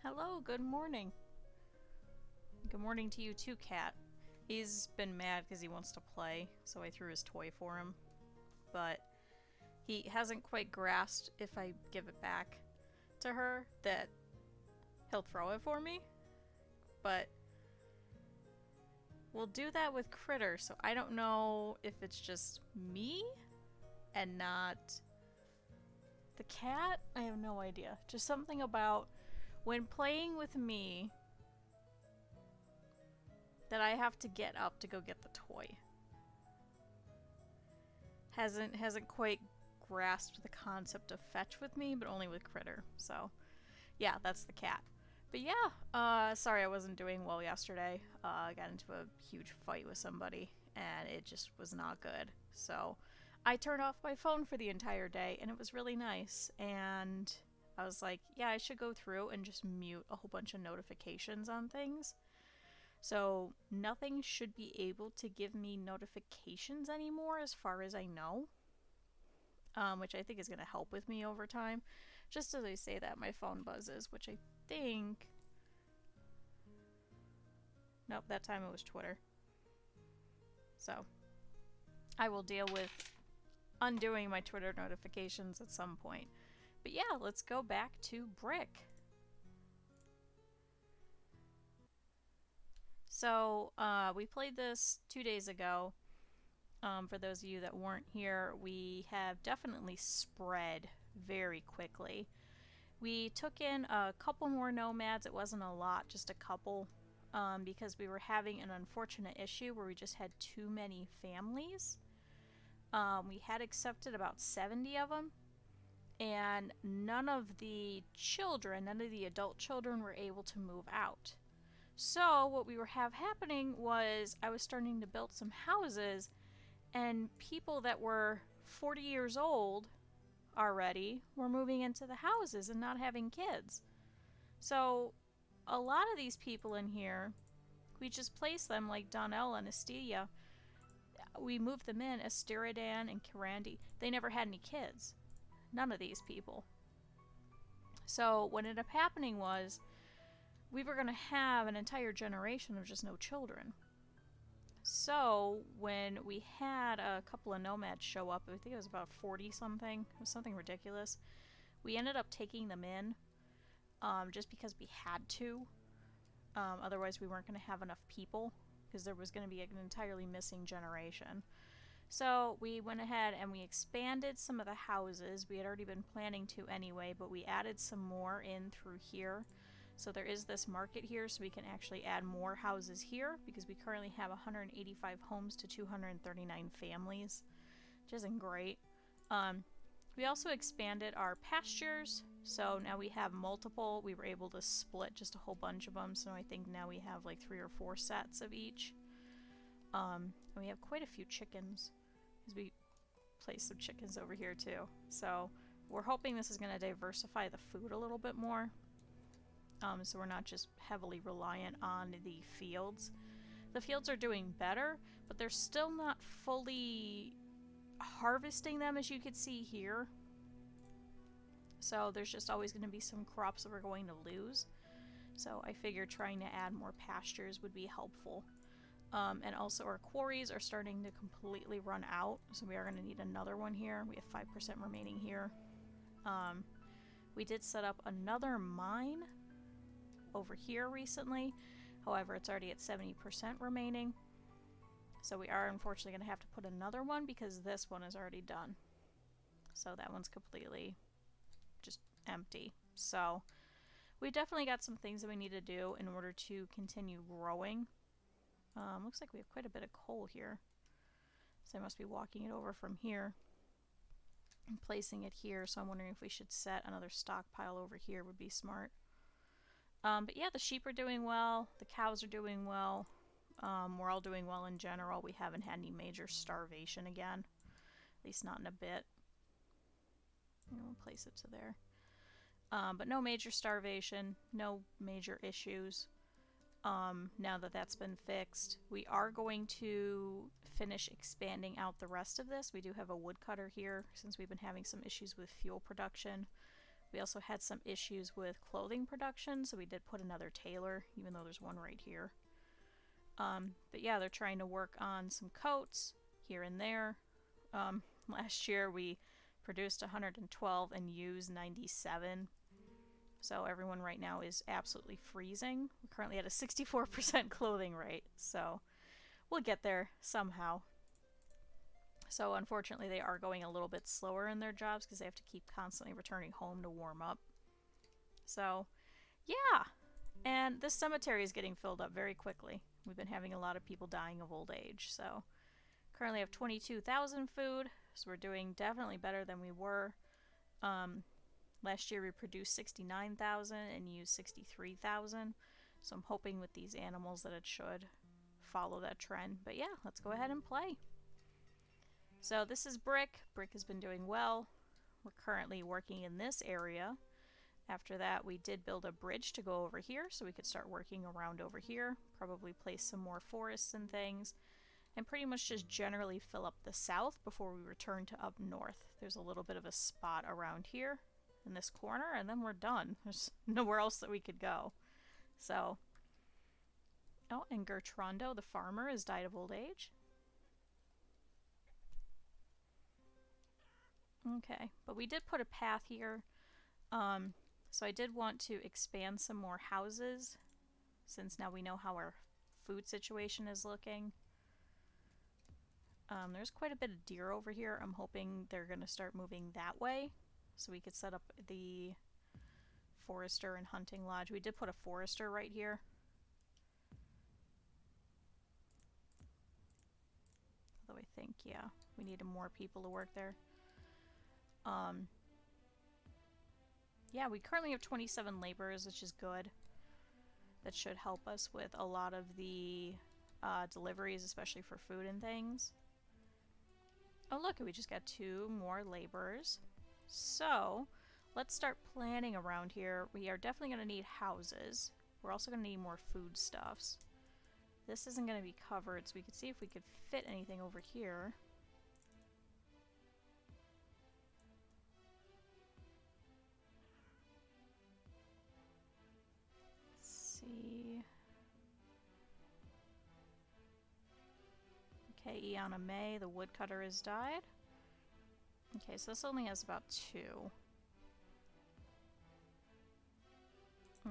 Hello, good morning. Good morning to you too, Cat. He's been mad because he wants to play, so I threw his toy for him. But he hasn't quite grasped if I give it back to her that he'll throw it for me. But we'll do that with Critter, so I don't know if it's just me and not the cat. I have no idea. Just something about when playing with me that I have to get up to go get the toy. Hasn't quite grasped the concept of fetch with me, but only with Critter. So, yeah, that's the cat. But yeah, sorry I wasn't doing well yesterday. I got into a huge fight with somebody, and it just was not good. So, I turned off my phone for the entire day, and it was really nice. And I was like, yeah, I should go through and just mute a whole bunch of notifications on things. So nothing should be able to give me notifications anymore as far as I know. Which I think is going to help with me over time. Just as I say that, my phone buzzes, which I think... Nope, that time it was Twitter. So I will deal with undoing my Twitter notifications at some point. But yeah, let's go back to Brick. So, we played this 2 days ago. For those of you that weren't here, we have definitely spread very quickly. We took in a couple more nomads. It wasn't a lot, just a couple, because we were having an unfortunate issue where we just had too many families. We had accepted about 70 of them, and none of the adult children were able to move out. So what we were happening was I was starting to build some houses, and people that were 40 years old already were moving into the houses and not having kids. So a lot of these people in here, we just placed them like Donnell and Estelia. We moved them in, Astiridan and Kirandi. They never had any kids. None of these people. So what ended up happening was we were going to have an entire generation of just no children. So when we had a couple of nomads show up, I think it was about 40 something, it was something ridiculous, we ended up taking them in just because we had to. Otherwise we weren't going to have enough people because there was going to be an entirely missing generation. So we went ahead and we expanded some of the houses. We had already been planning to anyway, but we added some more in through here. So there is this market here, so we can actually add more houses here because we currently have 185 homes to 239 families, which isn't great. We also expanded our pastures, so now we have multiple. We were able to split just a whole bunch of them, so I think now we have like 3 or 4 sets of each. And we have quite a few chickens because we placed some chickens over here too. So we're hoping this is going to diversify the food a little bit more. So we're not just heavily reliant on the fields. The fields are doing better, but they're still not fully harvesting them, as you can see here. So there's just always going to be some crops that we're going to lose. So I figured trying to add more pastures would be helpful. And also our quarries are starting to completely run out, so we are going to need another one here. We have 5% remaining here. We did set up another mine over here recently. However, it's already at 70% remaining. So we are unfortunately going to have to put another one because this one is already done. So that one's completely just empty. So we definitely got some things that we need to do in order to continue growing. Looks like we have quite a bit of coal here. So I must be walking it over from here and placing it here. So I'm wondering if we should set another stockpile over here would be smart. But yeah, the sheep are doing well. The cows are doing well. We're all doing well in general. We haven't had any major starvation again. At least not in a bit. We'll place it to there. But no major starvation. No major issues. Now that that's been fixed, we are going to finish expanding out the rest of this. We do have a woodcutter here since we've been having some issues with fuel production. We also had some issues with clothing production, so we did put another tailor, even though there's one right here. But yeah, they're trying to work on some coats here and there. Last year we produced 112 and used 97. So everyone right now is absolutely freezing. We're currently at a 64% clothing rate, so we'll get there somehow. So unfortunately they are going a little bit slower in their jobs because they have to keep constantly returning home to warm up. So yeah, and this cemetery is getting filled up very quickly. We've been having a lot of people dying of old age, so currently have 22,000 food, so we're doing definitely better than we were. Last year we produced 69,000 and used 63,000, so I'm hoping with these animals that it should follow that trend. But yeah, let's go ahead and play. So this is Brick. Brick has been doing well. We're currently working in this area. After that, we did build a bridge to go over here so we could start working around over here. Probably place some more forests and things. And pretty much just generally fill up the south before we return to up north. There's a little bit of a spot around here in this corner, and then we're done. There's nowhere else that we could go. So, oh, and Gertrondo, the farmer, has died of old age. Okay, but we did put a path here. So I did want to expand some more houses, since now we know how our food situation is looking. There's quite a bit of deer over here. I'm hoping they're going to start moving that way, so we could set up the forester and hunting lodge. We did put a forester right here. Although I think, yeah, we needed more people to work there. Yeah, we currently have 27 laborers, which is good. That should help us with a lot of the deliveries, especially for food and things. Oh look, we just got 2 more laborers. So, let's start planning around here. We are definitely going to need houses. We're also going to need more foodstuffs. This isn't going to be covered, so we could see if we could fit anything over here. See. Okay, Iana May, the woodcutter, has died. Okay, so this only has about 2.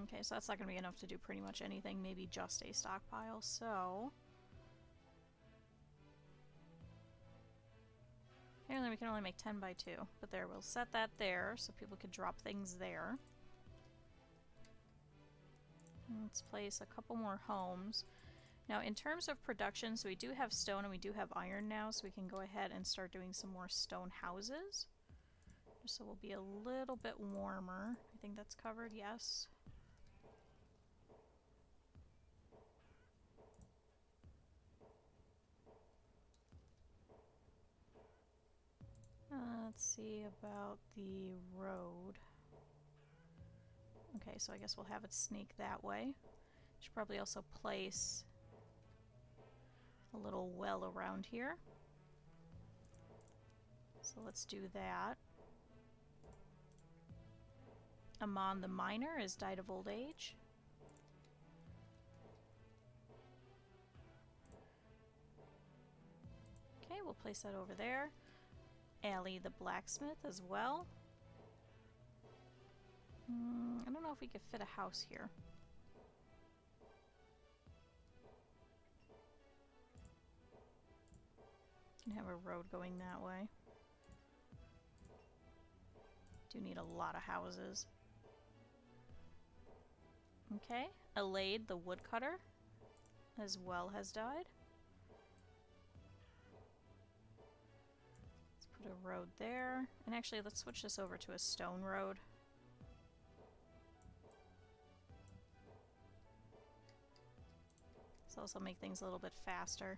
Okay, so that's not going to be enough to do pretty much anything, maybe just a stockpile, so... Apparently we can only make 10 by 2, but there, we'll set that there so people can drop things there. Let's place a couple more homes. Now in terms of production, so we do have stone and we do have iron now, so we can go ahead and start doing some more stone houses. Just so we'll be a little bit warmer. I think that's covered, yes. Let's see about the road. Okay, so I guess we'll have it sneak that way. Should probably also place a little well around here. So let's do that. Amon the miner has died of old age. Okay, we'll place that over there. Allie the blacksmith as well. I don't know if we could fit a house here. Can have a road going that way. Do need a lot of houses. Okay, Alade the woodcutter as well has died. Let's put a road there. And actually, let's switch this over to a stone road. This will also make things a little bit faster.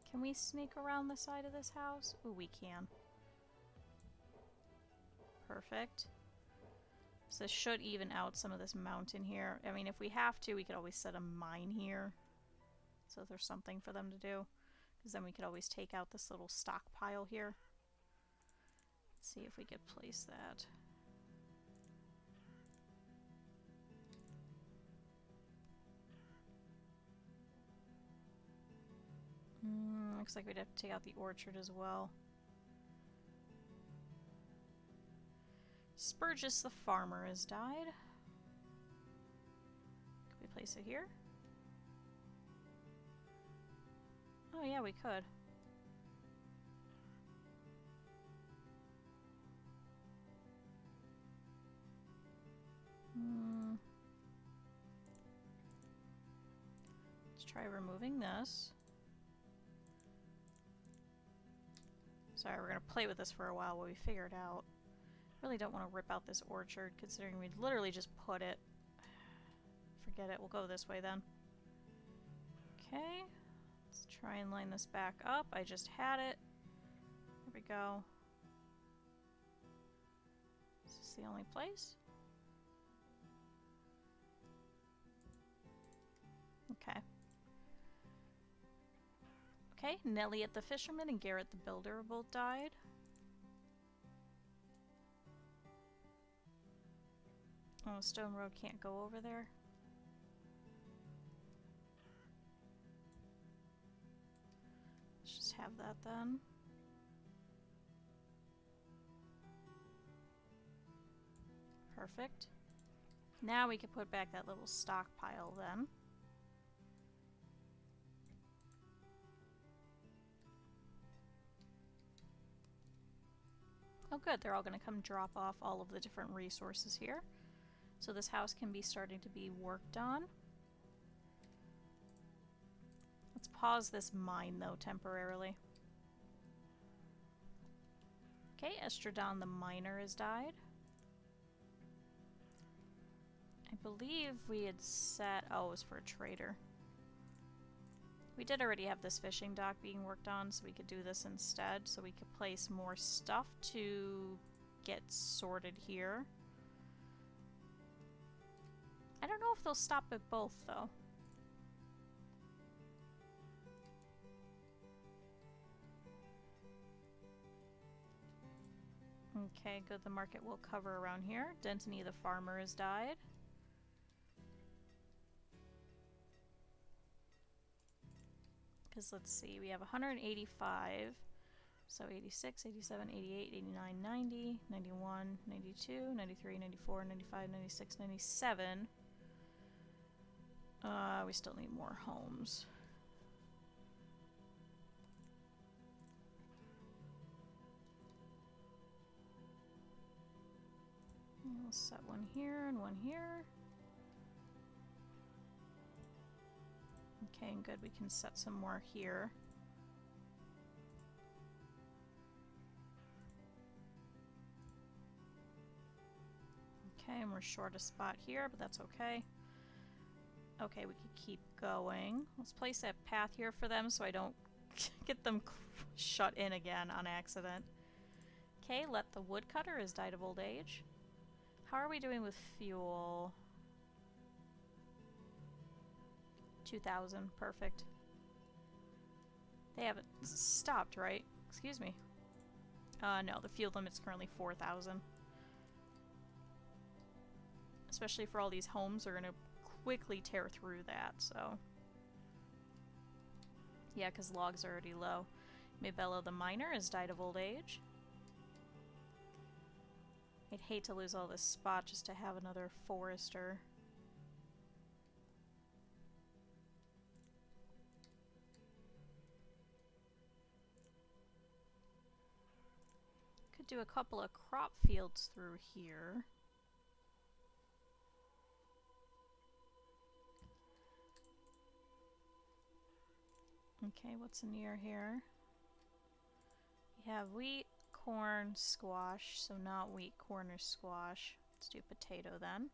Can we sneak around the side of this house? Ooh, we can. Perfect. So this should even out some of this mountain here. I mean, if we have to, we could always set a mine here. So there's something for them to do. Because then we could always take out this little stockpile here. Let's see if we could place that. Looks like we'd have to take out the orchard as well. Spurgis the farmer has died. Could we place it here? Oh yeah, we could. Let's try removing this. Sorry, we're gonna play with this for a while while we figure it out. Really don't want to rip out this orchard, considering we'd literally just put it. Forget it, we'll go this way then. Okay, let's try and line this back up. I just had it. There we go. Is this the only place? Okay. Okay, Nelliot the fisherman and Garrett the builder both died. Oh, Stone Road can't go over there. Let's just have that then. Perfect. Now we can put back that little stockpile then. Oh good, they're all going to come drop off all of the different resources here. So this house can be starting to be worked on. Let's pause this mine though temporarily. Okay, Estradon the miner has died. I believe we had set... oh, it was for a trader. We did already have this fishing dock being worked on, so we could do this instead. So we could place more stuff to get sorted here. I don't know if they'll stop at both, though. Okay, good. The market will cover around here. Dentony the farmer has died. Because let's see, we have 185. So 86, 87, 88, 89, 90, 91, 92, 93, 94, 95, 96, 97. We still need more homes. We'll set one here and one here. Okay, and good, we can set some more here. Okay, and we're short a spot here, but that's okay. Okay, we could keep going. Let's place that path here for them so I don't get them shut in again on accident. Okay, let the woodcutter has died of old age. How are we doing with fuel? 2,000, perfect. They haven't stopped, right? Excuse me. No, the fuel limit's currently 4,000. Especially for all these homes, they're gonna quickly tear through that, so. Yeah, because logs are already low. Mabella the miner has died of old age. I'd hate to lose all this spot just to have another forester. Could do a couple of crop fields through here. Okay, what's near here? We have wheat, corn, squash, so not wheat, corn, or squash. Let's do potato then.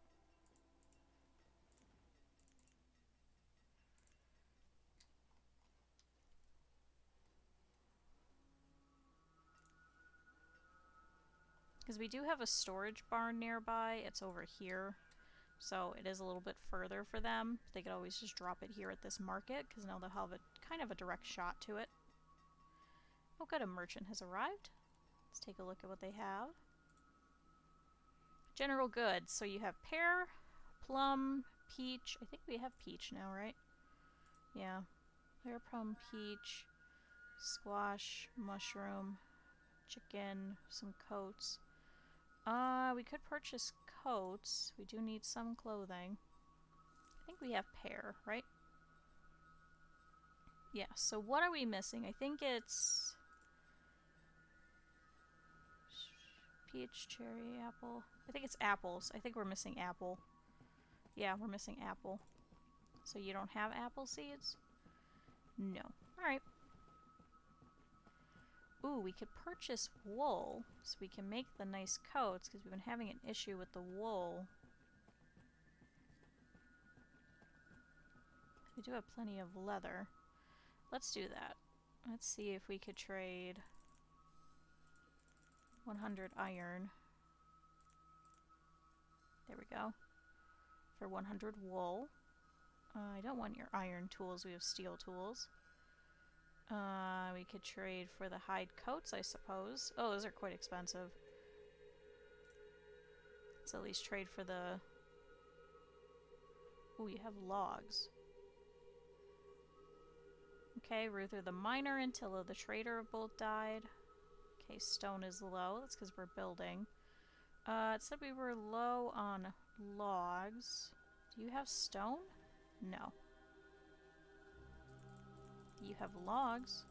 Because we do have a storage barn nearby. It's over here. So it is a little bit further for them. They could always just drop it here at this market, because now they'll have a kind of a direct shot to it. Oh good, a merchant has arrived. Let's take a look at what they have. General goods. So you have pear, plum, peach. I think we have peach now, right? Yeah. Pear, plum, peach, squash, mushroom, chicken, some coats. We could purchase coats. We do need some clothing. I think we have pear, right? Yeah, so what are we missing? I think it's peach, cherry, apple. I think it's apples. I think we're missing apple. Yeah, we're missing apple. So you don't have apple seeds? No. Alright. Ooh, we could purchase wool so we can make the nice coats because we've been having an issue with the wool. We do have plenty of leather. Let's do that. Let's see if we could trade 100 iron. There we go. For 100 wool. I don't want your iron tools, we have steel tools. We could trade for the hide coats, I suppose. Oh, those are quite expensive. Let's at least trade for the... Ooh, you have logs. Okay, Ruther the miner and Tilla the trader have both died. Okay, stone is low. That's because we're building. It said we were low on logs. Do you have stone? No. You have logs.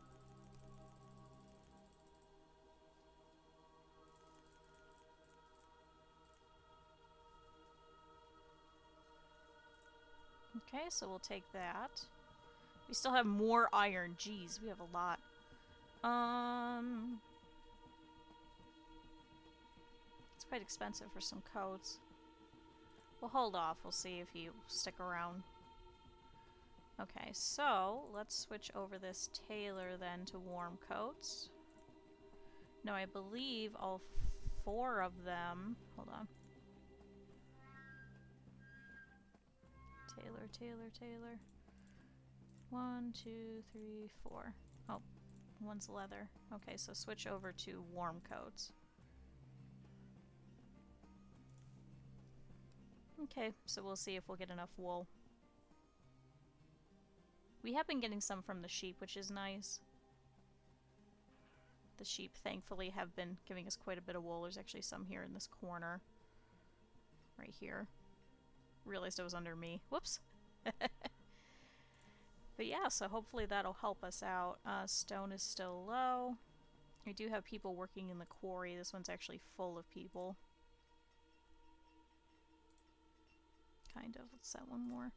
Okay, so we'll take that. We still have more iron. Jeez, we have a lot. It's quite expensive for some coats. We'll hold off. We'll see if you stick around. Okay, so let's switch over this tailor then to warm coats. No, I believe all 4 of them... Hold on. Tailor, tailor, tailor. 1, 2, 3, 4. Oh, one's leather. Okay, so switch over to warm coats. Okay, so we'll see if we'll get enough wool. We have been getting some from the sheep, which is nice. The sheep, thankfully, have been giving us quite a bit of wool. There's actually some here in this corner. Right here. Realized it was under me. Whoops! But yeah, so hopefully that'll help us out. Stone is still low. We do have people working in the quarry. This one's actually full of people. Kind of. Let's set one more.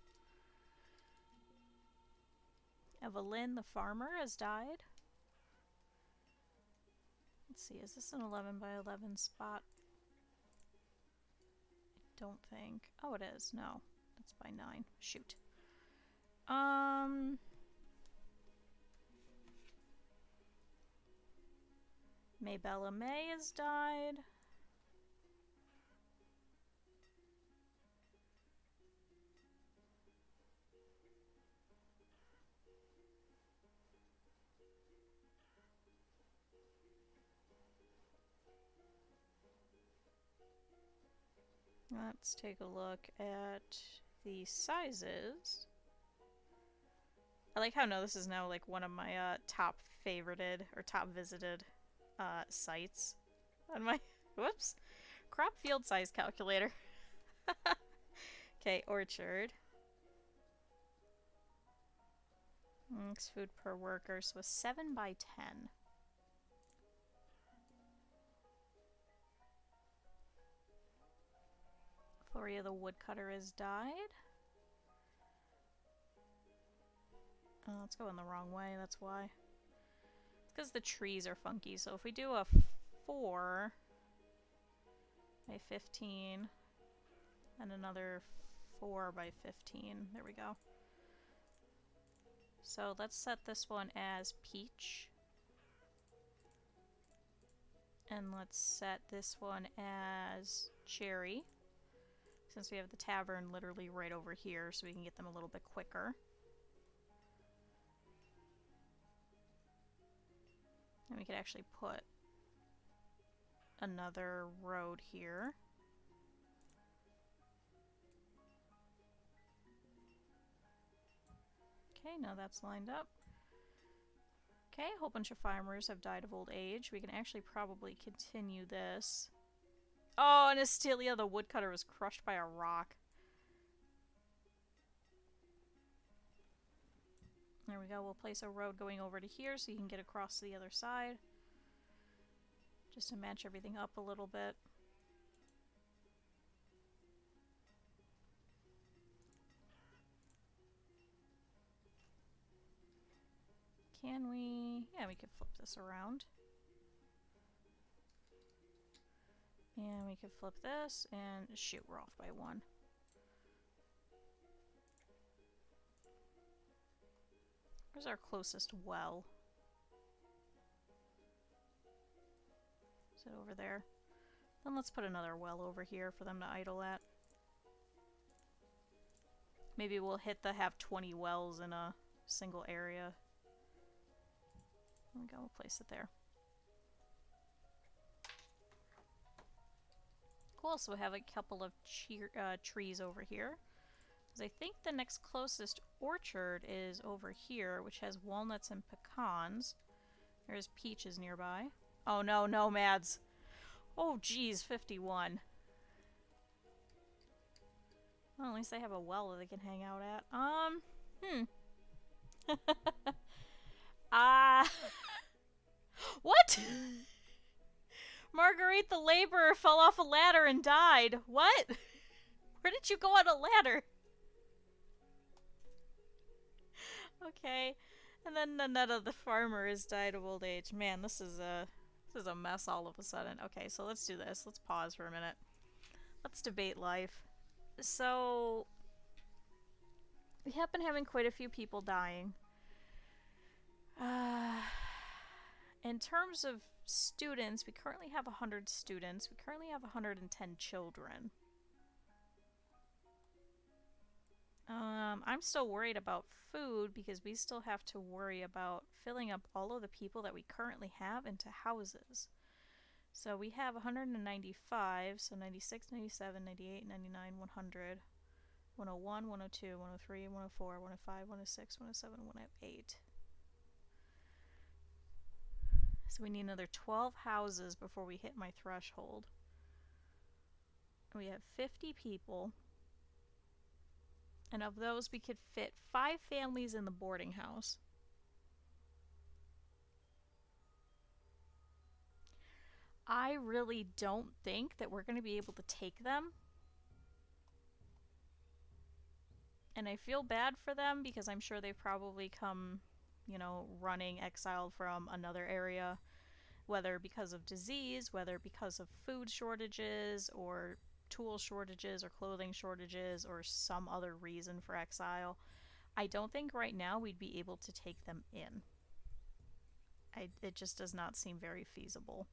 Evelyn, the farmer, has died. Let's see, is this an 11 by 11 spot? I don't think. Oh, it is. No. That's by 9. Shoot. Maybella May has died. Let's take a look at the sizes. I like how this is now like one of my top favorited or top visited sites on my whoops crop field size calculator. Okay, orchard. Max food per worker, so a 7 by 10. Floria the woodcutter has died. Let's go in the wrong way, that's why. It's because the trees are funky, so if we do a 4 by 15 and another 4 by 15, there we go. So let's set this one as peach. And let's set this one as cherry. Since we have the tavern literally right over here, so we can get them a little bit quicker. And we could actually put another road here. Okay, now that's lined up. Okay, a whole bunch of farmers have died of old age. We can actually probably continue this. Oh, and Astelia, the woodcutter, was crushed by a rock. There we go. We'll place a road going over to here so you can get across to the other side. Just to match everything up a little bit. Can we? Yeah, we could flip this around. And we could flip this, and shoot, we're off by one. Where's our closest well? Is it over there? Then let's put another well over here for them to idle at. Maybe we'll hit the have 20 wells in a single area. There we go, we'll place it there. Cool, so we have a couple of trees over here. Because I think the next closest orchard is over here, which has walnuts and pecans. There's peaches nearby. Oh no, nomads! Oh geez, 51. Well, at least they have a well that they can hang out at. What? Marguerite the laborer fell off a ladder and died. What? Where did you go on a ladder? Okay. And then Nanetta the farmer has died of old age. Man, this is a mess all of a sudden. Okay, so let's do this. Let's pause for a minute. Let's debate life. So we have been having quite a few people dying. In terms of students, we currently have 100 students. We currently have 110 children. I'm still worried about food because we still have to worry about filling up all of the people that we currently have into houses. So we have 195, so 96, 97, 98, 99, 100, 101, 102, 103, 104, 105, 106, 107, 108. So we need another 12 houses before we hit my threshold. We have 50 people. And of those, we could fit 5 families in the boarding house. I really don't think that we're going to be able to take them. And I feel bad for them because I'm sure they've probably come, you know, running exiled from another area, whether because of disease, whether because of food shortages, or tool shortages, or clothing shortages, or some other reason for exile. I don't think right now we'd be able to take them in. It just does not seem very feasible.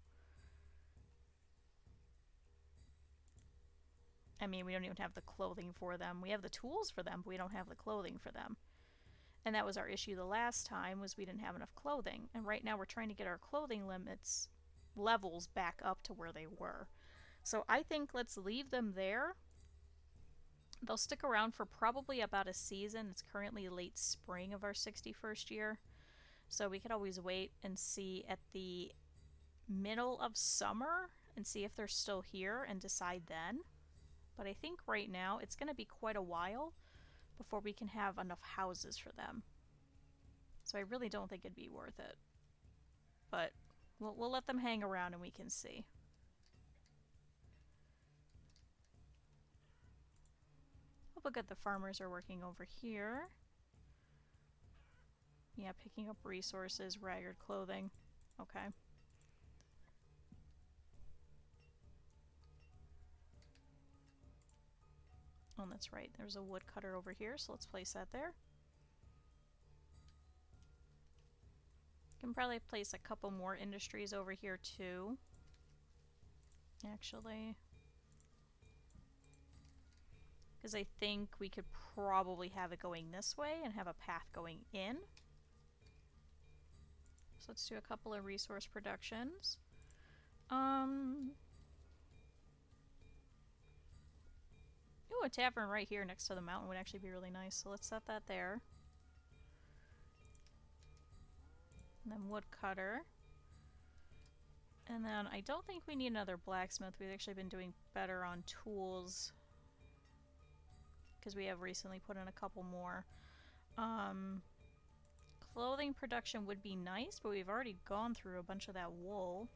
I mean, we don't even have the clothing for them. We have the tools for them, but we don't have the clothing for them. And that was our issue the last time, was we didn't have enough clothing. And right now we're trying to get our clothing levels back up to where they were. So I think let's leave them there. They'll stick around for probably about a season. It's currently late spring of our 61st year. So we could always wait and see at the middle of summer and see if they're still here and decide then. But I think right now it's going to be quite a while before we can have enough houses for them. So I really don't think it'd be worth it. But we'll let them hang around and we can see. Look at the farmers are working over here. Yeah, picking up resources, ragged clothing. Okay. Oh, that's right. There's a woodcutter over here, so let's place that there. Can probably place a couple more industries over here too. Actually. Because I think we could probably have it going this way and have a path going in. So let's do a couple of resource productions. Ooh, a tavern right here next to the mountain would actually be really nice. So let's set that there. And then woodcutter. And then I don't think we need another blacksmith. We've actually been doing better on tools. Because we have recently put in a couple more. Clothing production would be nice, but we've already gone through a bunch of that wool.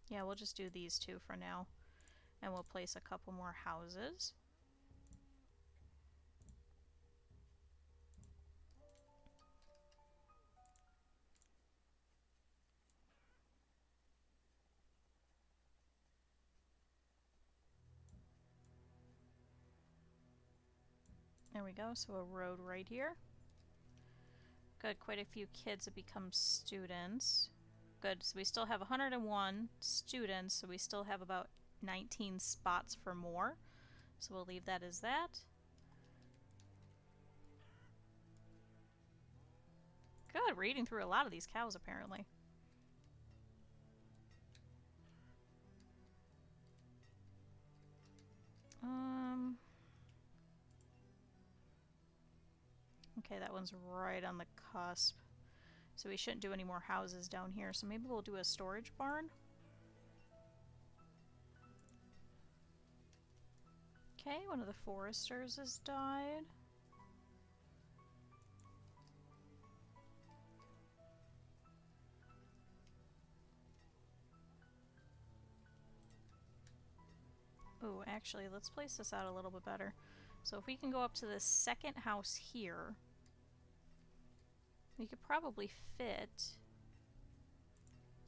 Yeah, we'll just do these two for now. And we'll place a couple more houses. There we go, so a road right here. Good, quite a few kids have become students. Good, so we still have 101 students, so we still have about 19 spots for more. So we'll leave that as that. Good, we're eating through a lot of these cows apparently. Okay, that one's right on the cusp. So we shouldn't do any more houses down here, so maybe we'll do a storage barn. Okay, one of the foresters has died. Oh, actually, let's place this out a little bit better. So if we can go up to the second house here, we could probably fit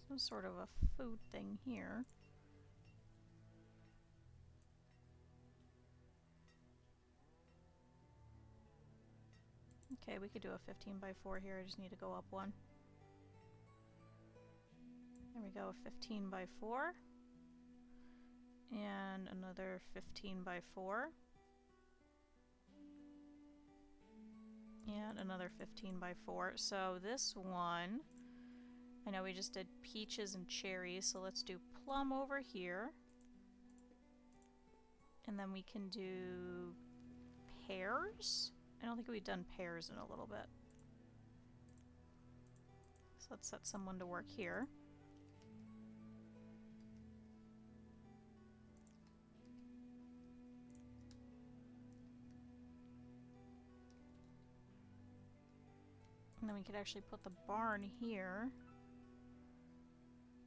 some sort of a food thing here. Okay, we could do a 15 by 4 here. I just need to go up one. There we go, a 15 by 4. And another 15 by 4. And another 15 by 4. So this one, I know we just did peaches and cherries, so let's do plum over here. And then we can do pears. I don't think we've done pears in a little bit. So let's set someone to work here. And then we could actually put the barn here.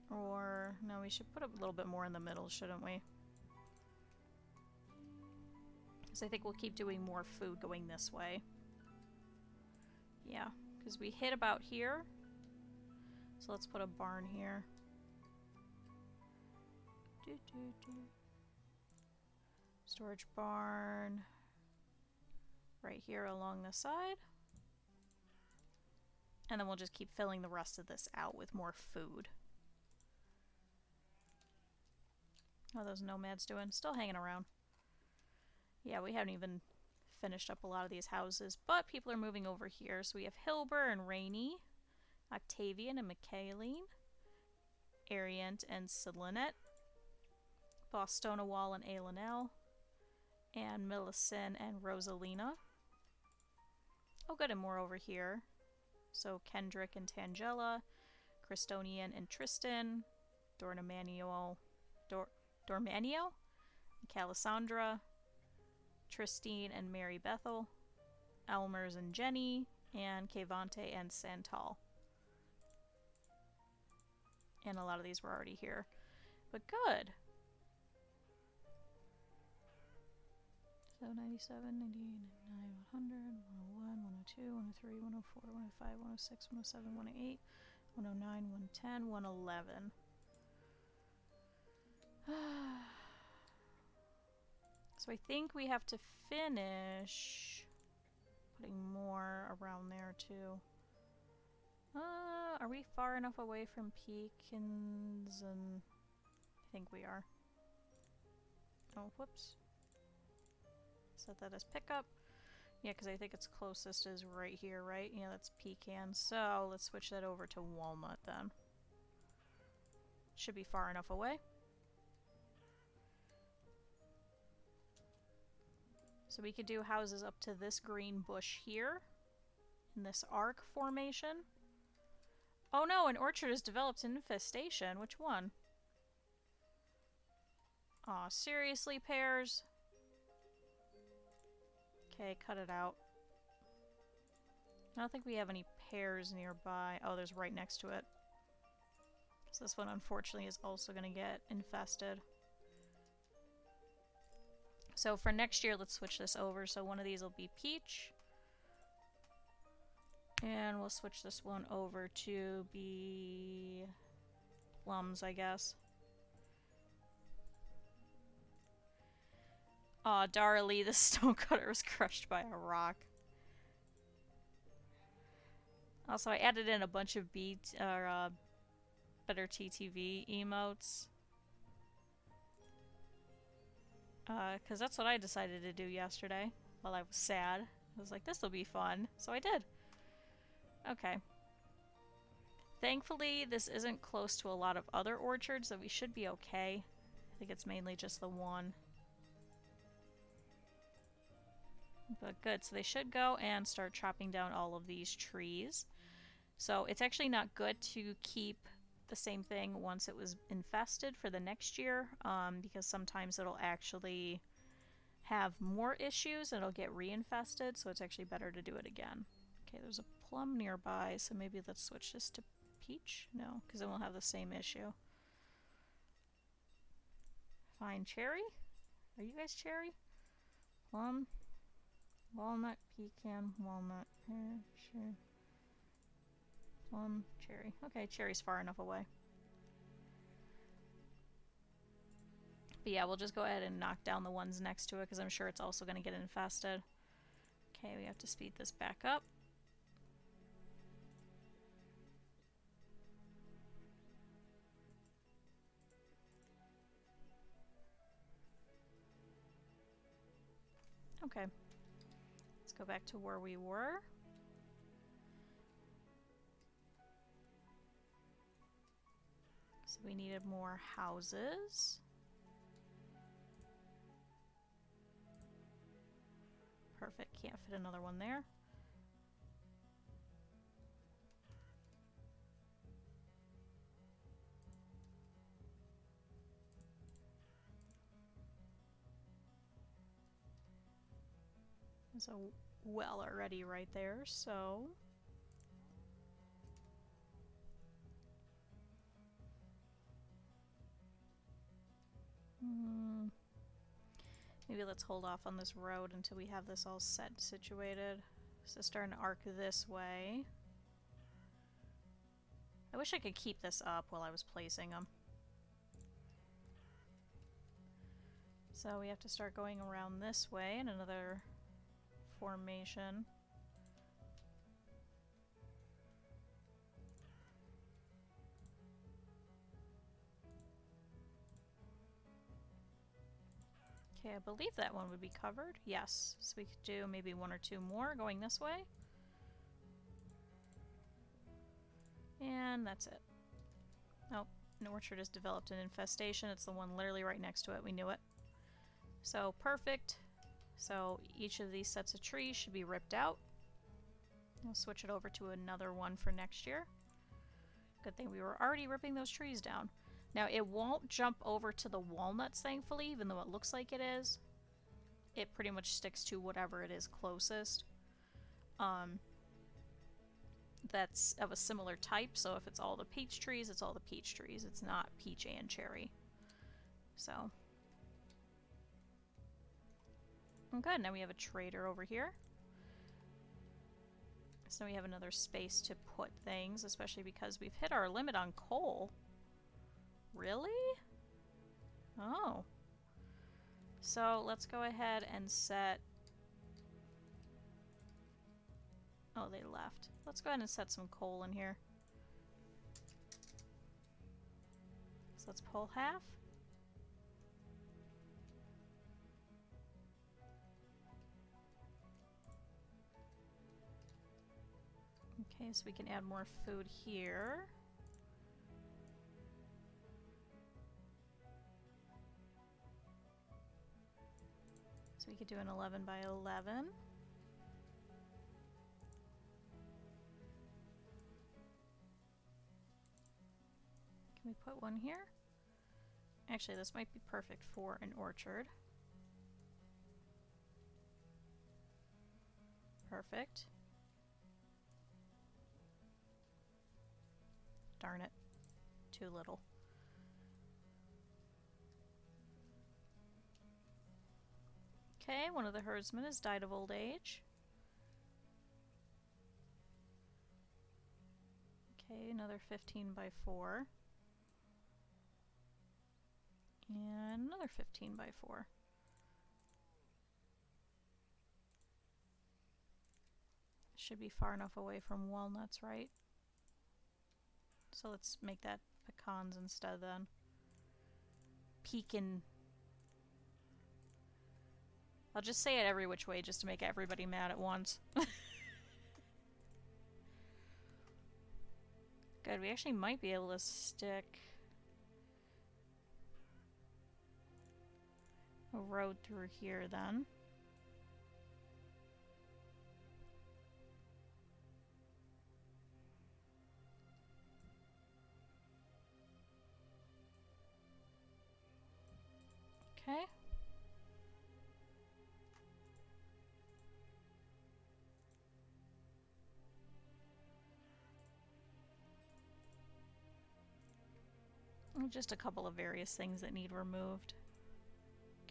Or, no, we should put a little bit more in the middle, shouldn't we? Because I think we'll keep doing more food going this way. Yeah, because we hit about here. So let's put a barn here. Storage barn. Right here along the side. And then we'll just keep filling the rest of this out with more food. How are those nomads doing? Still hanging around. Yeah, we haven't even finished up a lot of these houses, but people are moving over here. So we have Hilbur and Rainy, Octavian and Michaeline, Ariant and Selinet, Bostonawall and Ailinel, and Millicent and Rosalina. Oh good, and more over here. So Kendrick and Tangela, Christonian and Tristan, Dormanio, Calisandra, Tristine and Mary Bethel, Elmers and Jenny, and Kevante and Santal. And a lot of these were already here. But good. So 97, 98, 99, 100, 101, 102, 103, 104, 105, 106, 107, 108, 109, 110, 111. So I think we have to finish putting more around there too. Are we far enough away from Peakins? And I think we are. Oh, whoops. Set that as pickup. Yeah, because I think its closest is right here, right? Yeah, that's pecan. So let's switch that over to walnut then. Should be far enough away. So we could do houses up to this green bush here, in this arc formation. Oh no, an orchard has developed an infestation. Which one? Aw, seriously, pears? Okay, cut it out. I don't think we have any pears nearby. Oh, there's right next to it. So this one, unfortunately, is also going to get infested. So for next year, let's switch this over. So one of these will be peach. And we'll switch this one over to be plums, I guess. Aw, Darly, the stonecutter was crushed by a rock. Also, I added in a bunch of better TTV emotes. Because that's what I decided to do yesterday while I was sad. I was like, this will be fun. So I did. Okay. Thankfully, this isn't close to a lot of other orchards, so we should be okay. I think it's mainly just the one. But good, so they should go and start chopping down all of these trees. So it's actually not good to keep the same thing once it was infested for the next year, because sometimes it'll actually have more issues and it'll get reinfested, so it's actually better to do it again. Okay, there's a plum nearby, so maybe let's switch this to peach? No, because then we'll have the same issue. Fine, cherry? Are you guys cherry? Plum, walnut, pecan, walnut, pear, cherry. Plum, cherry. Okay, cherry's far enough away. But yeah, we'll just go ahead and knock down the ones next to it because I'm sure it's also going to get infested. Okay, we have to speed this back up. Okay. Let's go back to where we were. So we needed more houses. Perfect, can't fit another one there. There's a well already right there, so... Maybe let's hold off on this road until we have this all set situated. So starting to arc this way. I wish I could keep this up while I was placing them. So we have to start going around this way in another formation. Okay, I believe that one would be covered. Yes, so we could do maybe one or two more going this way. And that's it. Oh, an orchard has developed an infestation. It's the one literally right next to it. We knew it. So, perfect. So, each of these sets of trees should be ripped out. I'll switch it over to another one for next year. Good thing we were already ripping those trees down. Now, it won't jump over to the walnuts, thankfully, even though it looks like it is. It pretty much sticks to whatever it is closest. That's of a similar type, so if it's all the peach trees, it's all the peach trees. It's not peach and cherry. So. Okay, now we have a trader over here. So we have another space to put things, especially because we've hit our limit on coal. Really? Oh. So let's go ahead and set... Oh, they left. Let's go ahead and set some coal in here. So let's pull half. Okay, so we can add more food here. So we could do an 11 by 11. Can we put one here? Actually, this might be perfect for an orchard. Perfect. Darn it. Too little. Okay, one of the herdsmen has died of old age. Okay, another 15 by 4. And another 15 by 4. Should be far enough away from walnuts, right? So let's make that pecans instead then. Pecan. I'll just say it every which way just to make everybody mad at once. Good, we actually might be able to stick a road through here then. Okay. Just a couple of various things that need removed.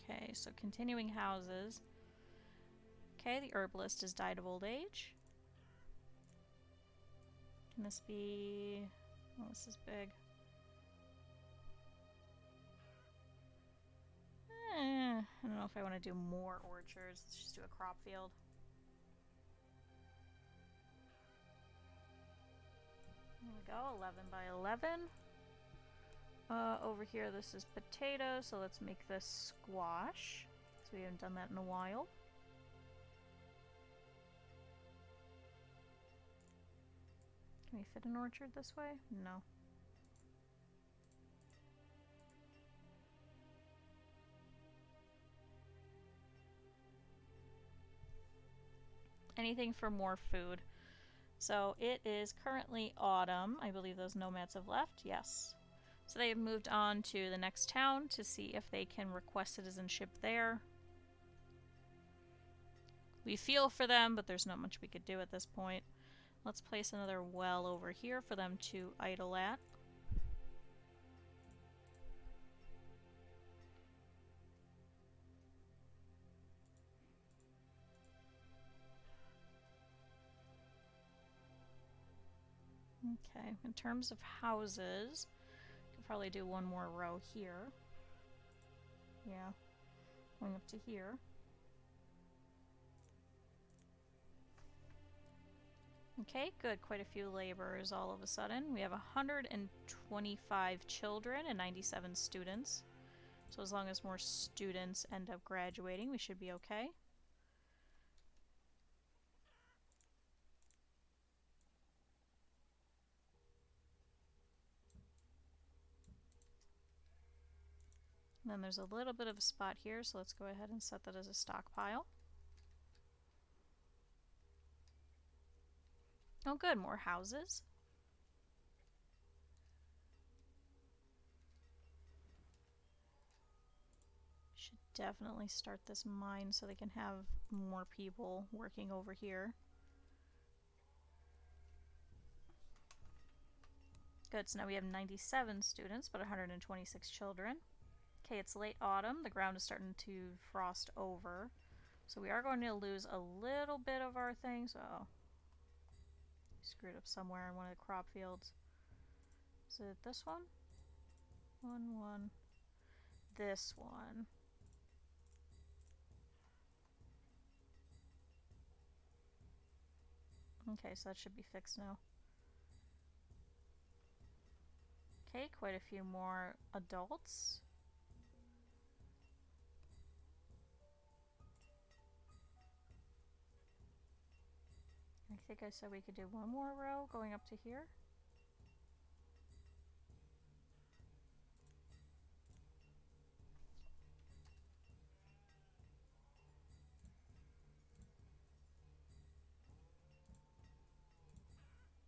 Okay, so continuing houses. Okay, the herbalist has died of old age. Can this be... Oh, this is big. I don't know if I want to do more orchards. Let's just do a crop field. There we go, 11 by 11. Over here this is potato, so let's make this squash. So we haven't done that in a while. Can we fit an orchard this way? No. Anything for more food. So it is currently autumn. I believe those nomads have left. Yes. So they have moved on to the next town to see if they can request citizenship there. We feel for them, but there's not much we could do at this point. Let's place another well over here for them to idle at. Okay, in terms of houses, could probably do one more row here. Yeah, going up to here. Okay, good. Quite a few laborers all of a sudden. We have 125 children and 97 students. So as long as more students end up graduating, we should be okay. And then there's a little bit of a spot here, so let's go ahead and set that as a stockpile. Oh good, more houses. Should definitely start this mine so they can have more people working over here. Good, so now we have 97 students, but 126 children. Okay, it's late autumn. The ground is starting to frost over. So we are going to lose a little bit of our things. Uh-oh. Screwed up somewhere in one of the crop fields. Is it this one? One. This one. Okay, so that should be fixed now. Okay, quite a few more adults. think I said we could do one more row going up to here.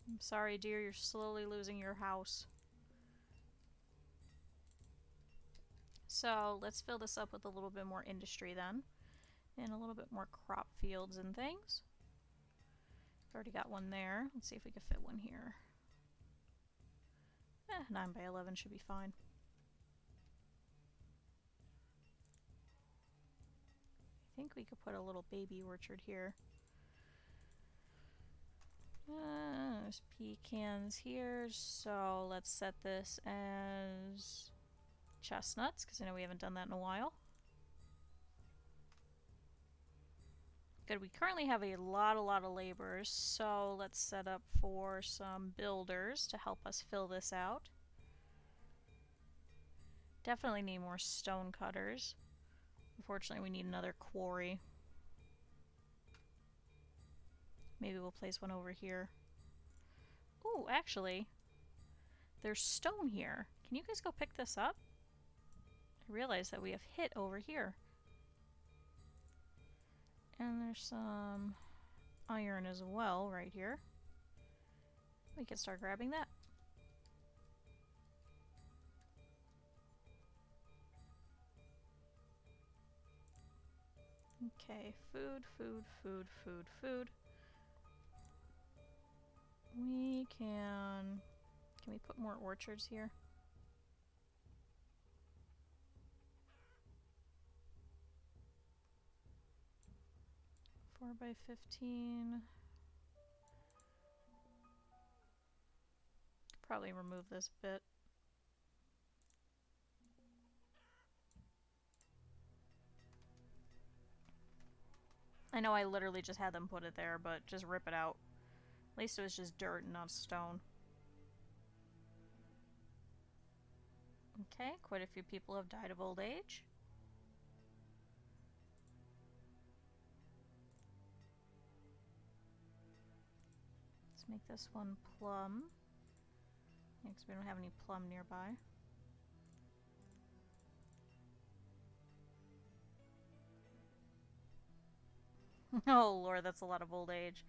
I'm sorry, dear, you're slowly losing your house. So let's fill this up with a little bit more industry then. And a little bit more crop fields and things. Already got one there. Let's see if we can fit one here. 9 by 11 should be fine. I think we could put a little baby orchard here. There's pecans here, so let's set this as chestnuts, because I know we haven't done that in a while. Good, we currently have a lot of laborers, so let's set up for some builders to help us fill this out. Definitely need more stone cutters. Unfortunately, we need another quarry. Maybe we'll place one over here. Ooh, actually, there's stone here. Can you guys go pick this up? I realize that we have hit over here. And there's some iron as well right here. We can start grabbing that. Okay, food. We can we put more orchards here? Four by 15. Probably remove this bit. I know I literally just had them put it there, but just rip it out. At least it was just dirt and not stone. Okay, quite a few people have died of old age. Let's make this one plum. Because we don't have any plum nearby. Oh lord, that's a lot of old age.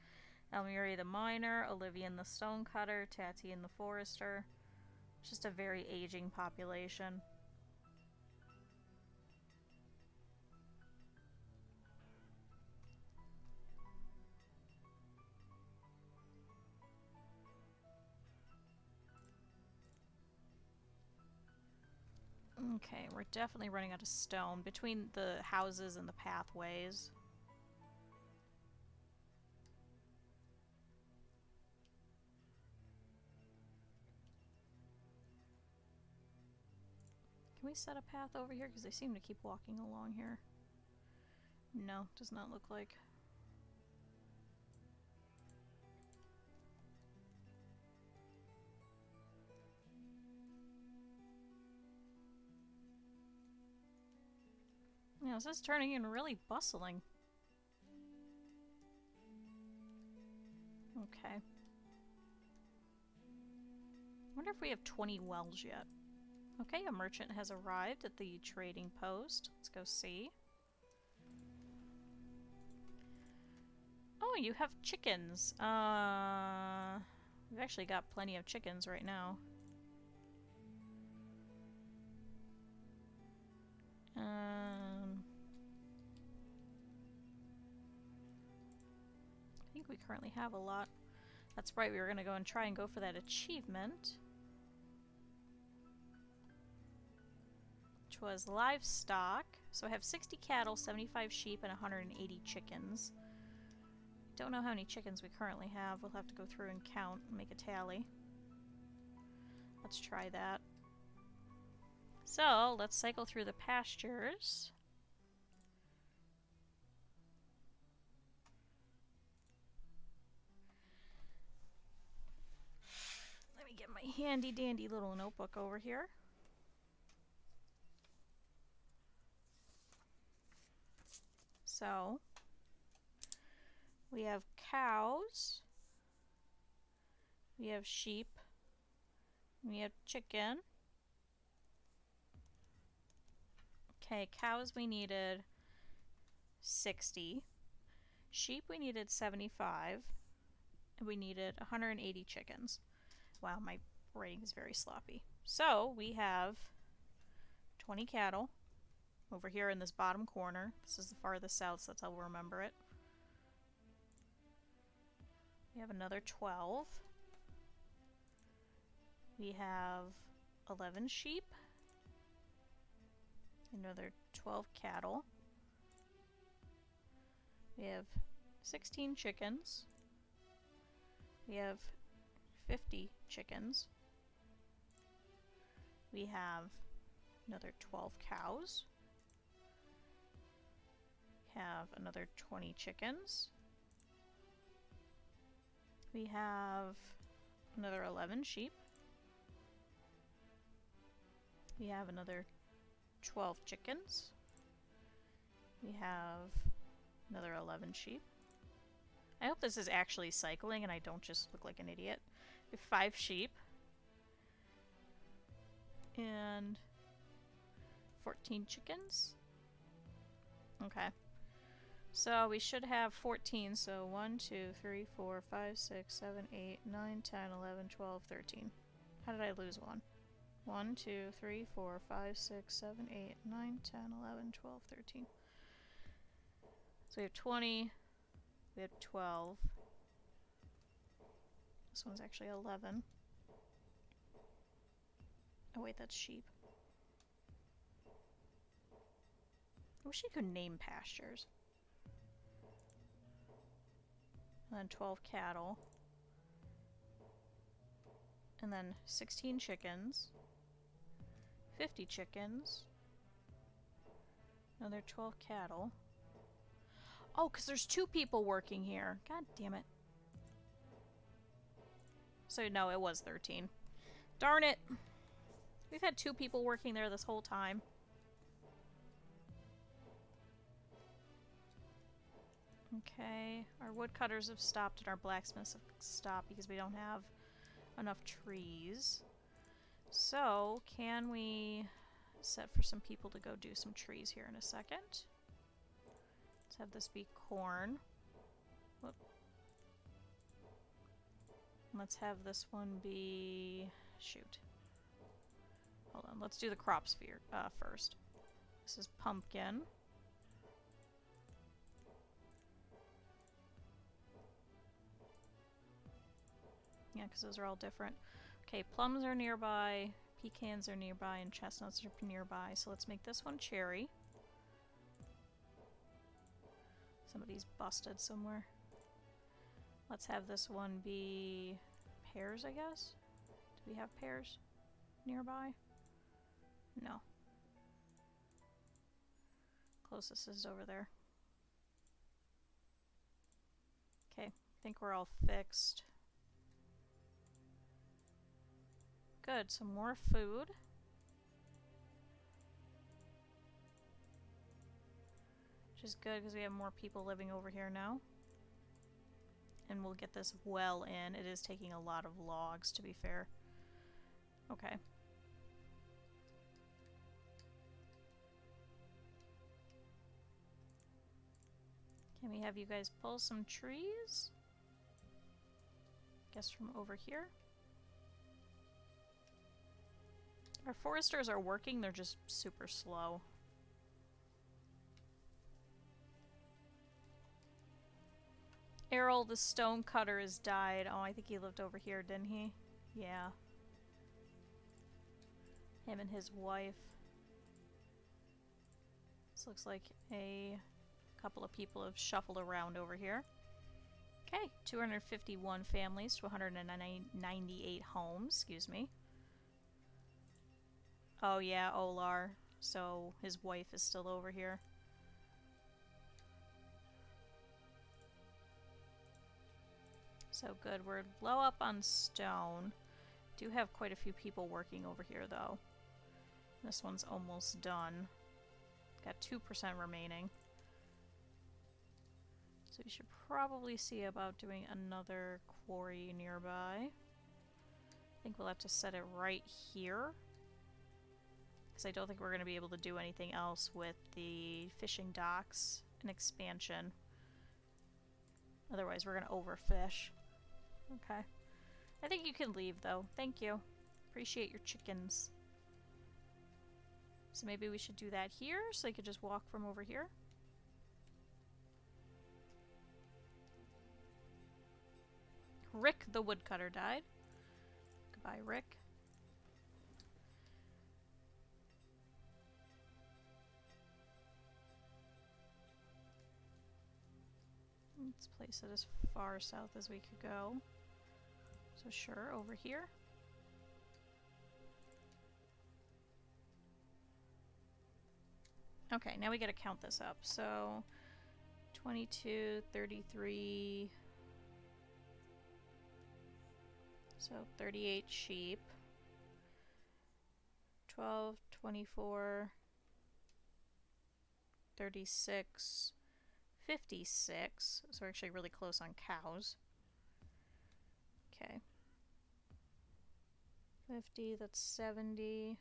Elmuri the miner, Olivian the stonecutter, Tatian the forester. Just a very aging population. Okay, we're definitely running out of stone between the houses and the pathways. Can we set a path over here? Because they seem to keep walking along here. No, does not look like. Yeah, this is turning in really bustling. Okay. Wonder if we have 20 wells yet. Okay, a merchant has arrived at the trading post. Let's go see. Oh, you have chickens. We've actually got plenty of chickens right now. I think we currently have a lot. That's right, we were gonna go and try and go for that achievement. Which was livestock. So I have 60 cattle, 75 sheep, and 180 chickens. Don't know how many chickens we currently have. We'll have to go through and count and make a tally. Let's try that. So, let's cycle through the pastures. Let me get my handy dandy little notebook over here. So, we have cows. We have sheep. We have chicken. Okay, cows we needed 60. Sheep we needed 75. And we needed 180 chickens. Wow, my writing is very sloppy. So we have 20 cattle over here in this bottom corner. This is the farthest south, so that's how we'll remember it. We have another 12. We have 11 sheep. Another 12 cattle. We have 16 chickens. We have 50 chickens. We have another 12 cows. We have another 20 chickens. We have another 11 sheep. We have another 12 chickens. We have another 11 sheep. I hope this is actually cycling and I don't just look like an idiot. We have 5 sheep. And 14 chickens. Okay. So we should have 14. So 1, 2, 3, 4, 5, 6, 7, 8, 9, 10, 11, 12, 13. How did I lose one? 1, 2, 3, 4, 5, 6, 7, 8, 9, 10, 11, 12, 13. So we have 20. We have 12. This one's actually 11. Oh wait, that's sheep. I wish you could name pastures. And then 12 cattle. And then 16 chickens. 50 chickens. Another 12 cattle. Oh, because there's 2 people working here. God damn it. So no, it was 13. Darn it. We've had 2 people working there this whole time. Okay, our woodcutters have stopped and our blacksmiths have stopped because we don't have enough trees. So, can we set for some people to go do some trees here in a second? Let's have this be corn. Whoop. Let's have this one be... shoot. Hold on, let's do the crops first. This is pumpkin. Yeah, because those are all different. Okay, plums are nearby, pecans are nearby, and chestnuts are nearby. So let's make this one cherry. Somebody's busted somewhere. Let's have this one be pears, I guess? Do we have pears nearby? No. Closest is over there. Okay, I think we're all fixed. Good, some more food. Which is good because we have more people living over here now. And we'll get this well in. It is taking a lot of logs, to be fair. Okay. Can we have you guys pull some trees? Guess from over here. Our foresters are working, they're just super slow. Errol, the stone cutter, has died. Oh, I think he lived over here, didn't he? Yeah. Him and his wife. This looks like a couple of people have shuffled around over here. Okay, 251 families to 198 homes, excuse me. Oh yeah, Olar. So his wife is still over here. So good. We're low up on stone. Do have quite a few people working over here though. This one's almost done. Got 2% remaining. So we should probably see about doing another quarry nearby. think we'll have to set it right here. Because I don't think we're going to be able to do anything else with the fishing docks and expansion. Otherwise, we're going to overfish. Okay. I think you can leave, though. Thank you. Appreciate your chickens. So maybe we should do that here, so they could just walk from over here. Rick the woodcutter died. Goodbye, Rick. Let's place it as far south as we could go. So sure, over here. Okay, now we gotta count this up. So 22, 33, so 38 sheep. 12, 24, 36, 56. So we're actually really close on cows. Okay. 50, that's 70.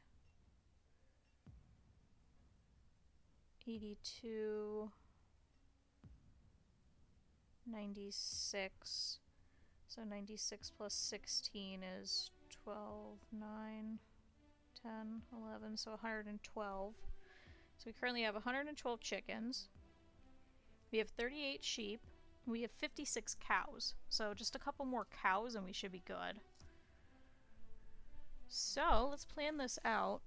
82. 96. So 96 plus 16 is 12, 9, 10, 11, so 112. So we currently have 112 chickens. We have 38 sheep. We have 56 cows. So just a couple more cows and we should be good. So let's plan this out.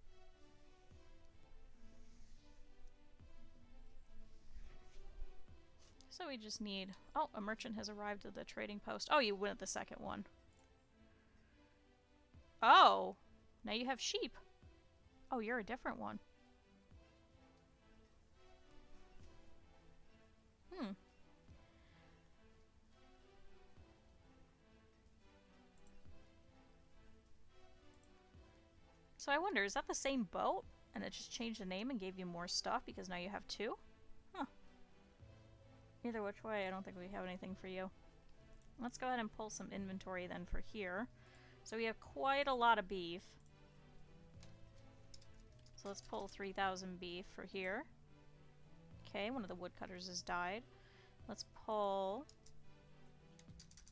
So we just need... Oh, a merchant has arrived at the trading post. Oh, you win at the second one. Oh! Now you have sheep. Oh, you're a different one. Hmm. So I wonder, is that the same boat? And it just changed the name and gave you more stuff because now you have two? Huh. Either which way, I don't think we have anything for you. Let's go ahead and pull some inventory then for here. So we have quite a lot of beef. So let's pull 3,000 beef for here. Okay, one of the woodcutters has died. Let's pull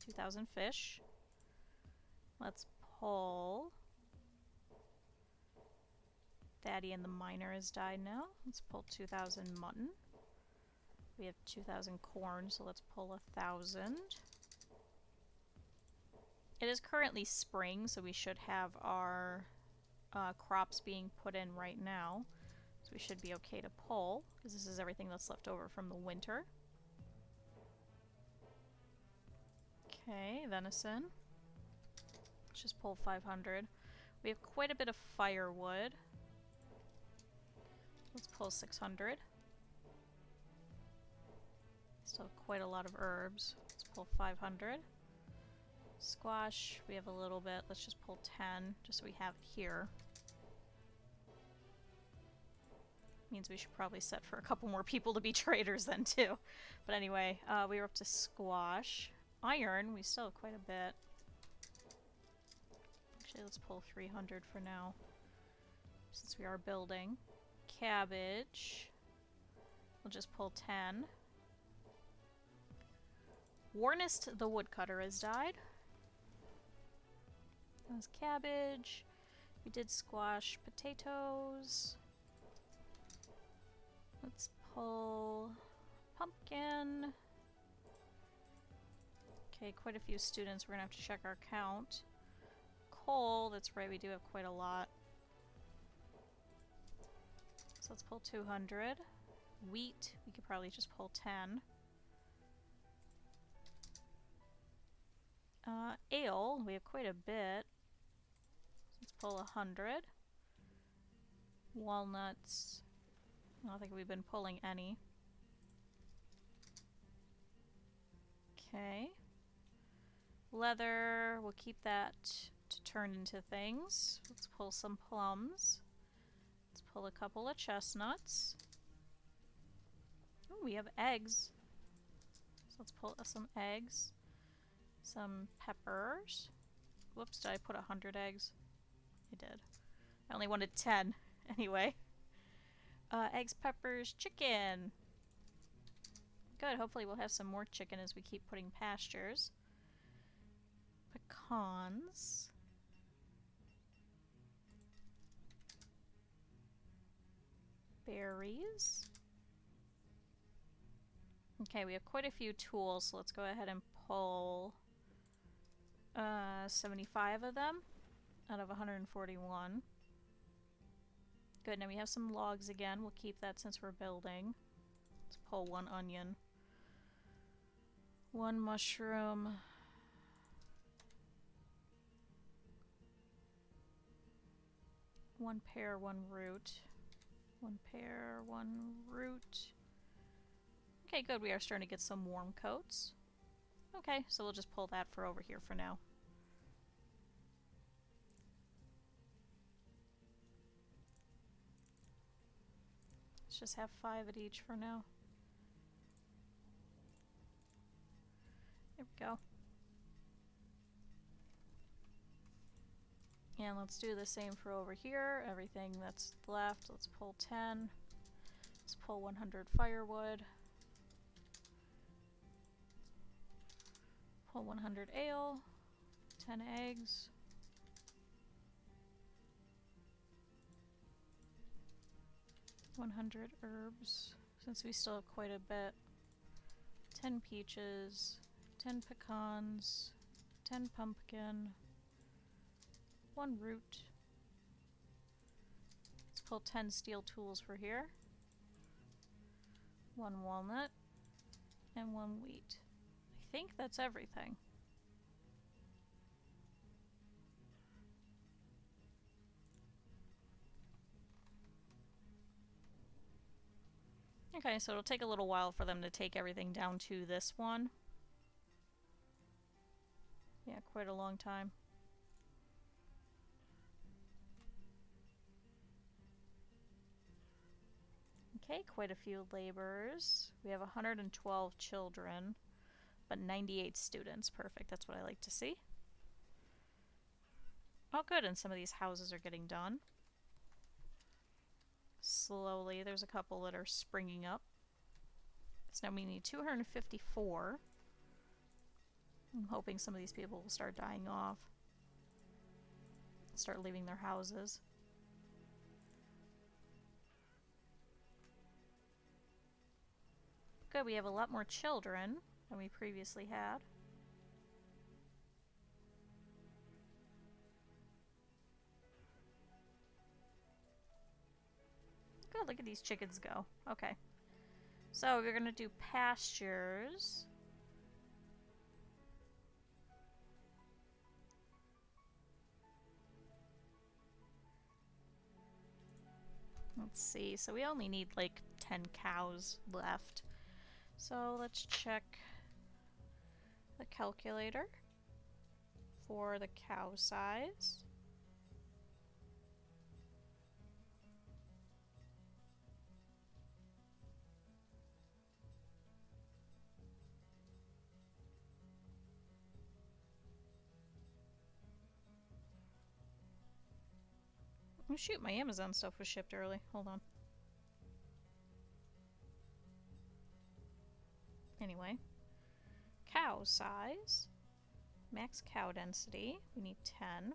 2,000 fish. Let's pull... Daddy and the miner has died now. Let's pull 2,000 mutton. We have 2,000 corn, so let's pull 1,000. It is currently spring, so we should have our crops being put in right now. So we should be okay to pull, because this is everything that's left over from the winter. Okay, venison. Let's just pull 500. We have quite a bit of firewood. Let's pull 600. Still quite a lot of herbs. Let's pull 500. Squash, we have a little bit. Let's just pull 10, just so we have it here. Means we should probably set for a couple more people to be traders then too. But anyway, we were up to squash. Iron, we still have quite a bit. Actually, let's pull 300 for now, since we are building. Cabbage, we'll just pull 10. Warnest the woodcutter has died. That was cabbage. We did squash, potatoes. Let's pull pumpkin. Okay, quite a few students. We're gonna have to check our count. Coal, that's right, we do have quite a lot. So let's pull 200. Wheat, we could probably just pull 10. Ale, we have quite a bit. Let's pull 100. Walnuts, I don't think we've been pulling any. Okay. Leather, we'll keep that to turn into things. Let's pull some plums. Let's pull a couple of chestnuts. Oh, we have eggs. So let's pull some eggs. Some peppers. Whoops, did I put 100 eggs? I did. I only wanted 10. Anyway. Eggs, peppers, chicken. Good, hopefully we'll have some more chicken as we keep putting pastures. Pecans. Berries. Okay, we have quite a few tools, so let's go ahead and pull 75 of them out of 141. Good, now we have some logs again. We'll keep that since we're building. Let's pull 1 onion. 1 mushroom. 1 pear, 1 root. 1 pear, 1 root. Okay, good. We are starting to get some warm coats. Okay, so we'll just pull that for over here for now. Let's just have 5 at each for now. There we go. And let's do the same for over here. Everything that's left, let's pull 10. Let's pull 100 firewood. Pull 100 ale. 10 eggs. 100 herbs, since we still have quite a bit. 10 peaches. 10 pecans. 10 pumpkin. 1 root. Let's pull 10 steel tools for here. 1 walnut. And 1 wheat. I think that's everything. Okay, so it'll take a little while for them to take everything down to this one. Yeah, quite a long time. Okay, quite a few laborers. We have 112 children, but 98 students. Perfect, that's what I like to see. Oh good, and some of these houses are getting done. Slowly, there's a couple that are springing up. So now we need 254. I'm hoping some of these people will start dying off. Start leaving their houses. Good, we have a lot more children than we previously had. Good, look at these chickens go. Okay. So we're gonna do pastures. Let's see, so we only need like 10 cows left. So let's check the calculator for the cow size. Oh shoot, my Amazon stuff was shipped early. Hold on. Anyway, cow size, max cow density, we need 10.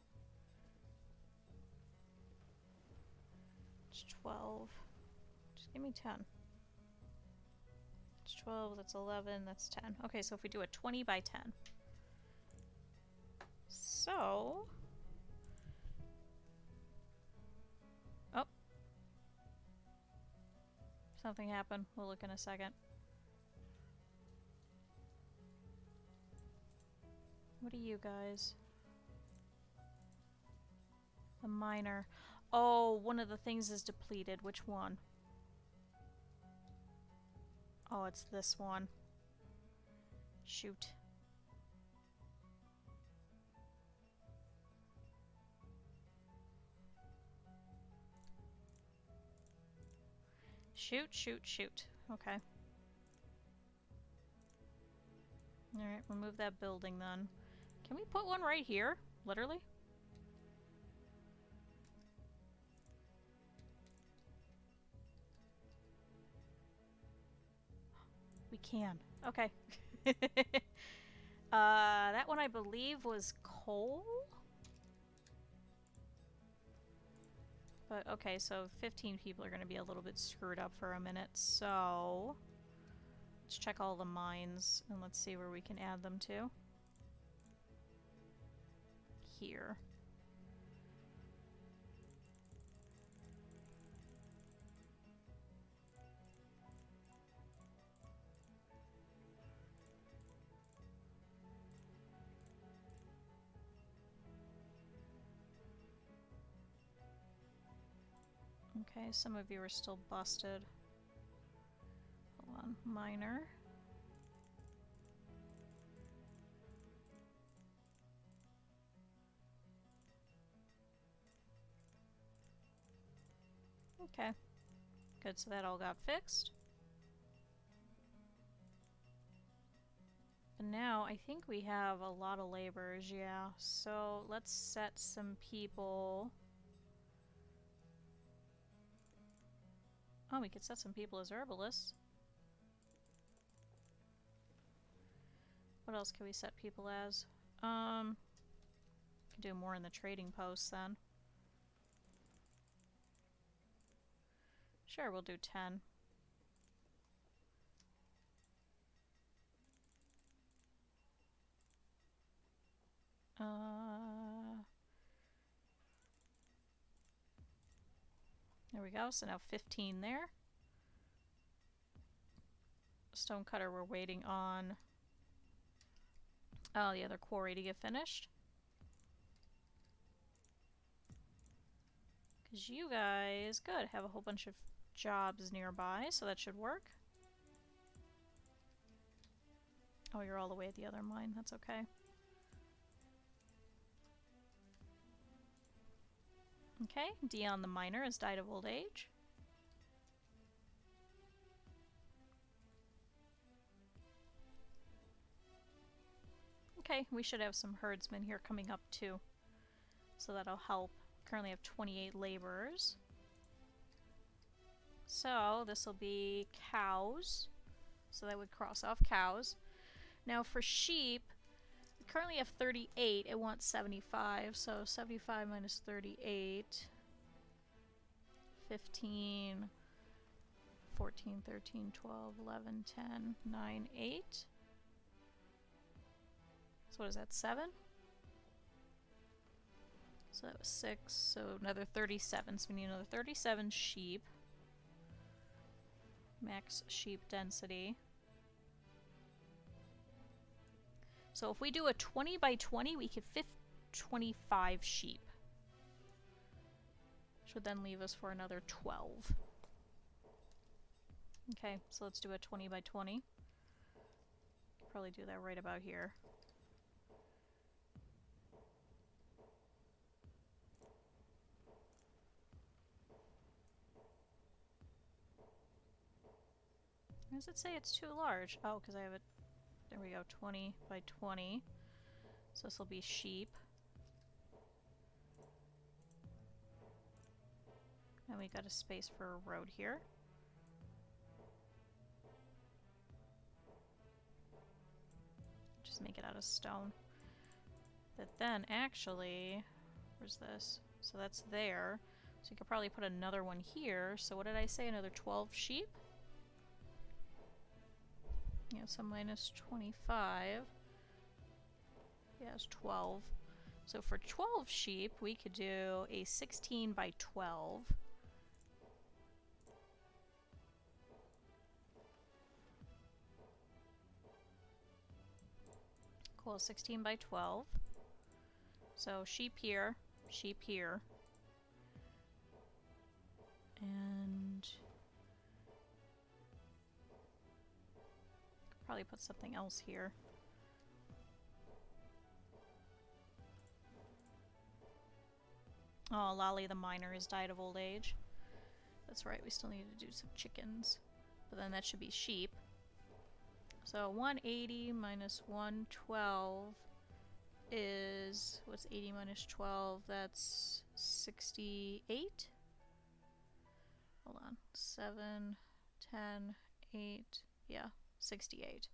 It's 12. Just give me 10. It's 12, that's 11, that's 10. Okay, so if we do a 20 by 10. So... Oh. Something happened. We'll look in a second. What are you guys? The miner. Oh, one of the things is depleted. Which one? Oh, it's this one. Shoot. Shoot, shoot, shoot. Okay. Alright, remove that building then. Can we put one right here? Literally? We can. Okay. That one I believe was coal? But okay, so 15 people are going to be a little bit screwed up for a minute, so let's check all the mines and let's see where we can add them to. Here. Okay, some of you are still busted. Hold on, miner. Okay. Good, so that all got fixed. And now I think we have a lot of laborers, yeah. So let's set some people. Oh, we could set some people as herbalists. What else can we set people as? Can do more in the trading posts then. Sure, we'll do 10. There we go, so now 15 there. Stonecutter, we're waiting on the other quarry to get finished. Because you guys, good, have a whole bunch of jobs nearby, so that should work. Oh, you're all the way at the other mine, that's okay. Okay, Dion the miner has died of old age. Okay, we should have some herdsmen here coming up too. So that'll help. Currently have 28 laborers. So this will be cows. So that would cross off cows. Now for sheep, we currently have 38. It wants 75. So 75 minus 38. 15, 14, 13, 12, 11, 10, 9, 8. So what is that, 7? So that was 6, so another 37. So we need another 37 sheep. Max sheep density. So if we do a 20 by 20, we could fit 25 sheep. Which would then leave us for another 12. Okay, so let's do a 20 by 20. Probably do that right about here. Why does it say it's too large? Oh, because I have it. There we go, 20 by 20. So this will be sheep. And we got a space for a road here. Just make it out of stone. But then actually, where's this? So that's there. So you could probably put another one here. So what did I say? Another 12 sheep? Yeah, so minus 25. Yeah, it's 12. So for 12 sheep, we could do a 16 by 12. Cool, 16 by 12. So sheep here, and probably put something else here. Oh, Lolly the miner has died of old age. That's right, we still need to do some chickens. But then that should be sheep. So 180 minus 112 is, what's 80 minus 12? That's 68? Hold on. 7, 10, 8. Yeah, 68.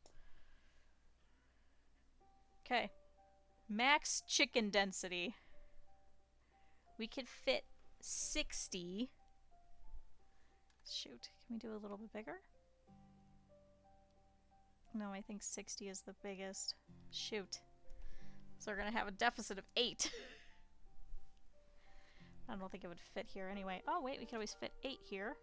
Okay. Max chicken density. We could fit 60. Shoot. Can we do a little bit bigger? No, I think 60 is the biggest. Shoot. So we're going to have a deficit of 8. I don't think it would fit here anyway. Oh, wait, we could always fit 8 here.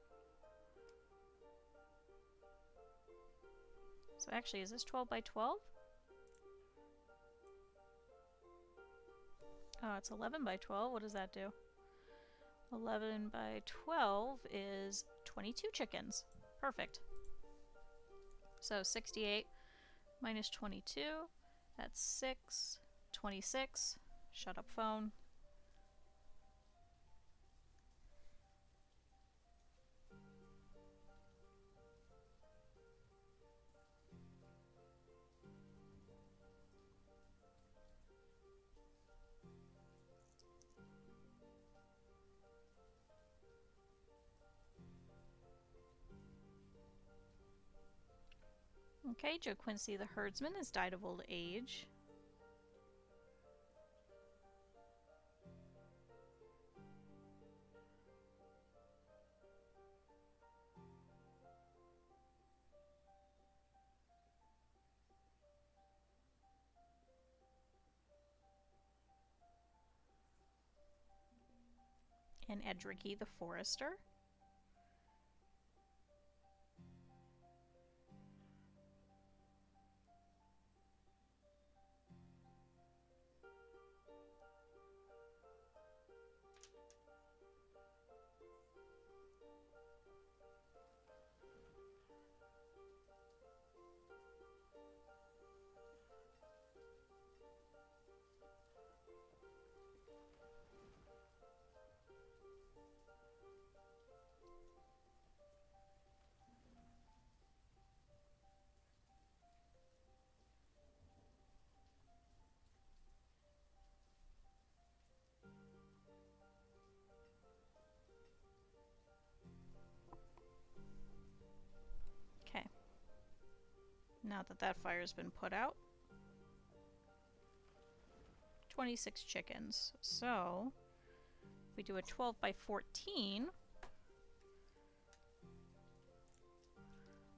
So actually, is this 12 by 12? Oh, it's 11 by 12. What does that do? 11 by 12 is 22 chickens. Perfect. So 68 minus 22, that's 6. 26. Shut up, phone. Okay, Joe Quincy the herdsman has died of old age. And Edricky the forester. Okay. Now that that fire's been put out. 26 chickens. So, if we do a 12 by 14...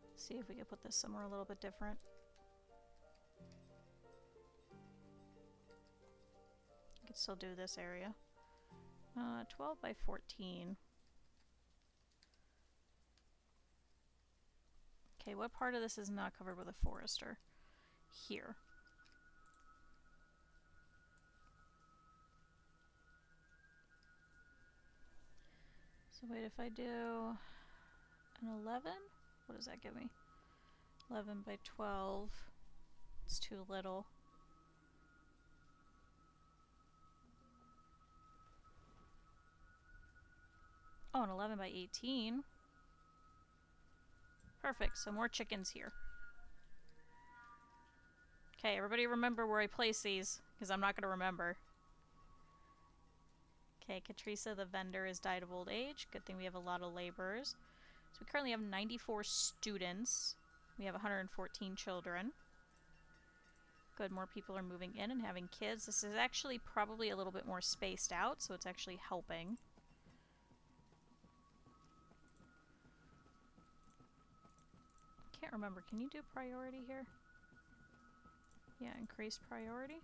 Let's see if we can put this somewhere a little bit different. I could still do this area. 12 by 14. Okay, what part of this is not covered with a forester? Here. So wait, if I do an 11, what does that give me? 11 by 12. It's too little. Oh, an 11 by 18. Perfect, so more chickens here. Okay, everybody remember where I place these, because I'm not going to remember. Okay, Katrisa the vendor has died of old age. Good thing we have a lot of laborers. So we currently have 94 students. We have 114 children. Good, more people are moving in and having kids. This is actually probably a little bit more spaced out, so it's actually helping. Can't remember. Can you do priority here? Yeah, increase priority.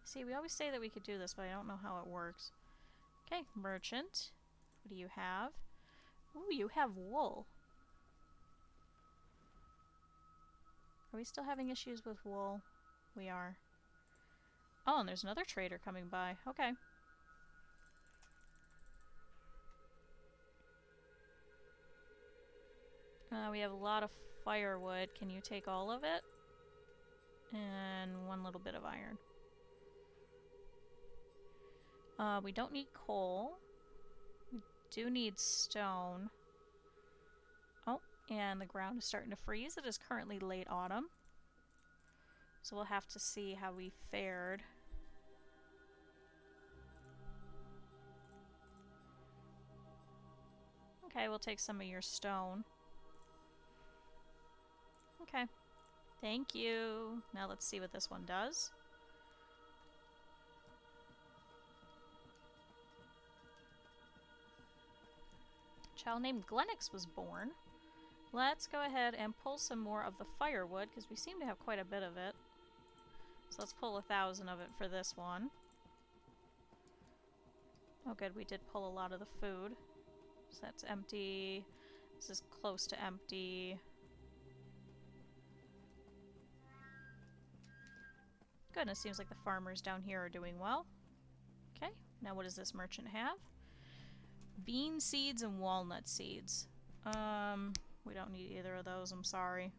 See, we always say that we could do this, but I don't know how it works. Okay, merchant. What do you have? Ooh, you have wool. Are we still having issues with wool? We are. Oh, and there's another trader coming by. Okay. We have a lot of firewood. Can you take all of it? And one little bit of iron. We don't need coal. We do need stone. Oh, And the ground is starting to freeze. It is currently late autumn. So we'll have to see how we fared. Okay, we'll take some of your stone. Okay. Thank you. Now let's see what this one does. A child named Glennox was born. Let's go ahead and pull some more of the firewood, because we seem to have quite a bit of it. So let's pull 1,000 of it for this one. Oh good, we did pull a lot of the food. So that's empty. This is close to empty. Good, and it seems like the farmers down here are doing well. Okay, now what does this merchant have? Bean seeds and walnut seeds. We don't need either of those, I'm sorry.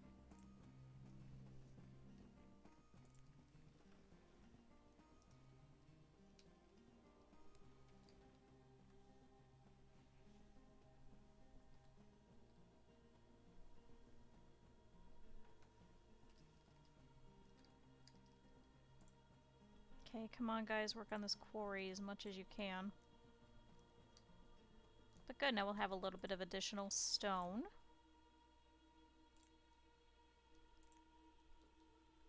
Okay, come on guys, work on this quarry as much as you can. But good, now we'll have a little bit of additional stone.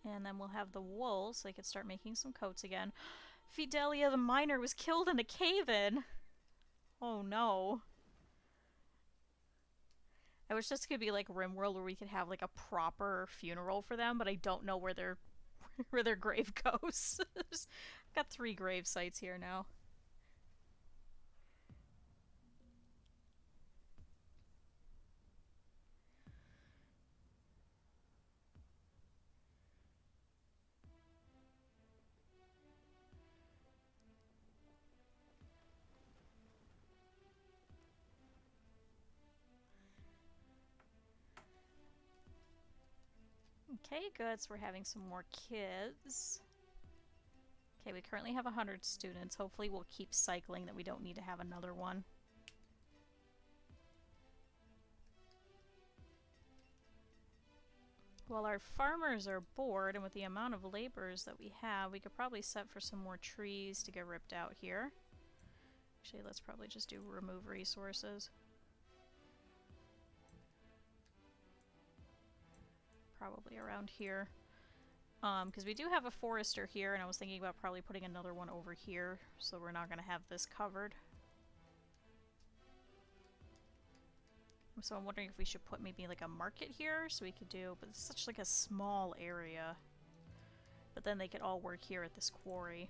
And then we'll have the wool, so they could start making some coats again. Fidelia the miner was killed in a cave-in! Oh no. I wish this could be like RimWorld where we could have like a proper funeral for them, but I don't know where their where their grave goes. I've got 3 grave sites here now. Okay, good. So we're having some more kids. Okay, we currently have 100 students. Hopefully we'll keep cycling, that we don't need to have another one. While our farmers are bored, and with the amount of laborers that we have, we could probably set for some more trees to get ripped out here. Actually, let's probably just do remove resources. Probably around here. Because we do have a forester here, and I was thinking about probably putting another one over here, so we're not going to have this covered. So I'm wondering if we should put maybe like a market here, so we could do, but it's such like a small area. But then they could all work here at this quarry.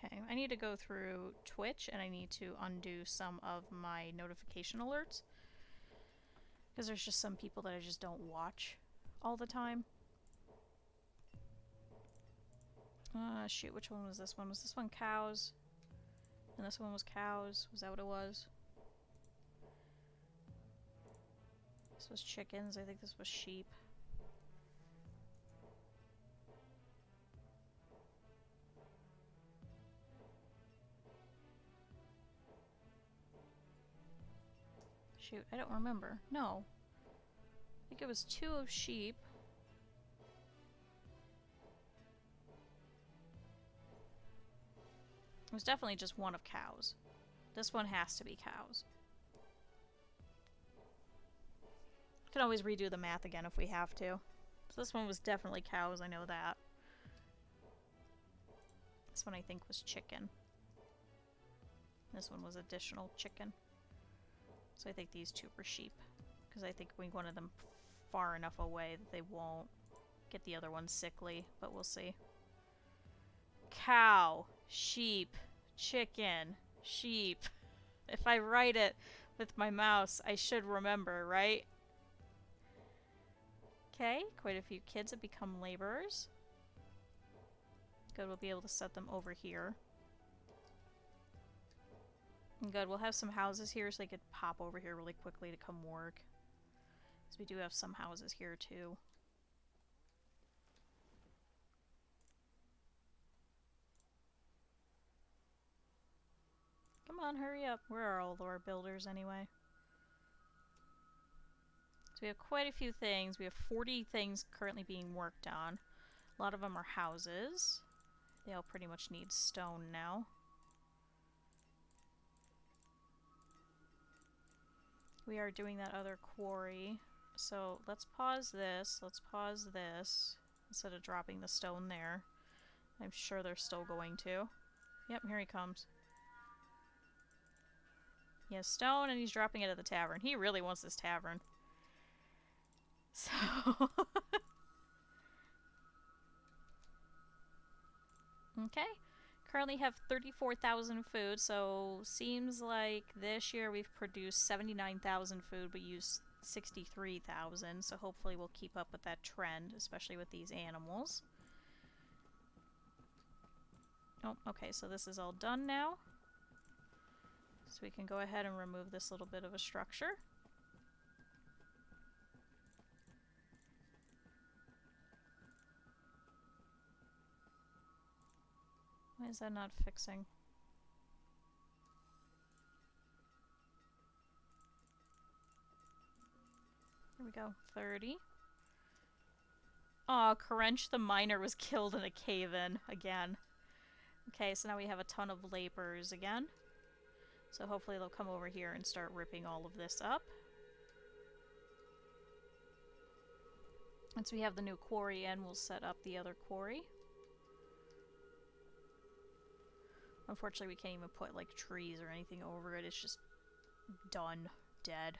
Okay, I need to go through Twitch, and I need to undo some of my notification alerts. Because there's just some people that I just don't watch all the time. Shoot, which one was this one? Was this one cows? And this one was cows? Was that what it was? This was chickens. I think this was sheep. Shoot, I don't remember. No. I think it was 2 of sheep. It was definitely just 1 of cows. This one has to be cows. Can always redo the math again if we have to. So this one was definitely cows, I know that. This one I think was chicken. This one was additional chicken. So I think these 2 were sheep. Because I think we wanted them far enough away that they won't get the other one sickly. But we'll see. Cow, sheep, chicken, sheep. If I write it with my mouse, I should remember, right? Okay, quite a few kids have become laborers. Good, we'll be able to set them over here. Good, we'll have some houses here so they could pop over here really quickly to come work. Because we do have some houses here too. Come on, hurry up. Where are all of our builders anyway? So we have quite a few things. We have 40 things currently being worked on. A lot of them are houses. They all pretty much need stone now. We are doing that other quarry. So let's pause this. Let's pause this. Instead of dropping the stone there. I'm sure they're still going to. Yep, here he comes. He has stone and he's dropping it at the tavern. He really wants this tavern. So... Okay. Currently have 34,000 food, so seems like this year we've produced 79,000 food but used 63,000, so hopefully we'll keep up with that trend, especially with these animals. Oh, okay, so this is all done now. So we can go ahead and remove this little bit of a structure. Why is that not fixing? There we go. 30. Aw, Karench the miner was killed in a cave-in again. Okay, so now we have a ton of laborers again. So hopefully they'll come over here and start ripping all of this up. Once we have the new quarry in, we'll set up the other quarry. Unfortunately, we can't even put, like, trees or anything over it. It's just done. Dead.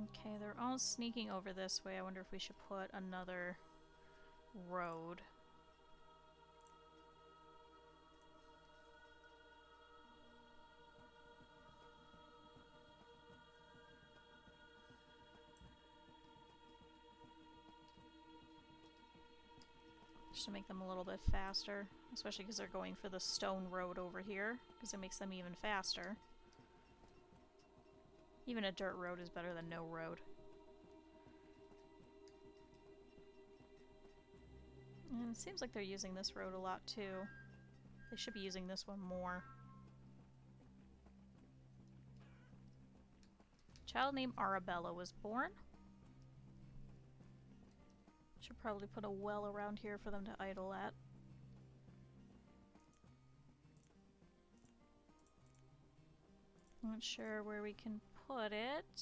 Okay, they're all sneaking over this way. I wonder if we should put another road. Just to make them a little bit faster. Especially because they're going for the stone road over here. Because it makes them even faster. Even a dirt road is better than no road. And it seems like they're using this road a lot too. They should be using this one more. Child named Arabella was born. Should probably put a well around here for them to idle at. Not sure where we can put it.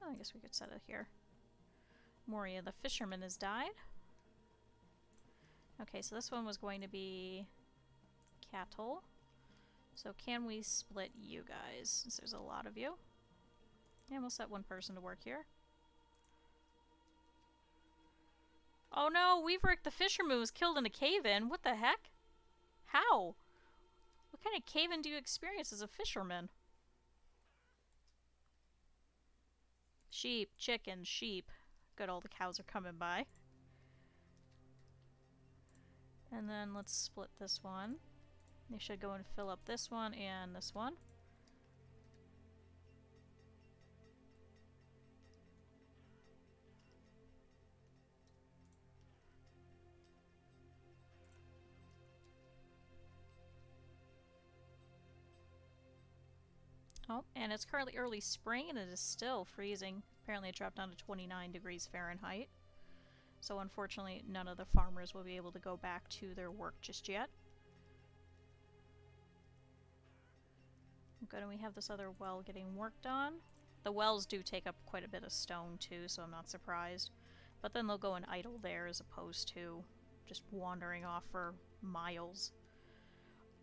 Oh, I guess we could set it here. Moria the fisherman has died. Okay, so this one was going to be cattle. So can we split you guys, since there's a lot of you? And we'll set one person to work here. Oh no, Weaverick the fisherman was killed in a cave-in. What the heck? How? What kind of cave-in do you experience as a fisherman? Sheep, chickens, sheep. Good, all the cows are coming by. And then let's split this one. They should go and fill up this one and this one. Oh, and it's currently early spring and it is still freezing. Apparently it dropped down to 29 degrees Fahrenheit. So unfortunately none of the farmers will be able to go back to their work just yet. Good, and we have this other well getting worked on. The wells do take up quite a bit of stone too, so I'm not surprised. But then they'll go and idle there as opposed to just wandering off for miles.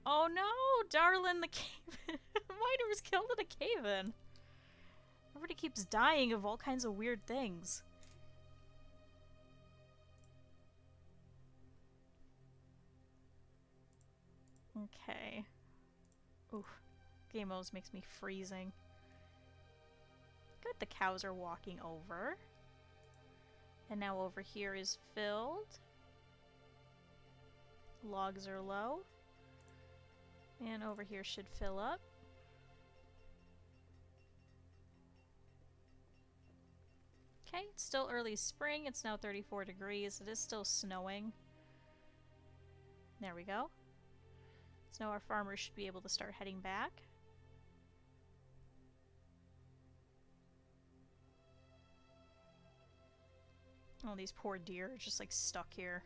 Oh no! Darlin the cave-in! Miner was killed in a cave-in! Everybody keeps dying of all kinds of weird things. Okay. Oof. Game modes makes me freezing. Good, the cows are walking over. And now over here is filled. Logs are low. And over here should fill up. Okay, it's still early spring. It's now 34 degrees. It is still snowing. There we go. So now our farmers should be able to start heading back. Oh, these poor deer are just like stuck here.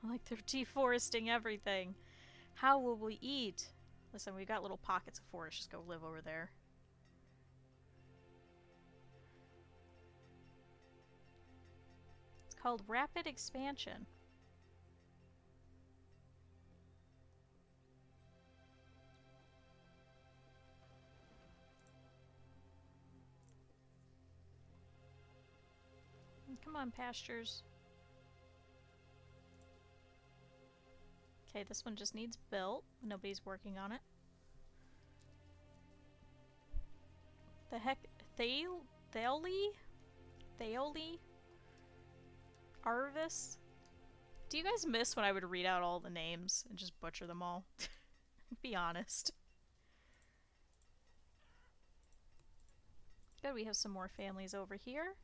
Like they're deforesting everything. How will we eat? Listen, we've got little pockets of forest. Just go live over there. It's called rapid expansion. Come on, pastures. Okay, this one just needs built. Nobody's working on it. The heck? Thaoli? Arvis? Do you guys miss when I would read out all the names and just butcher them all? Be honest. Good, we have some more families over here.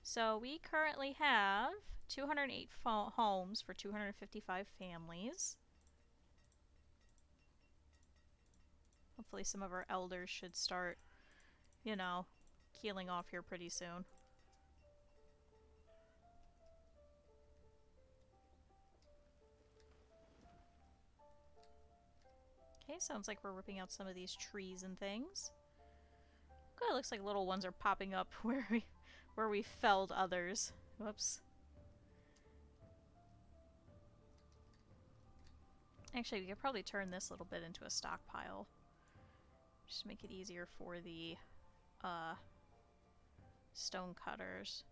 So we currently have 208 homes for 255 families. Hopefully some of our elders should start, you know, keeling off here pretty soon. Okay, sounds like we're ripping out some of these trees and things. Good, looks like little ones are popping up where we felled others. Whoops. Actually, we could probably turn this little bit into a stockpile. Just to make it easier for the stone cutters.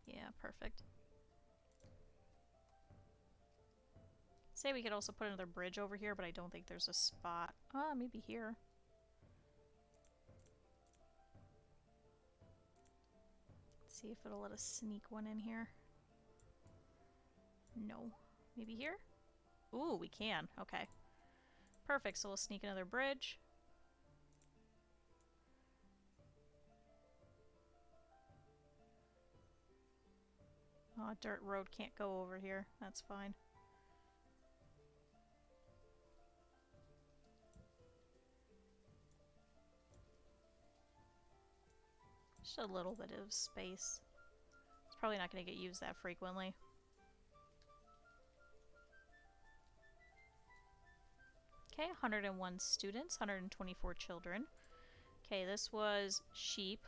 Yeah, perfect. Say we could also put another bridge over here, but I don't think there's a spot. Maybe here. Let's see if it'll let us sneak one in here. No. Maybe here? Ooh, we can. Okay. Perfect, so we'll sneak another bridge. Oh, dirt road can't go over here. That's fine. Just a little bit of space. It's probably not going to get used that frequently. Okay, 101 students, 124 children. Okay, this was sheep.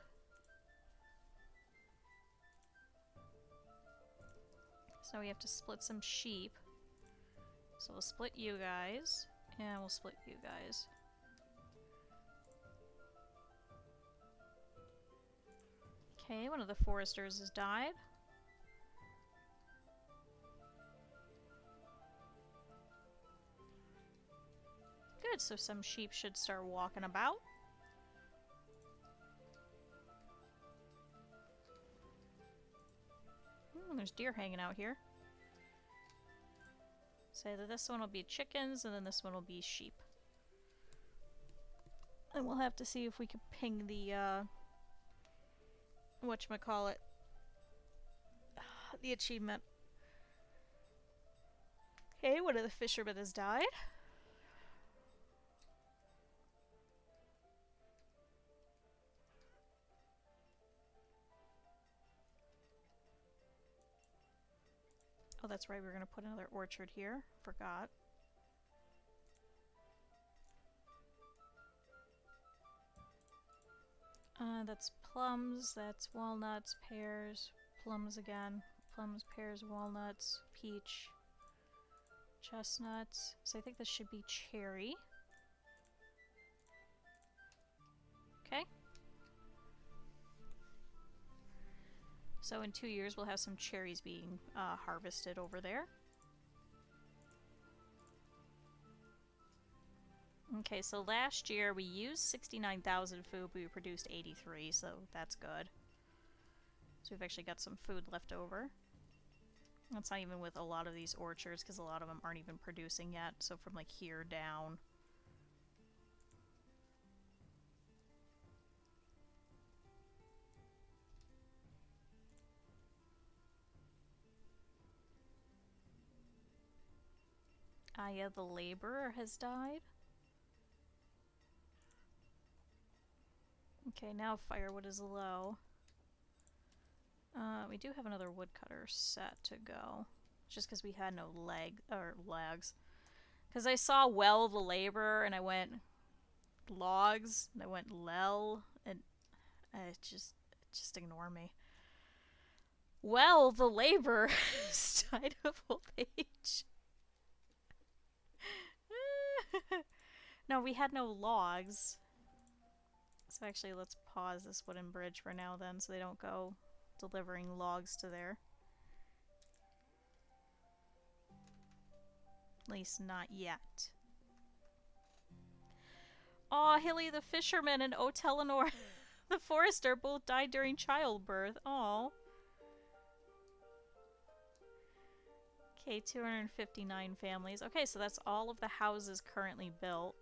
So we have to split some sheep. So we'll split you guys, and we'll split you guys. Okay, one of the foresters has died. Good, so some sheep should start walking about. There's deer hanging out here. Say that this one will be chickens, and then this one will be sheep. And we'll have to see if we can ping the, whatchamacallit, the achievement. Okay, one of the fishermen has died. Oh, that's right, we were going to put another orchard here. Forgot. That's plums, that's walnuts, pears, plums again. Plums, pears, walnuts, peach, chestnuts. So I think this should be cherry. Okay. So in 2 years we'll have some cherries being harvested over there. Okay, so last year we used 69,000 food, but we produced 83, so that's good. So we've actually got some food left over. That's not even with a lot of these orchards, because a lot of them aren't even producing yet. So from like here down. Ah, yeah, the laborer has died. Okay, now firewood is low. We do have another woodcutter set to go. Just because we had no lags. Because I saw well the laborer and I went logs and I went lel and just ignore me. Well, the laborer died of old age. No, we had no logs. So actually, let's pause this wooden bridge for now then, so they don't go delivering logs to there. At least not yet. Aw, Hilly the fisherman and Otelenor the forester both died during childbirth. Aw. Okay, 259 families. Okay, so that's all of the houses currently built.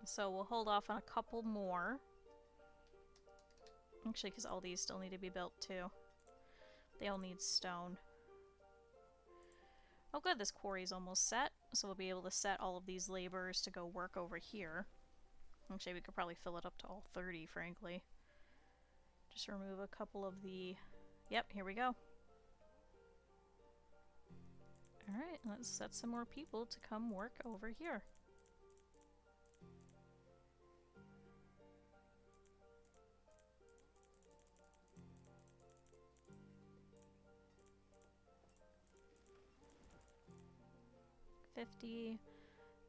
So we'll hold off on a couple more. Actually, because all these still need to be built too. They all need stone. Oh good, this quarry's almost set. So we'll be able to set all of these laborers to go work over here. Actually, we could probably fill it up to all 30, frankly. Just remove a couple of the... Yep, here we go. Alright, let's set some more people to come work over here.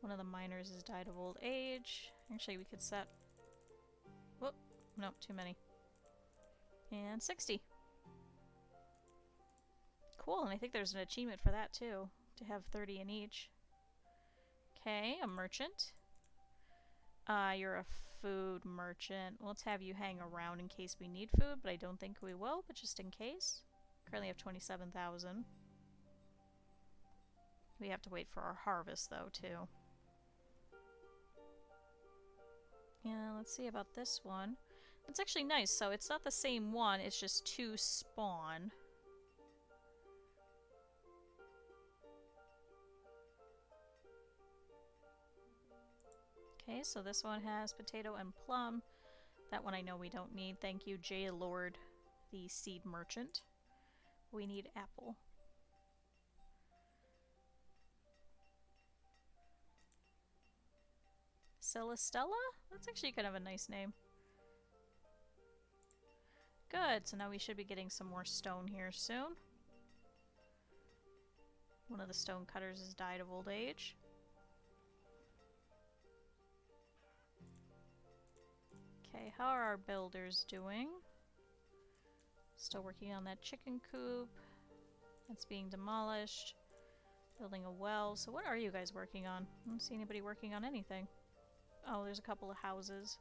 One of the miners has died of old age. Actually, we could set... Whoop. Nope, too many. And 60. Cool, and I think there's an achievement for that too. To have 30 in each. Okay, a merchant. You're a food merchant. Let's have you hang around in case we need food, but I don't think we will, but just in case. Currently have 27,000. We have to wait for our harvest though, too. Yeah, let's see about this one. It's actually nice, so it's not the same one, it's just 2 spawn. Okay, so this one has potato and plum. That one I know we don't need. Thank you, J. Lord, the seed merchant. We need apple. Celestella? That's actually kind of a nice name. Good, so now we should be getting some more stone here soon. One of the stone cutters has died of old age. Okay, how are our builders doing? Still working on that chicken coop. That's being demolished. Building a well. So what are you guys working on? I don't see anybody working on anything. Oh, there's a couple of houses.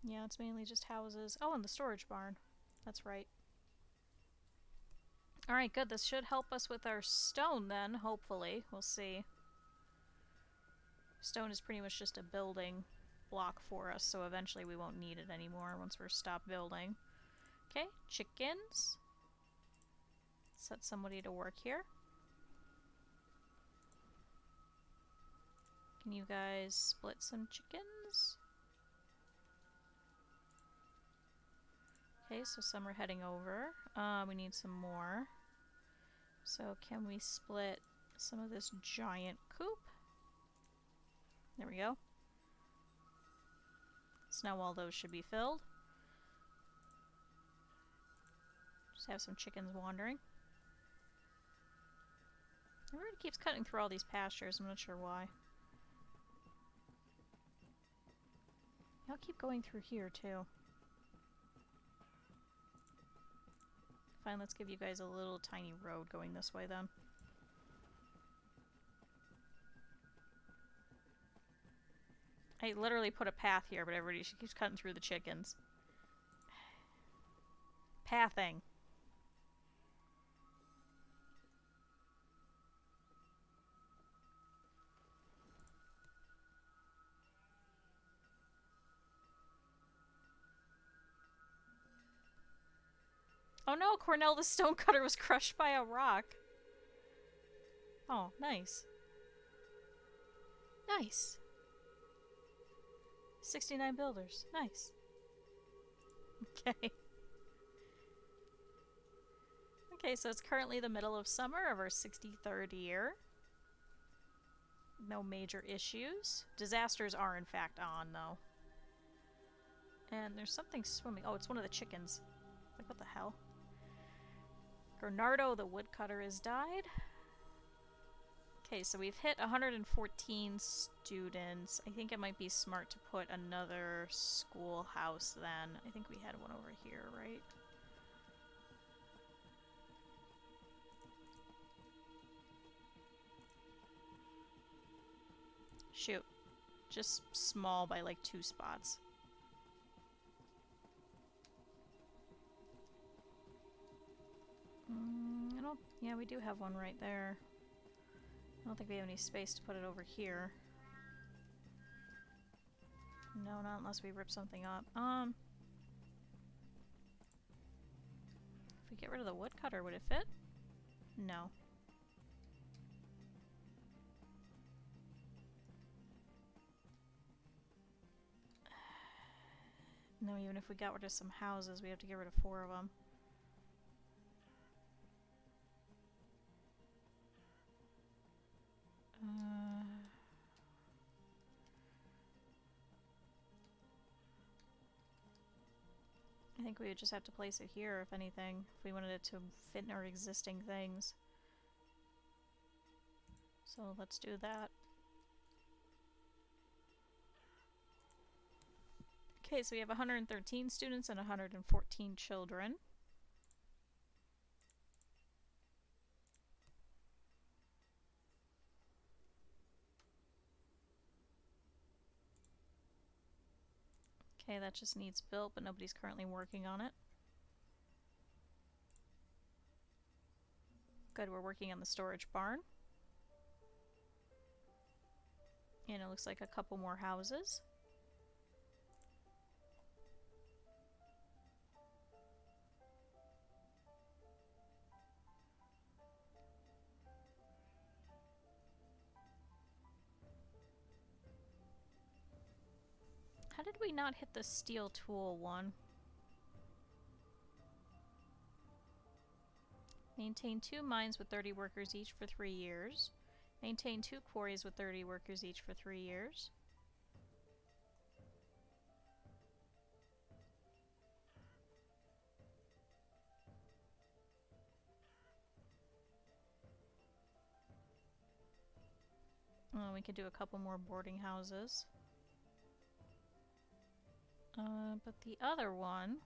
Yeah, it's mainly just houses. Oh, and the storage barn. That's right. Alright, good. This should help us with our stone then, hopefully. We'll see. Stone is pretty much just a building block for us, so eventually we won't need it anymore once we're stopped building. Okay, chickens. Set somebody to work here. Can you guys split some chickens? Okay, so some are heading over. We need some more. So can we split some of this giant coop? There we go. So now all those should be filled. Just have some chickens wandering. Everybody keeps cutting through all these pastures, I'm not sure why. I'll keep going through here too. Fine, let's give you guys a little tiny road going this way then. I literally put a path here, but everybody keeps cutting through the chickens. Pathing. Oh no, Cornell the Stonecutter was crushed by a rock. Oh, nice. Nice. 69 builders. Nice. Okay. Okay, so it's currently the middle of summer of our 63rd year. No major issues. Disasters are in fact on, though. And there's something swimming. Oh, it's one of the chickens. Like, what the hell? Bernardo the woodcutter has died. Okay, so we've hit 114 students. I think it might be smart to put another schoolhouse then. I think we had one over here, right? Shoot. Just small by like 2 spots. I don't... Yeah, we do have one right there. I don't think we have any space to put it over here. No, not unless we rip something up. If we get rid of the woodcutter, would it fit? No. No, even if we got rid of some houses, we have to get rid of 4 of them. I think we would just have to place it here, if anything, if we wanted it to fit in our existing things. So let's do that. Okay, so we have 113 students and 114 children. Okay, that just needs built, but nobody's currently working on it. Good, we're working on the storage barn. And it looks like a couple more houses. How did we not hit the steel tool one? Maintain 2 mines with 30 workers each for 3 years. Maintain 2 quarries with 30 workers each for 3 years. We could do a couple more boarding houses. But the other one...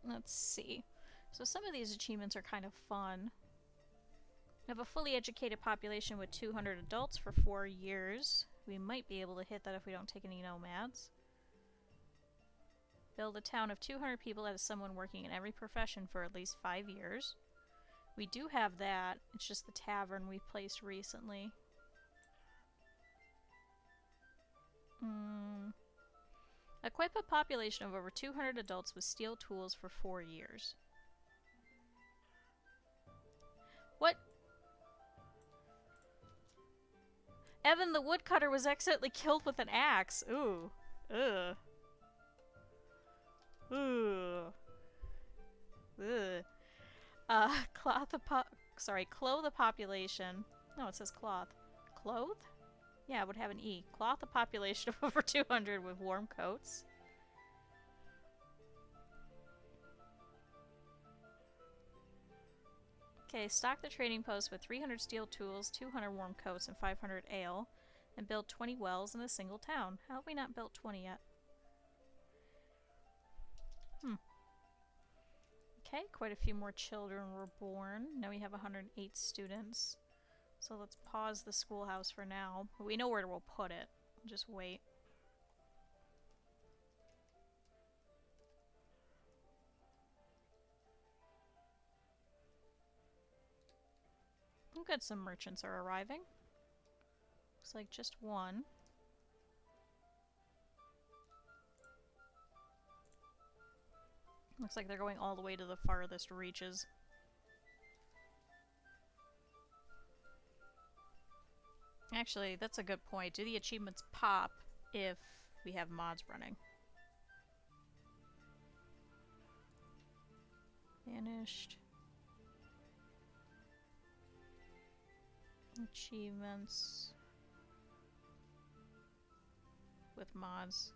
Let's see. So some of these achievements are kind of fun. We have a fully educated population with 200 adults for 4 years. We might be able to hit that if we don't take any nomads. Build a town of 200 people that has someone working in every profession for at least 5 years. We do have that. It's just the tavern we placed recently. Equip a population of over 200 adults with steel tools for 4 years. What? Evan the woodcutter was accidentally killed with an axe. Ooh. Ugh. Ooh. Ugh. Clothe the population. No, it says cloth. Clothe? Yeah, it would have an E. Cloth the population of over 200 with warm coats. Okay, stock the trading post with 300 steel tools, 200 warm coats, and 500 ale, and build 20 wells in a single town. How have we not built 20 yet? Okay, quite a few more children were born. Now we have 108 students. So let's pause the schoolhouse for now. But we know where we'll put it. Just wait. Oh, good, some merchants are arriving. Looks like just one. Looks like they're going all the way to the farthest reaches. Actually, that's a good point. Do the achievements pop if we have mods running? Banished. Achievements. With mods.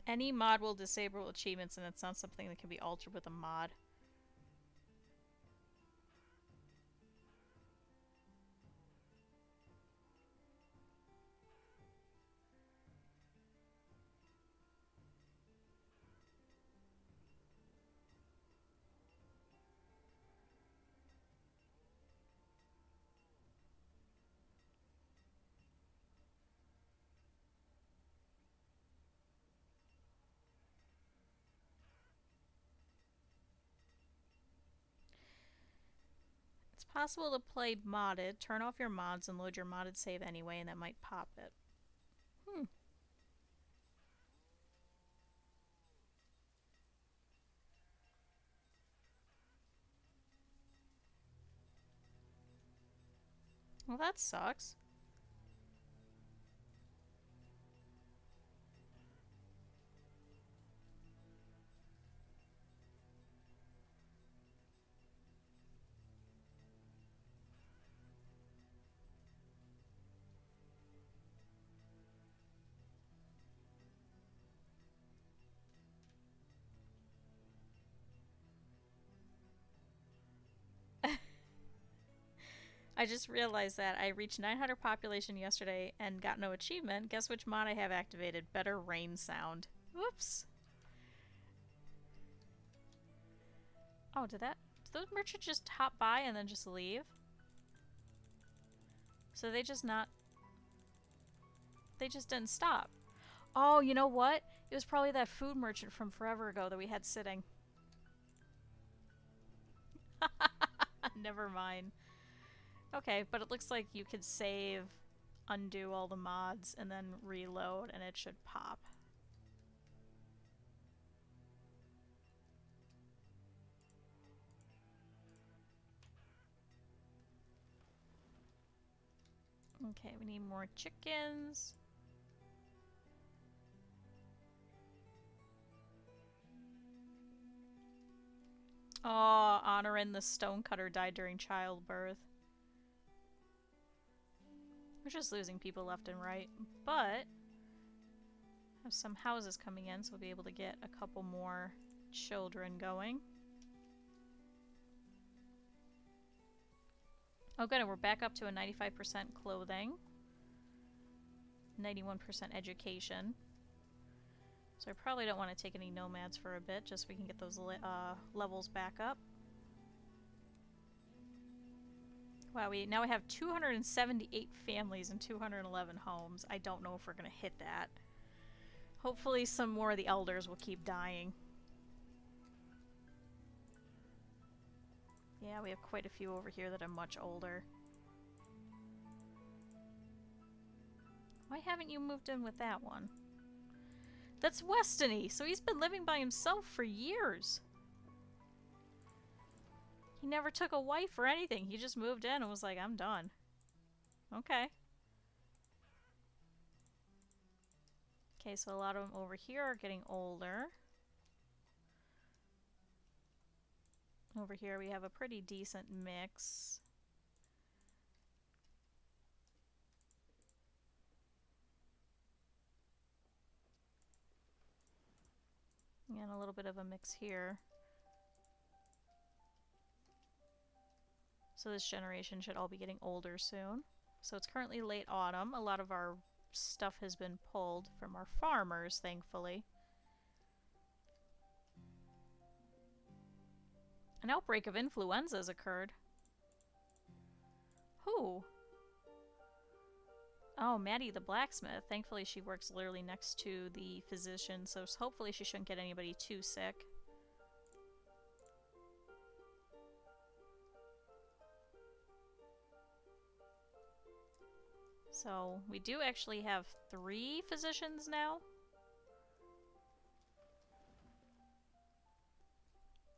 Any mod will disable achievements, and it's not something that can be altered with a mod. It's possible to play modded, turn off your mods, and load your modded save anyway, and that might pop it. Well, that sucks. I just realized that I reached 900 population yesterday and got no achievement. Guess which mod I have activated? Better rain sound. Whoops. Oh, did those merchants just hop by and then just leave? So they just didn't stop. Oh, you know what? It was probably that food merchant from forever ago that we had sitting. Never mind. Okay, but it looks like you could save, undo all the mods, and then reload, and it should pop. Okay, we need more chickens. Oh, honoring the stonecutter died during childbirth. We're just losing people left and right, but have some houses coming in, so we'll be able to get a couple more children going. Oh good, and we're back up to a 95% clothing. 91% education. So I probably don't want to take any nomads for a bit, just so we can get those levels back up. Wow, now we have 278 families and 211 homes. I don't know if we're going to hit that. Hopefully some more of the elders will keep dying. Yeah, we have quite a few over here that are much older. Why haven't you moved in with that one? That's Westony, so he's been living by himself for years. He never took a wife or anything. He just moved in and was like, I'm done. Okay. Okay, so a lot of them over here are getting older. Over here we have a pretty decent mix. And a little bit of a mix here. So this generation should all be getting older soon. So it's currently late autumn. A lot of our stuff has been pulled from our farmers, thankfully. An outbreak of influenza has occurred. Who? Oh, Maddie the blacksmith. Thankfully she works literally next to the physician, so hopefully she shouldn't get anybody too sick. So, we do actually have 3 physicians now.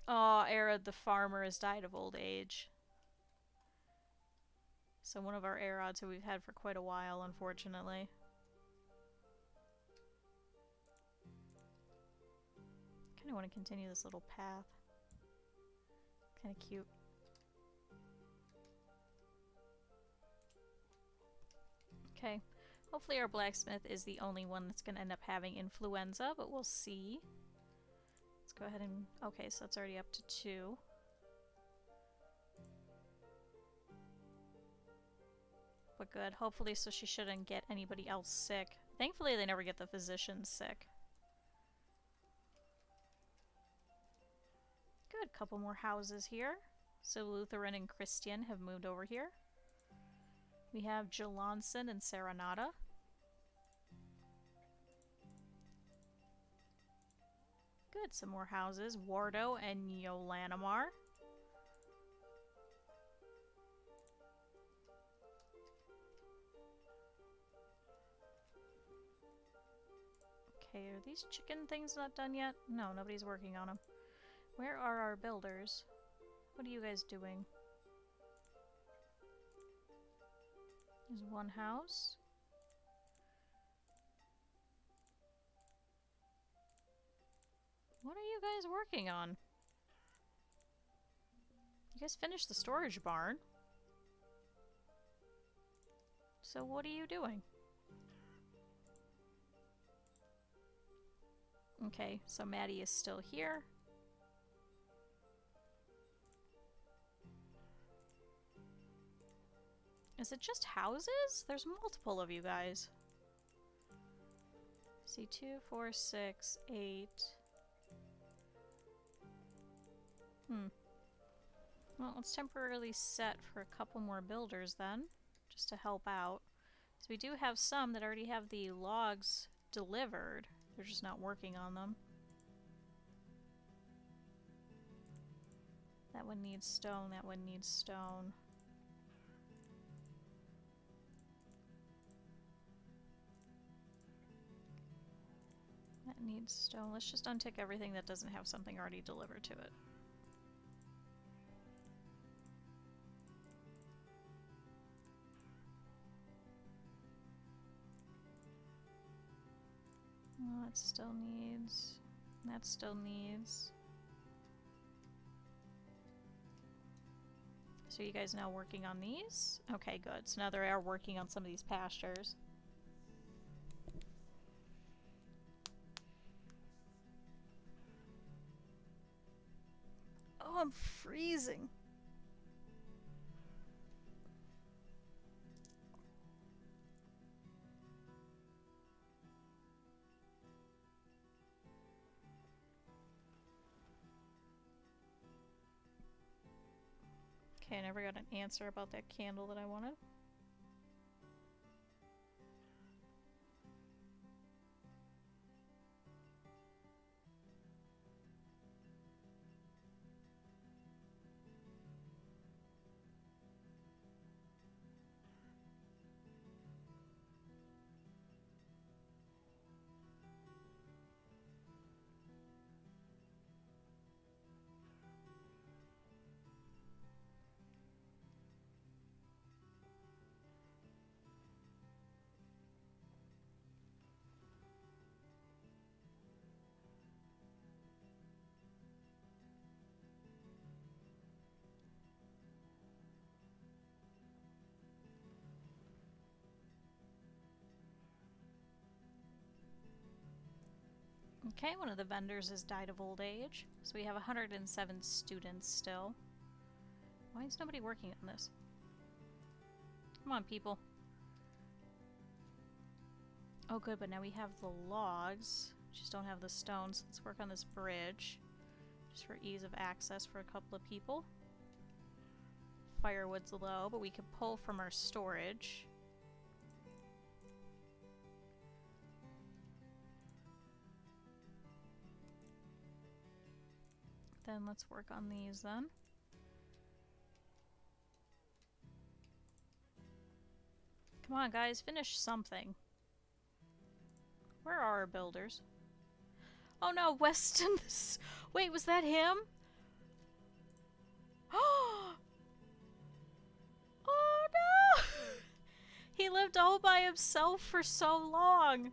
Oh, Arad the farmer has died of old age. So one of our Arads who we've had for quite a while, unfortunately. Kinda want to continue this little path. Kinda cute. Okay. Hopefully our blacksmith is the only one that's gonna end up having influenza, but we'll see. Let's go ahead and... Okay, so that's already up to 2. But good. Hopefully so she shouldn't get anybody else sick. Thankfully they never get the physicians sick. Good. Couple more houses here. So Lutheran and Christian have moved over here. We have Jolanson and Serenata. Good. Some more houses. Wardo and Yolanimar. Okay, are these chicken things not done yet? No, nobody's working on them. Where are our builders? What are you guys doing? There's one house. What are you guys working on? You guys finished the storage barn. So what are you doing? Okay, so Maddie is still here. Is it just houses? There's multiple of you guys. See, 2, 4, 6, 8. Well, let's temporarily set for a couple more builders then, just to help out. So we do have some that already have the logs delivered. They're just not working on them. That one needs stone, that one needs stone. That needs stone. Let's just untick everything that doesn't have something already delivered to it. Oh, that still needs... That still needs... So you guys now working on these? Okay, good. So now they are working on some of these pastures. Oh, I'm freezing. Okay, I never got an answer about that candle that I wanted. Okay, one of the vendors has died of old age. So we have 107 students still. Why is nobody working on this? Come on, people. Oh good, but now we have the logs. Just don't have the stones. Let's work on this bridge. just for ease of access for a couple of people. Firewood's low, but we could pull from our storage. Then let's work on these then. Come on, guys, finish something. Where are our builders? Oh no, Weston. Wait, was that him? Oh no! He lived all by himself for so long,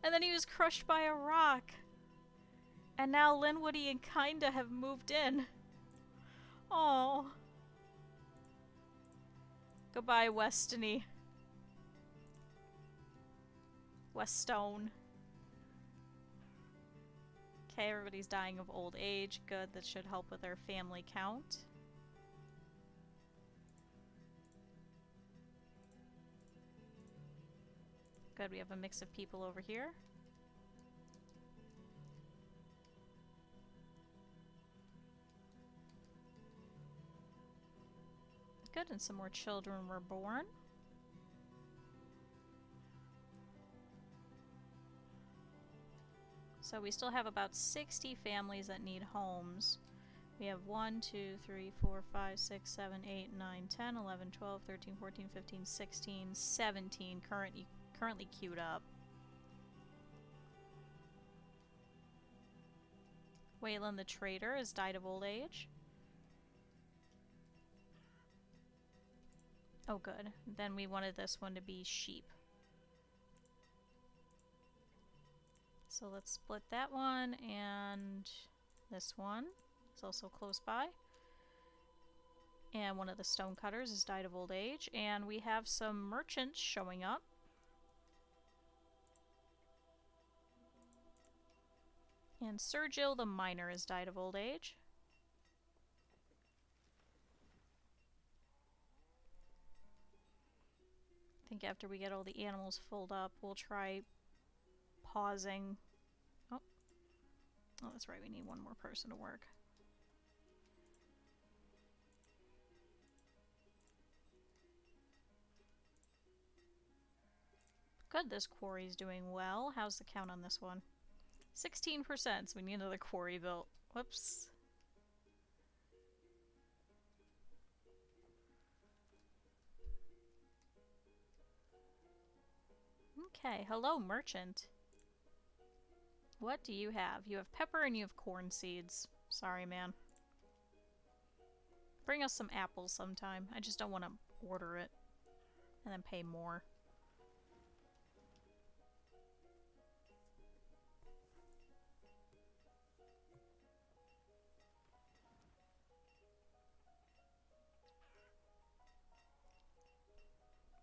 and then he was crushed by a rock. And now Linwoody and Kinda have moved in. Oh. Goodbye, Westony. Westone. Okay, everybody's dying of old age. Good, that should help with our family count. Good, we have a mix of people over here. Good, and some more children were born. So we still have about 60 families that need homes. We have 1, 2, 3, 4, 5, 6, 7, 8, 9, 10, 11, 12, 13, 14, 15, 16, 17 currently queued up. Waylon the trader has died of old age. Oh good. Then we wanted this one to be sheep. So let's split that one, and this one is also close by. And one of the stonecutters has died of old age, and we have some merchants showing up. And Sergil the miner has died of old age. I think after we get all the animals filled up, we'll try pausing. Oh, that's right, we need one more person to work. Good, this quarry's doing well. How's the count on this one? 16%, so we need another quarry built. Whoops. Okay, hello, merchant. What do you have? You have pepper and you have corn seeds. Sorry, man. Bring us some apples sometime. I just don't want to order it and then pay more.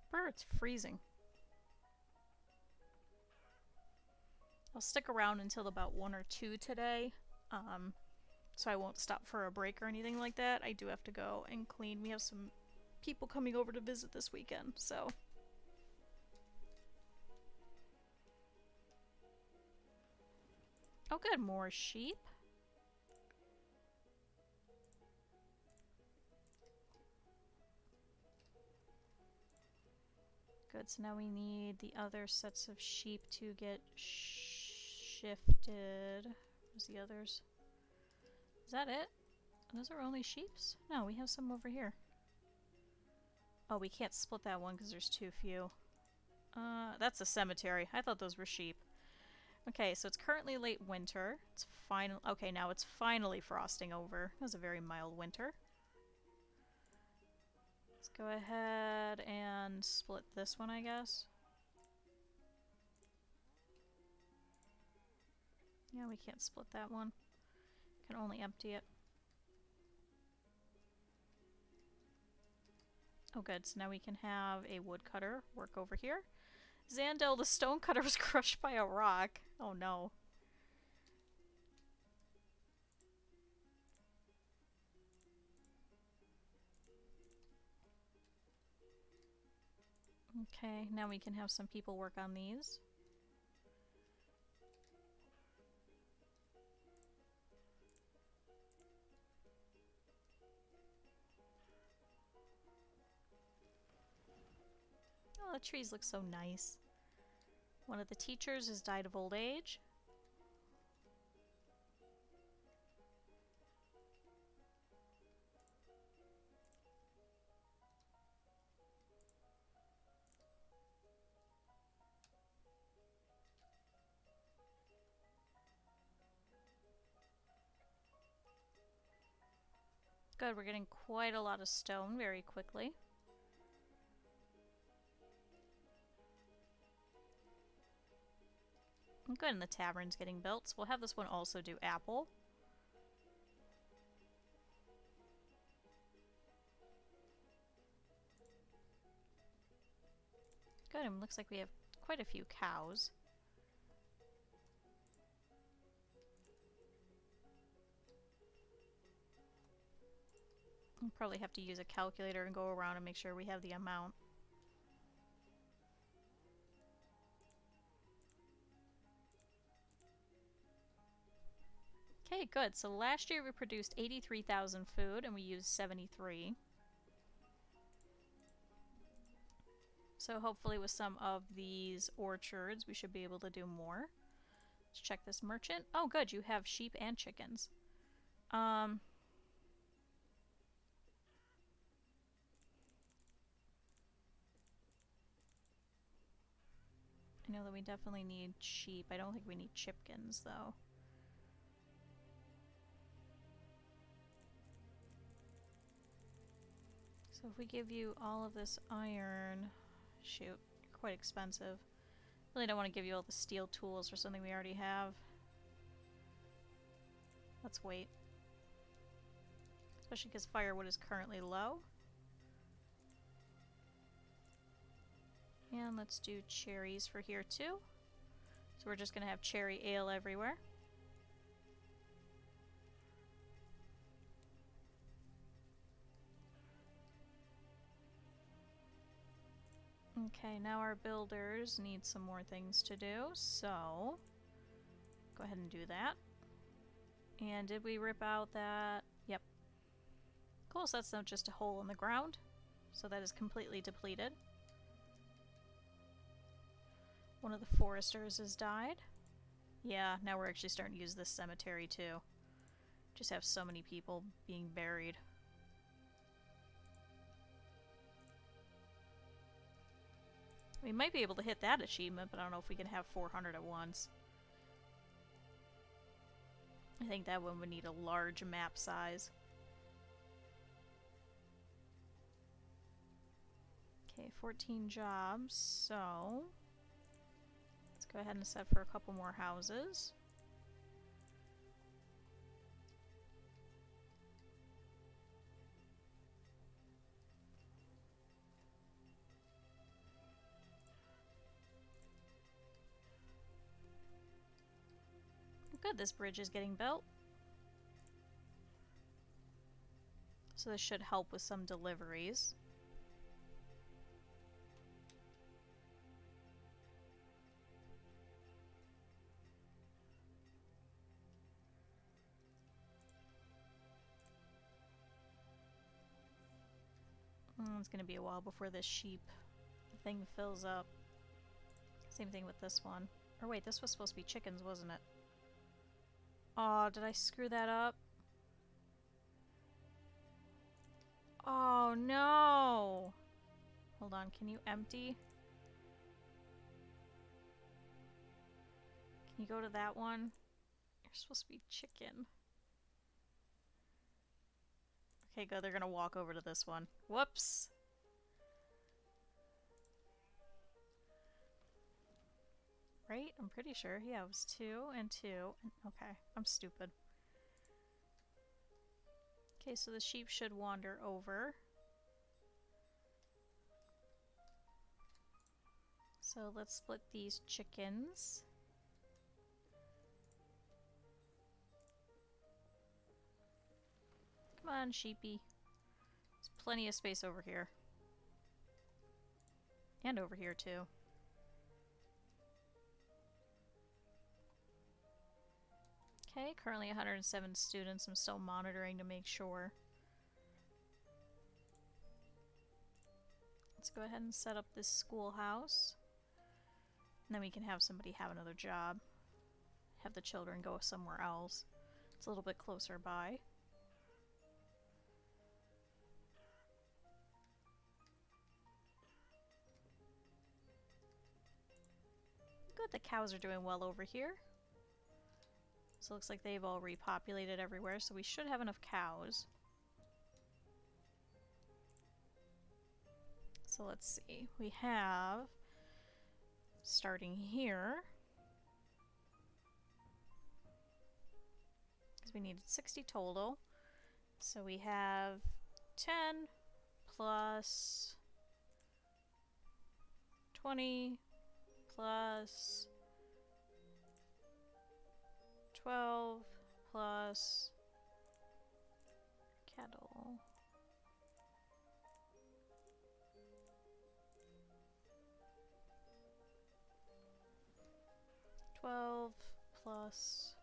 Brr, it's freezing. I'll stick around until about 1 or 2 today, so I won't stop for a break or anything like that. I do have to go and clean. We have some people coming over to visit this weekend, so. Oh good, more sheep. Good, so now we need the other sets of sheep to get shifted. Where's the others? Is that it? Those are only sheeps? No, we have some over here. Oh, we can't split that one because there's too few. That's a cemetery. I thought those were sheep. Okay, so it's currently late winter. It's okay, now it's finally frosting over. It was a very mild winter. Let's go ahead and split this one, I guess. Yeah, we can't split that one. Can only empty it. Oh good, so now we can have a woodcutter work over here. Xandel, the stonecutter, was crushed by a rock. Oh no. Okay, now we can have some people work on these. Oh, the trees look so nice. One of the teachers has died of old age. Good, we're getting quite a lot of stone very quickly. Good, and the tavern's getting built, so we'll have this one also do apple. Good, and looks like we have quite a few cows. We'll probably have to use a calculator and go around and make sure we have the amount. Okay, good. So last year we produced 83,000 food and we used 73. So hopefully with some of these orchards we should be able to do more. Let's check this merchant. Oh good, you have sheep and chickens. I know that we definitely need sheep. I don't think we need chickens, though. So if we give you all of this iron... Shoot, you're quite expensive. Really don't want to give you all the steel tools for something we already have. Let's wait. Especially because firewood is currently low. And let's do cherries for here too. So we're just going to have cherry ale everywhere. Okay, now our builders need some more things to do, so go ahead and do that. And did we rip out that? Yep. Cool, so that's not just a hole in the ground. So that is completely depleted. One of the foresters has died. Yeah, now we're actually starting to use this cemetery too. Just have so many people being buried. We might be able to hit that achievement, but I don't know if we can have 400 at once. I think that one would need a large map size. Okay, 14 jobs, so... let's go ahead and set for a couple more houses. Good, this bridge is getting built. So this should help with some deliveries. It's gonna be a while before this sheep thing fills up. Same thing with this one. Or wait, this was supposed to be chickens, wasn't it? Oh, did I screw that up? Oh no! Hold on, can you empty? Can you go to that one? You're supposed to be chicken. Okay, good, they're gonna walk over to this one. Whoops! Right? I'm pretty sure. Yeah, it was 2 and 2. And, okay, I'm stupid. Okay, so the sheep should wander over. So let's split these chickens. Come on, sheepy. There's plenty of space over here. And over here, too. Okay, currently 107 students. I'm still monitoring to make sure. Let's go ahead and set up this schoolhouse. And then we can have somebody have another job. Have the children go somewhere else. It's a little bit closer by. Good, the cows are doing well over here. So it looks like they've all repopulated everywhere, so we should have enough cows. So let's see. We have, starting here, because we needed 60 total. So we have 10 plus 20 plus 12 plus cattle. Plus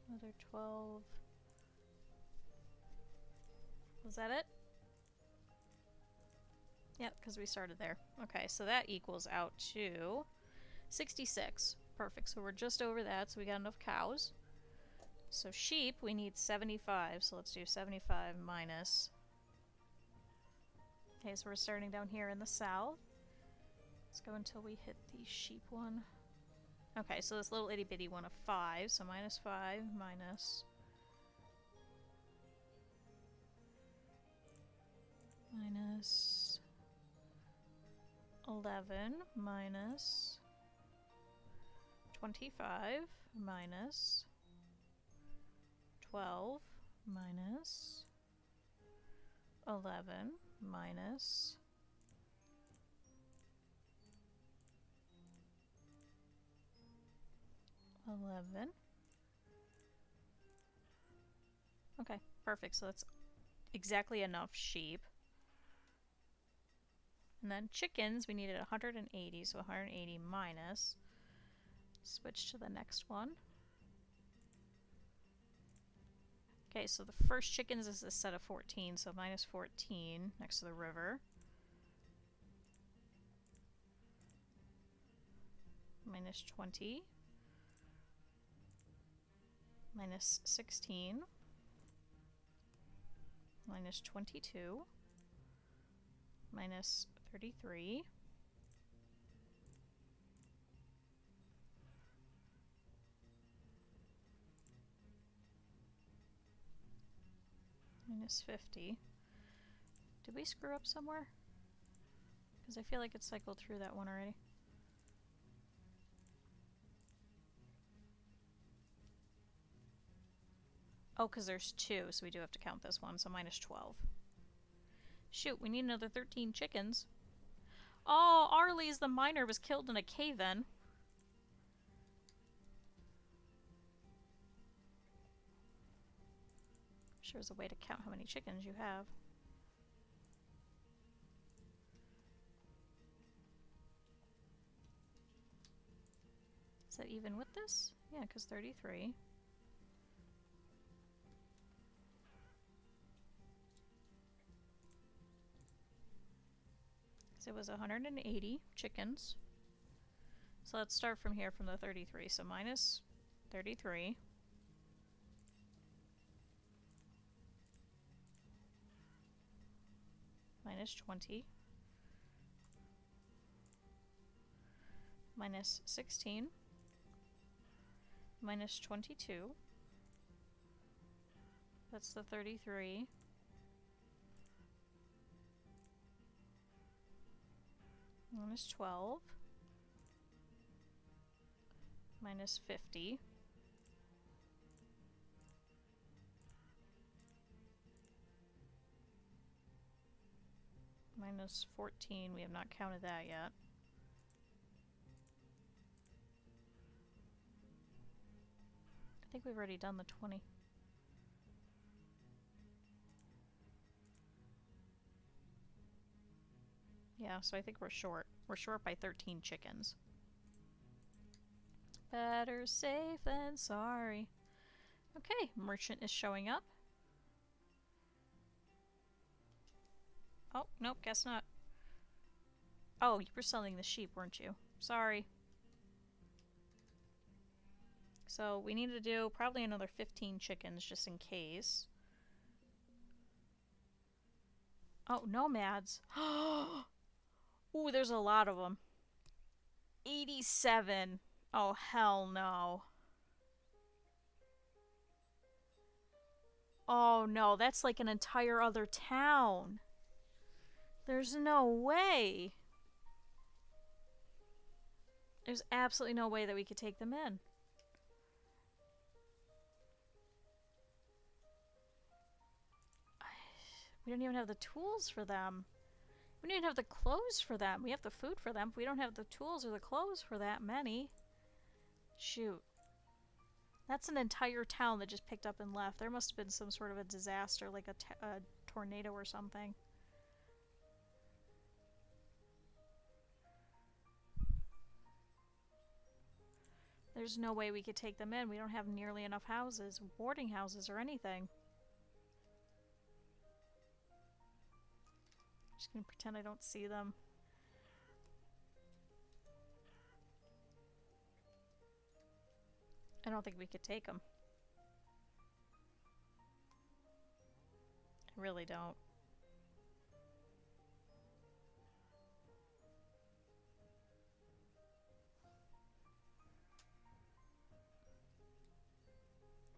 another 12. Was that it? Yep, because we started there. Okay, so that equals out to 66. Perfect, so we're just over that, so we got enough cows. So sheep, we need 75, so let's do 75 minus. Okay, so we're starting down here in the south. Let's go until we hit the sheep one. Okay, so this little itty bitty one of 5, so minus 5 minus 11 minus 25 minus 12 minus 11 minus 11. Okay, perfect. So that's exactly enough sheep. And then chickens, we needed 180, so 180 minus. Switch to the next one. Okay, so the first chickens is a set of 14, so minus 14 next to the river. Minus 20. Minus 16. Minus 22. Minus 33. Minus 50. Did we screw up somewhere? Because I feel like it cycled through that one already. Oh, because there's 2, so we do have to count this one, so minus 12. Shoot, we need another 13 chickens. Oh, Arlie's the miner was killed in a cave-in. Sure is a way to count how many chickens you have. Is that even with this? Yeah, because 33. So it was 180 chickens. So let's start from here from the 33. So minus 33. Minus 20. Minus 16. Minus 22. That's the 33. Minus 12. Minus 50. Minus 14. We have not counted that yet. I think we've already done the 20. Yeah, so I think we're short. We're short by 13 chickens. Better safe than sorry. Okay, merchant is showing up. Oh, nope, guess not. Oh, you were selling the sheep, weren't you? Sorry. So we need to do probably another 15 chickens just in case. Oh, nomads. Ooh, there's a lot of them. 87. Oh, hell no. Oh no, that's like an entire other town. There's no way. There's absolutely no way that we could take them in. We don't even have the tools for them. We don't even have the clothes for them. We have the food for them, but we don't have the tools or the clothes for that many. Shoot. That's an entire town that just picked up and left. There must have been some sort of a disaster, like a tornado or something. There's no way we could take them in. We don't have nearly enough houses, boarding houses, or anything. I'm just gonna pretend I don't see them. I don't think we could take them. I really don't.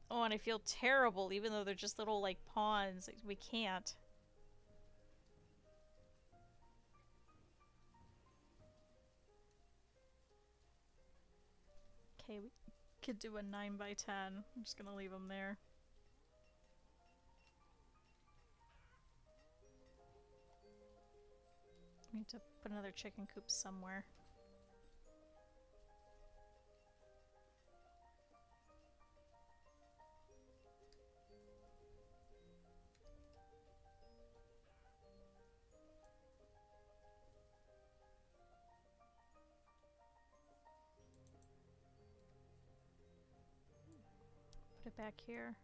Oh, and I feel terrible, even though they're just little, like, pawns. We can't. Okay, we could do a 9 by 10. I'm just gonna leave them there. I need to put another chicken coop somewhere. Put it back here.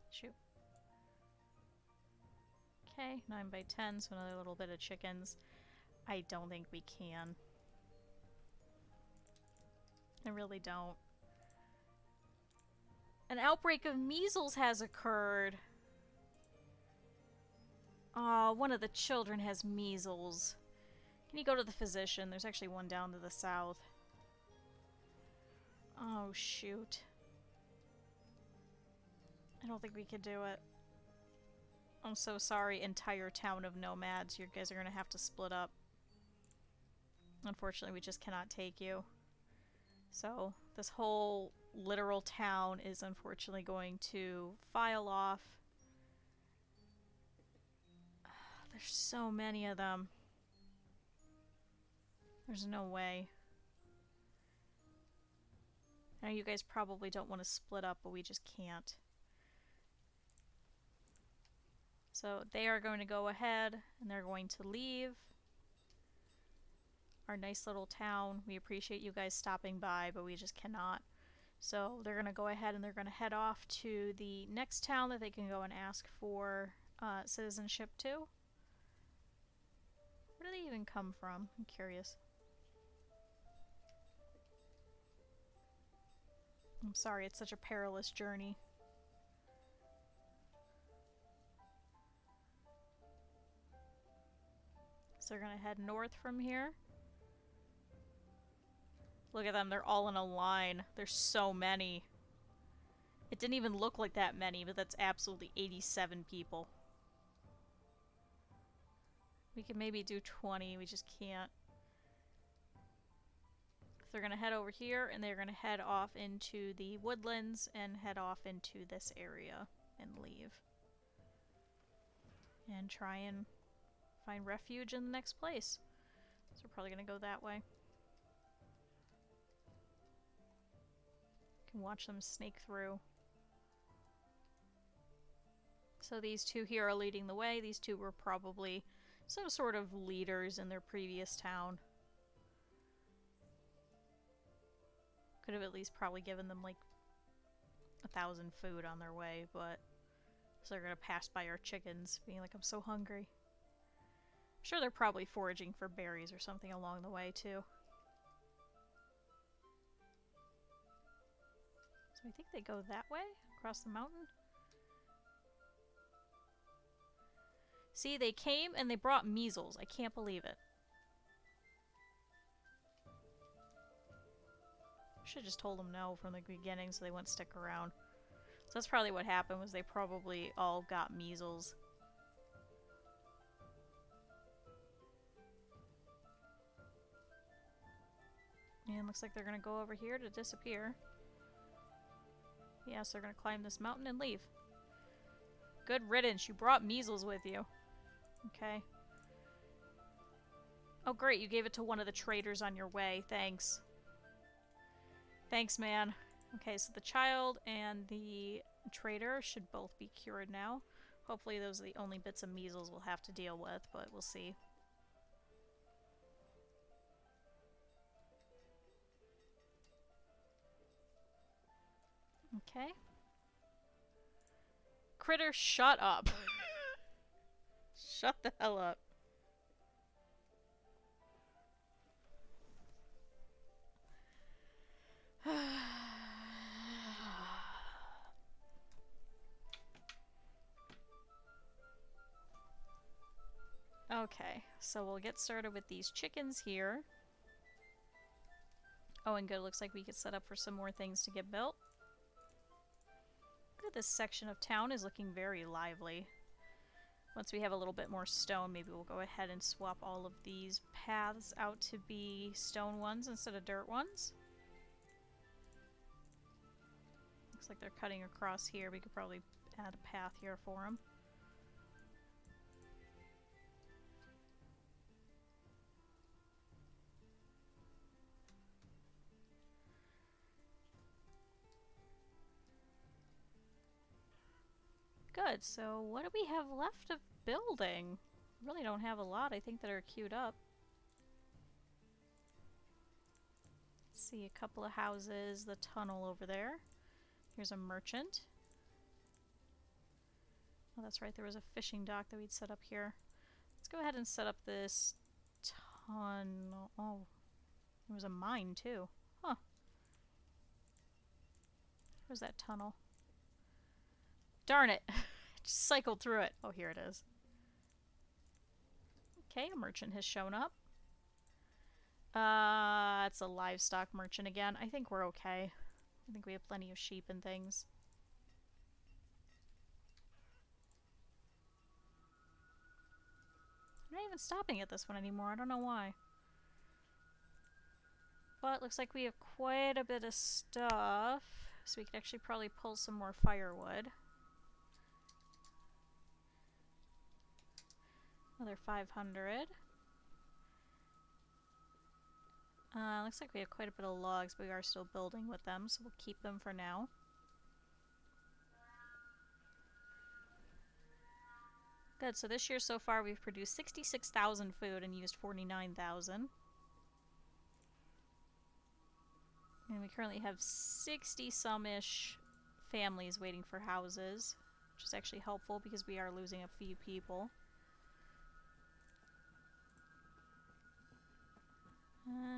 Shoot. Okay, 9 by 10, so another little bit of chickens. I don't think we can. I really don't. An outbreak of measles has occurred. Oh, one of the children has measles. Can you go to the physician? There's actually one down to the south. Oh, shoot. I don't think we could do it. I'm so sorry, entire town of nomads. You guys are gonna have to split up. Unfortunately, we just cannot take you. So, this whole literal town is unfortunately going to file off. There's so many of them. There's no way. I know you guys probably don't want to split up, but we just can't. So they are going to go ahead and they're going to leave our nice little town. We appreciate you guys stopping by, but we just cannot. So they're going to go ahead and they're going to head off to the next town that they can go and ask for citizenship to. Where do they even come from? I'm curious. I'm sorry, it's such a perilous journey. So they're gonna head north from here. Look at them, they're all in a line. There's so many. It didn't even look like that many, but that's absolutely 87 people. We could maybe do 20, we just can't. They're gonna head over here and they're gonna head off into the woodlands and head off into this area and leave. And try and find refuge in the next place. So we're probably gonna go that way. You can watch them snake through. So these two here are leading the way. These two were probably some sort of leaders in their previous town. Could have at least probably given them like 1,000 food on their way, but So they're gonna pass by our chickens, being like, I'm so hungry. I'm sure they're probably foraging for berries or something along the way, too. So I think they go that way, across the mountain. See, they came and they brought measles. I can't believe it. Should've just told them no from the beginning so they wouldn't stick around. So that's probably what happened, was they probably all got measles. And looks like they're gonna go over here to disappear. Yes, they're gonna climb this mountain and leave. Good riddance, you brought measles with you. Okay. Oh great, you gave it to one of the traders on your way. Thanks. Thanks, man. Okay, so the child and the trader should both be cured now. Hopefully those are the only bits of measles we'll have to deal with, but we'll see. Okay. Critter, shut up. Shut the hell up. Okay, so we'll get started with these chickens here. Oh, and good, looks like we could set up for some more things to get built. Look at this section of town is looking very lively. Once we have a little bit more stone, maybe we'll go ahead and swap all of these paths out to be stone ones instead of dirt ones. Looks like they're cutting across here. We could probably add a path here for them. Good, so what do we have left of building? We really don't have a lot, I think, that are queued up. Let's see, a couple of houses, the tunnel over there. Here's a merchant. Oh, that's right, there was a fishing dock that we'd set up here. Let's go ahead and set up this tunnel. Oh, there was a mine too. Huh. Where's that tunnel? Darn it! Just cycled through it. Oh, here it is. Okay, a merchant has shown up. It's a livestock merchant again. I think we're okay. I think we have plenty of sheep and things. I'm not even stopping at this one anymore. I don't know why. But looks like we have quite a bit of stuff. So we could actually probably pull some more firewood. Another 500. Looks like we have quite a bit of logs, but we are still building with them, so we'll keep them for now. Good, so this year so far we've produced 66,000 food and used 49,000. And we currently have 60-some-ish families waiting for houses, which is actually helpful because we are losing a few people.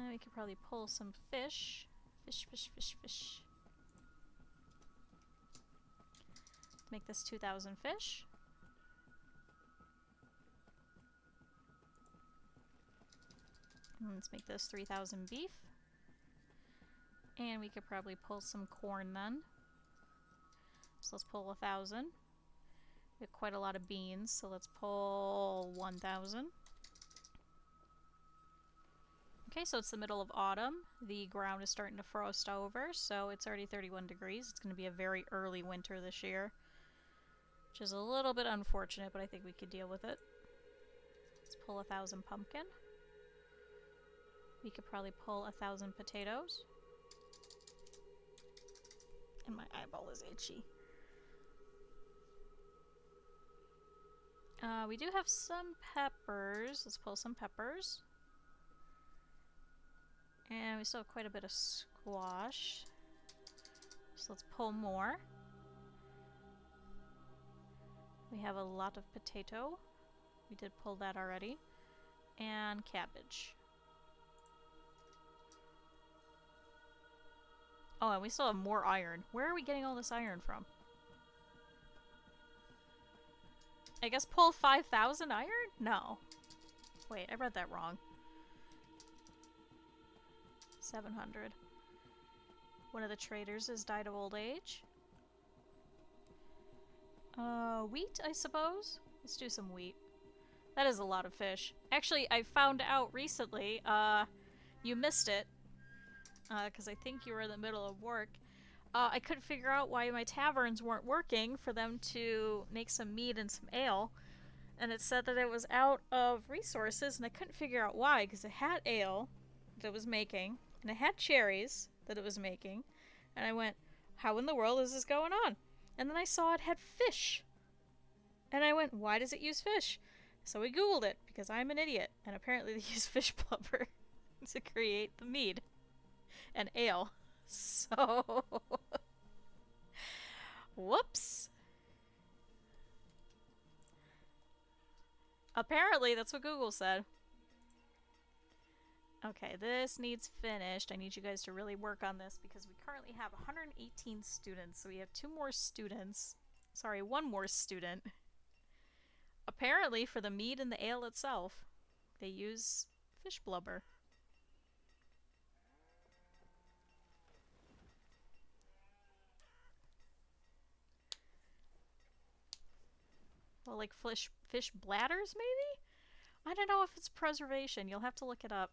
We could probably pull some fish. Fish, fish, fish, fish. Make this 2,000 fish. And let's make this 3,000 beef. And we could probably pull some corn then. So let's pull 1,000. We have quite a lot of beans, so let's pull 1,000. Okay, so it's the middle of autumn. The ground is starting to frost over, so it's already 31 degrees. It's going to be a very early winter this year, which is a little bit unfortunate, but I think we could deal with it. Let's pull 1,000 pumpkin. We could probably pull 1,000 potatoes. And my eyeball is itchy. We do have some peppers. Let's pull some peppers. And we still have quite a bit of squash. So let's pull more. We have a lot of potato. We did pull that already. And cabbage. Oh, and we still have more iron. Where are we getting all this iron from? I guess pull 5,000 iron? No. Wait, I read that wrong. 700. One of the traders has died of old age. Wheat, I suppose? Let's do some wheat. That is a lot of fish. Actually, I found out recently, you missed it. Because I think you were in the middle of work. I couldn't figure out why my taverns weren't working for them to make some mead and some ale. And it said that it was out of resources, and I couldn't figure out why, because it had ale that it was making, and it had cherries that it was making. And I went, how in the world is this going on? And then I saw it had fish. And I went, why does it use fish? So we Googled it, because I'm an idiot. And apparently they use fish blubber to create the mead and ale. So... whoops. Apparently, that's what Google said. Okay, this needs finished. I need you guys to really work on this because we currently have 118 students. So we have 2 more students. Sorry, 1 more student. Apparently, for the mead and the ale itself, they use fish blubber. Well, like fish bladders, maybe? I don't know if it's preservation. You'll have to look it up.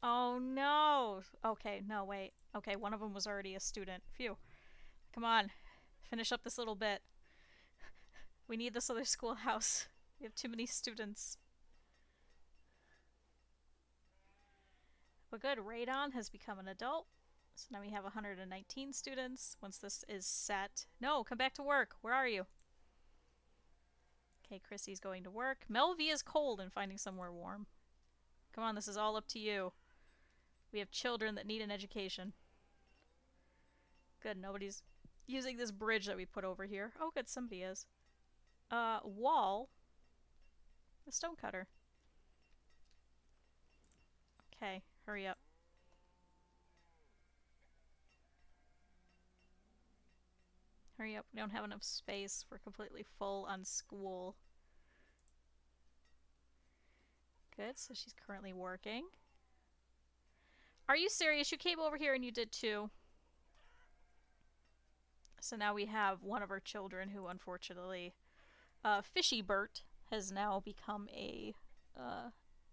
Oh, no. Okay, no, wait. Okay, one of them was already a student. Phew. Come on. Finish up this little bit. We need this other schoolhouse. We have too many students. But good, Radon has become an adult. So now we have 119 students. Once this is set... No, come back to work. Where are you? Okay, Chrissy's going to work. Melvie is cold and finding somewhere warm. Come on, this is all up to you. We have children that need an education. Good, nobody's using this bridge that we put over here. Oh, good, somebody is. Wall. The stonecutter. Okay, hurry up. Hurry up, we don't have enough space. We're completely full on school. Good, so she's currently working. Are you serious? You came over here and you did too. So now we have one of our children who unfortunately, Fishy Bert, has now become a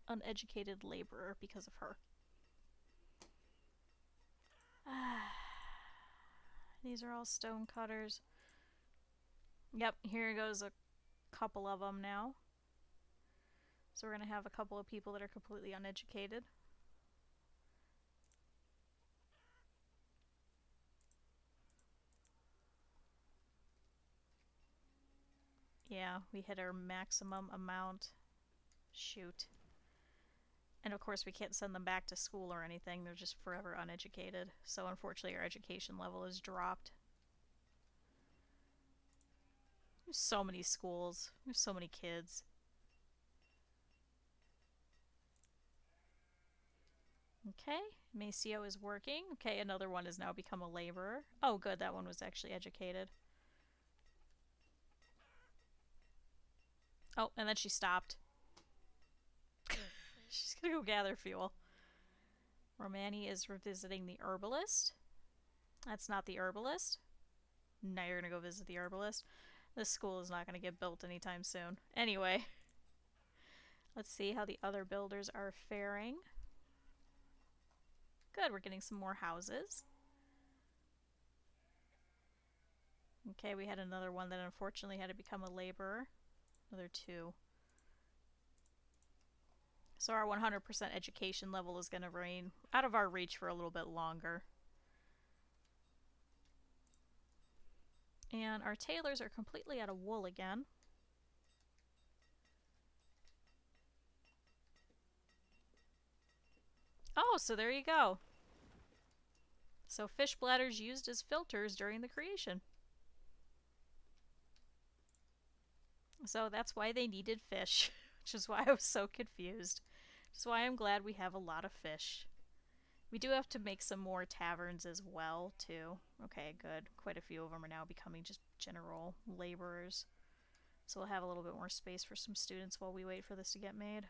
uneducated laborer because of her. These are all stone cutters. Yep, here goes a couple of them now. So we're going to have a couple of people that are completely uneducated. Yeah, we hit our maximum amount. Shoot. And of course we can't send them back to school or anything. They're just forever uneducated. So unfortunately our education level has dropped. There's so many schools. There's so many kids. Okay, Maceo is working. Okay, another one has now become a laborer. Oh good, that one was actually educated. Oh, and then she stopped. She's gonna go gather fuel. Romani is revisiting the herbalist. That's not the herbalist. Now you're gonna go visit the herbalist. This school is not gonna get built anytime soon. Anyway. Let's see how the other builders are faring. Good, we're getting some more houses. Okay, we had another one that unfortunately had to become a laborer. Another 2. So our 100% education level is going to remain out of our reach for a little bit longer. And our tailors are completely out of wool again. Oh, so there you go. So fish bladders used as filters during the creation. So that's why they needed fish, which is why I was so confused. Which is why I'm glad we have a lot of fish. We do have to make some more taverns as well, too. Okay, good. Quite a few of them are now becoming just general laborers. So we'll have a little bit more space for some students while we wait for this to get made.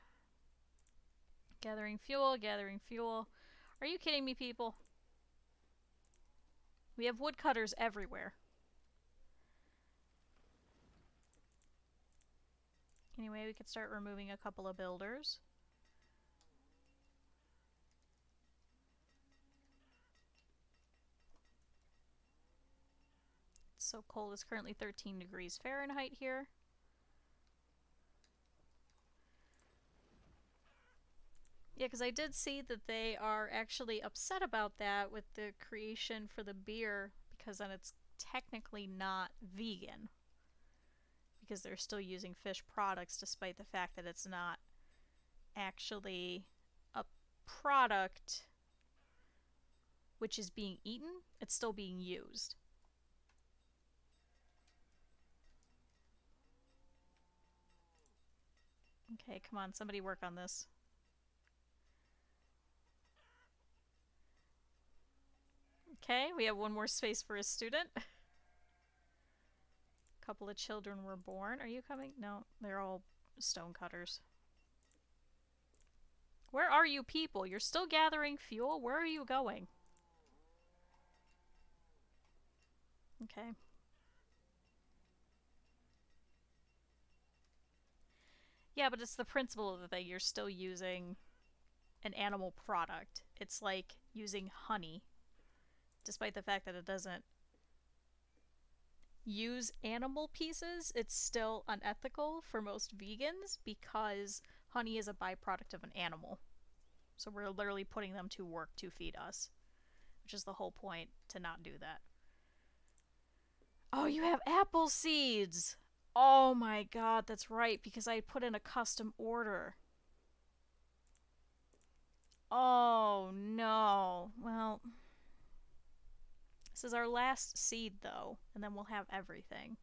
Gathering fuel, gathering fuel. Are you kidding me, people? We have woodcutters everywhere. Anyway, we could start removing a couple of builders. It's so cold. It's currently 13 degrees Fahrenheit here. Yeah, because I did see that they are actually upset about that with the creation for the beer, because then it's technically not vegan. Because they're still using fish products despite the fact that it's not actually a product which is being eaten, it's still being used. Okay, come on, somebody work on this. Okay, we have one more space for a student. A couple of children were born. Are you coming? No, they're all stone cutters. Where are you people? You're still gathering fuel? Where are you going? Okay. Yeah, but it's the principle that you're still using an animal product. It's like using honey, despite the fact that it doesn't use animal pieces. It's still unethical for most vegans because honey is a byproduct of an animal. So we're literally putting them to work to feed us, which is the whole point, to not do that. Oh, you have apple seeds! Oh my god, that's right, because I put in a custom order. Oh no. Well, this is our last seed though, and then we'll have everything.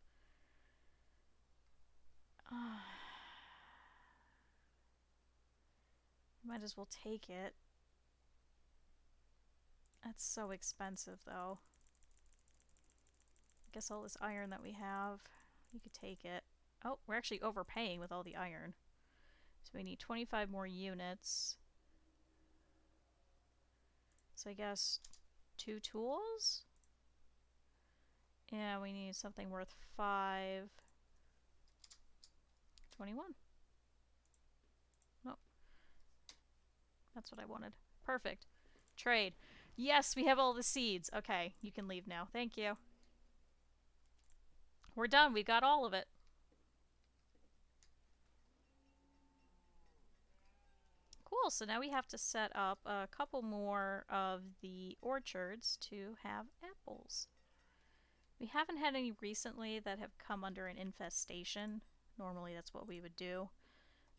Might as well take it. That's so expensive though. I guess all this iron that we have, you could take it. Oh, we're actually overpaying with all the iron. So we need 25 more units. So I guess 2 tools? Yeah, we need something worth 5. 21. Nope. That's what I wanted. Perfect. Trade. Yes, we have all the seeds. Okay, you can leave now. Thank you. We're done. We got all of it. Cool, so now we have to set up a couple more of the orchards to have apples. We haven't had any recently that have come under an infestation. Normally that's what we would do.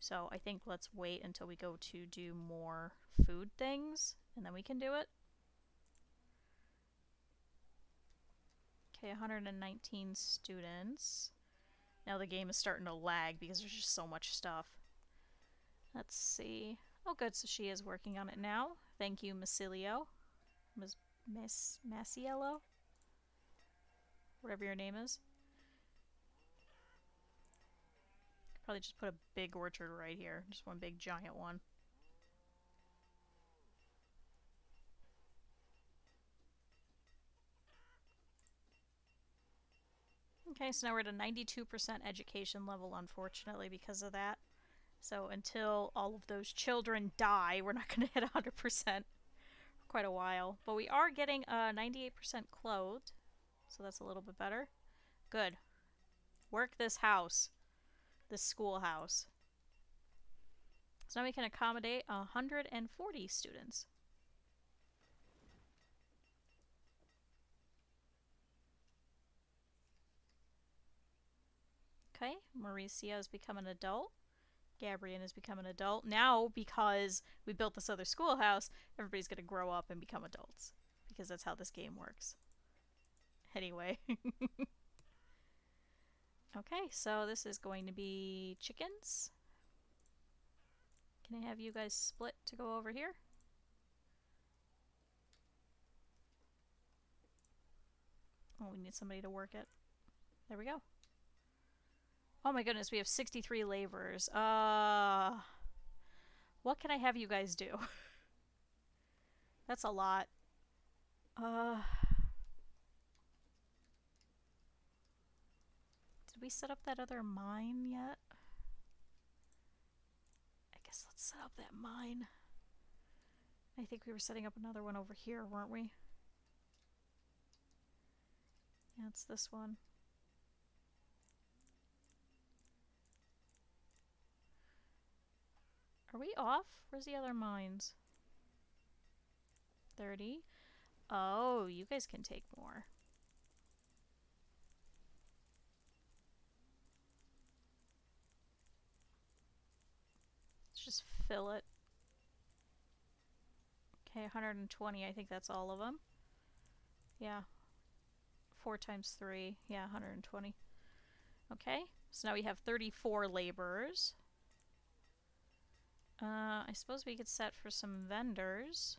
So I think let's wait until we go to do more food things, and then we can do it. Okay, 119 students. Now the game is starting to lag because there's just so much stuff. Let's see. Oh good, so she is working on it now. Thank you, Massilio. Masiello? Whatever your name is. Probably just put a big orchard right here. Just one big giant one. Okay, so now we're at a 92% education level, unfortunately, because of that. So until all of those children die, we're not going to hit 100% for quite a while. But we are getting 98% clothed, so that's a little bit better. Good. Work this house. This schoolhouse. So now we can accommodate 140 students. Okay, Mauricio has become an adult. Gabrian has become an adult. Now, because we built this other schoolhouse, everybody's going to grow up and become adults. because that's how this game works. Anyway. Okay, so this is going to be chickens. Can I have you guys split to go over here? Oh, we need somebody to work it. There we go. Oh my goodness, we have 63 laborers. What can I have you guys do? That's a lot. Did we set up that other mine yet? I guess let's set up that mine. I think we were setting up another one over here, weren't we? Yeah, it's this one. Are we off? Where's the other mines? 30. Oh, you guys can take more. Let's just fill it. Okay, 120. I think that's all of them. Yeah. 4 times 3. Yeah, 120. Okay, so now we have 34 laborers. I suppose we could set for some vendors.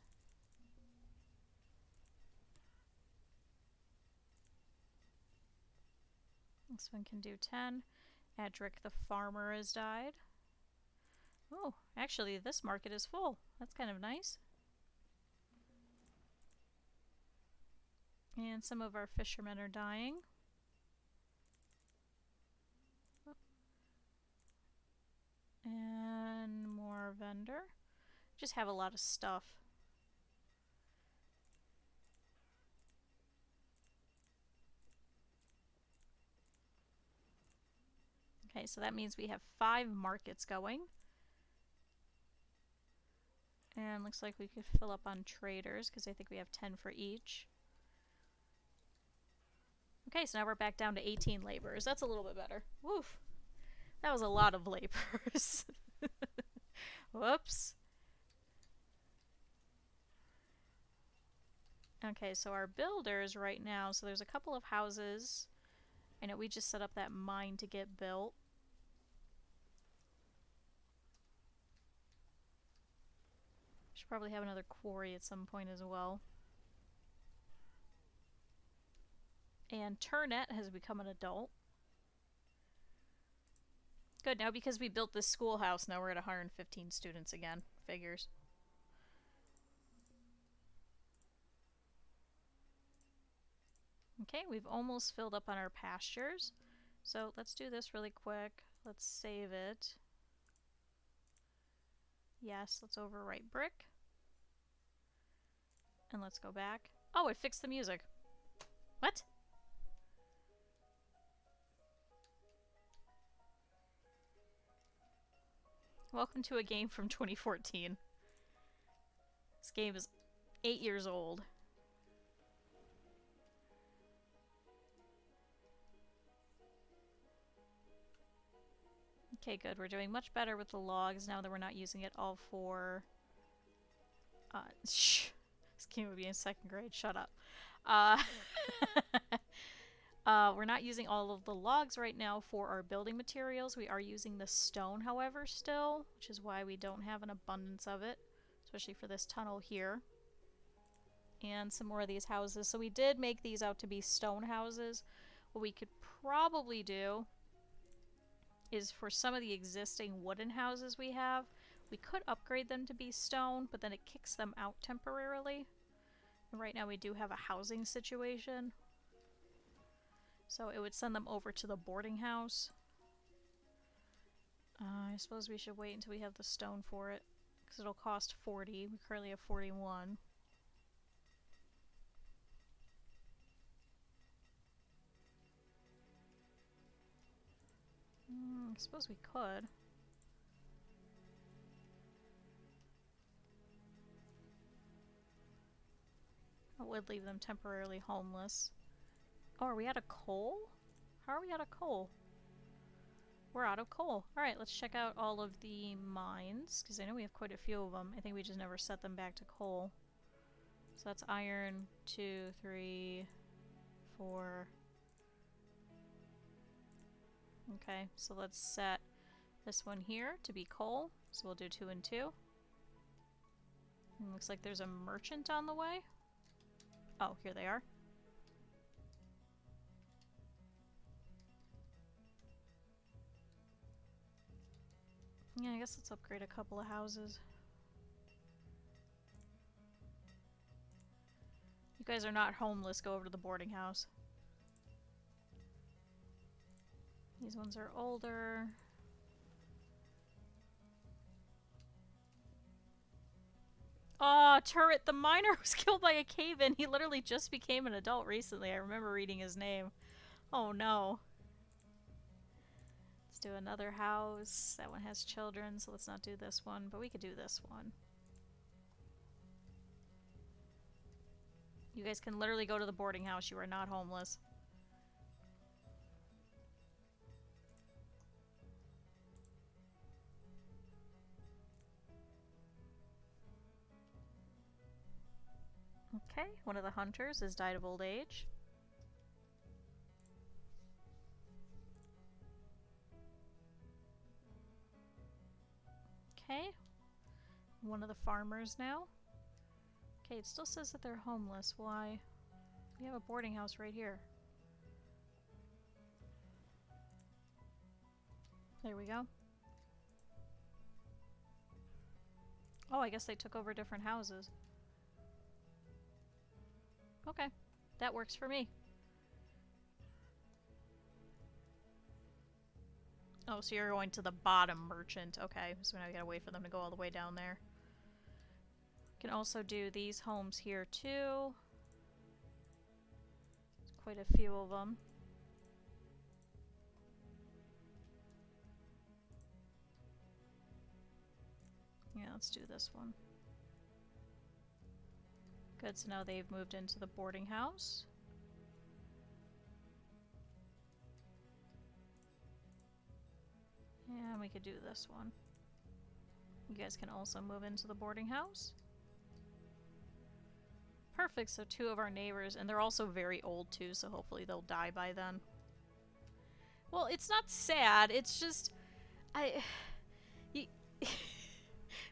This one can do 10. Adric the farmer has died. Oh, actually this market is full. That's kind of nice. And some of our fishermen are dying. And more vendor. Just have a lot of stuff. Okay, so that means we have 5 markets going. And looks like we could fill up on traders because I think we have 10 for each. Okay, so now we're back down to 18 laborers. That's a little bit better. Woof. That was a lot of laborers. Whoops. Okay, so our builders right now, so there's a couple of houses. I know we just set up that mine to get built. Should probably have another quarry at some point as well. And Turnet has become an adult. Good, now because we built this schoolhouse, now we're at 115 students again. Figures. Okay, we've almost filled up on our pastures. So let's do this really quick. Let's save it. Yes, let's overwrite brick. And let's go back. Oh, it fixed the music. What? Welcome to a game from 2014. This game is 8 years old. Okay, good. We're doing much better with the logs now that we're not using it all for... shh. This game would be in 2nd grade. Shut up. We're not using all of the logs right now for our building materials. We are using the stone, however, still, which is why we don't have an abundance of it, especially for this tunnel here. And some more of these houses. So we did make these out to be stone houses. What we could probably do is for some of the existing wooden houses we have, we could upgrade them to be stone, but then it kicks them out temporarily. And right now we do have a housing situation. So it would send them over to the boarding house. I suppose we should wait until we have the stone for it, because it'll cost 40. We currently have 41. I suppose we could. It would leave them temporarily homeless. Oh, are we out of coal? How are we out of coal? We're out of coal. Alright, let's check out all of the mines, because I know we have quite a few of them. I think we just never set them back to coal. So that's iron, 2, 3, 4. Okay, so let's set this one here to be coal. So we'll do 2 and 2. And looks like there's a merchant on the way. Oh, here they are. Yeah, I guess let's upgrade a couple of houses. You guys are not homeless, go over to the boarding house. These ones are older. Oh, Turret the miner was killed by a cave-in. He literally just became an adult recently. I remember reading his name. Oh no. Let's do another house. That one has children, so let's not do this one, but we could do this one. You guys can literally go to the boarding house. You are not homeless. Okay, one of the hunters has died of old age. Okay, one of the farmers now. Okay, it still says that they're homeless. Why? We have a boarding house right here. There we go. Oh, I guess they took over different houses. Okay, that works for me. Oh, so you're going to the bottom merchant. Okay, so now we gotta wait for them to go all the way down there. Can also do these homes here too. There's quite a few of them. Yeah, let's do this one. Good, so now they've moved into the boarding house. And we could do this one. You guys can also move into the boarding house. Perfect, so 2 of our neighbors, and they're also very old too, so hopefully they'll die by then. Well, it's not sad, it's just...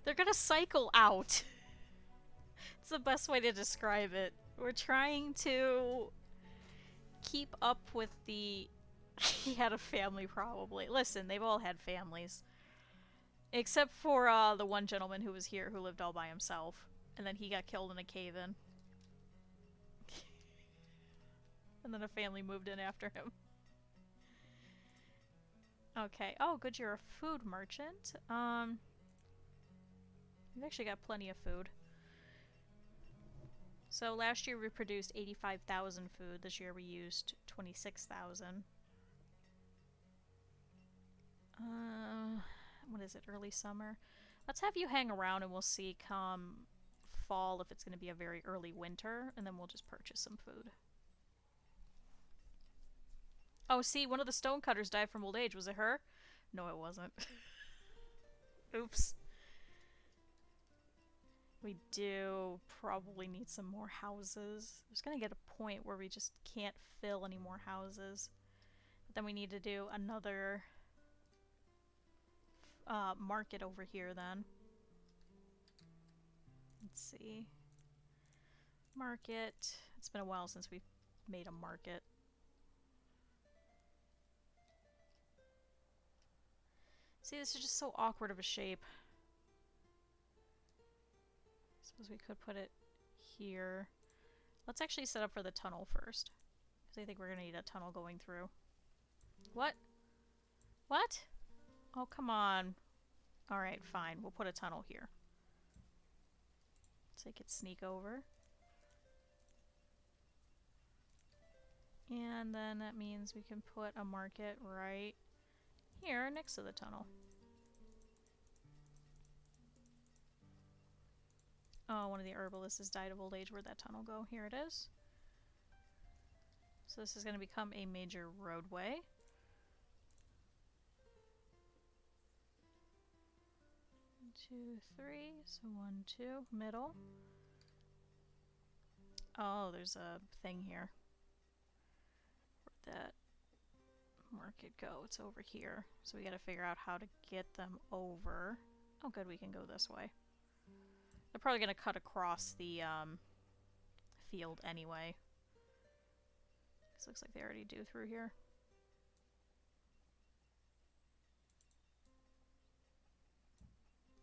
they're gonna cycle out. It's the best way to describe it. We're trying to keep up with the... He had a family, probably. Listen, they've all had families. Except for the one gentleman who was here who lived all by himself. And then he got killed in a cave-in. And then a family moved in after him. Okay. Oh, good, you're a food merchant. We've actually got plenty of food. So last year we produced 85,000 food. This year we used 26,000. What is it? Early summer? Let's have you hang around and we'll see come fall if it's going to be a very early winter, and then we'll just purchase some food. Oh, see, one of the stonecutters died from old age. Was it her? No, it wasn't. Oops. We do probably need some more houses. There's going to get a point where we just can't fill any more houses. But then we need to do another market over here then. Let's see. Market. It's been a while since we've made a market. See, this is just so awkward of a shape. I suppose we could put it here. Let's actually set up for the tunnel first, because I think we're going to need a tunnel going through. What? What? Oh, come on. Alright, fine. We'll put a tunnel here. So they could sneak over. And then that means we can put a market right here next to the tunnel. Oh, one of the herbalists has died of old age. Where'd that tunnel go? Here it is. So this is going to become a major roadway. One, two, three. So 1, 2, middle. Oh, there's a thing here. Where'd that market go? It's over here. So we gotta figure out how to get them over. Oh good, we can go this way. They're probably gonna cut across the field anyway. This looks like they already do through here.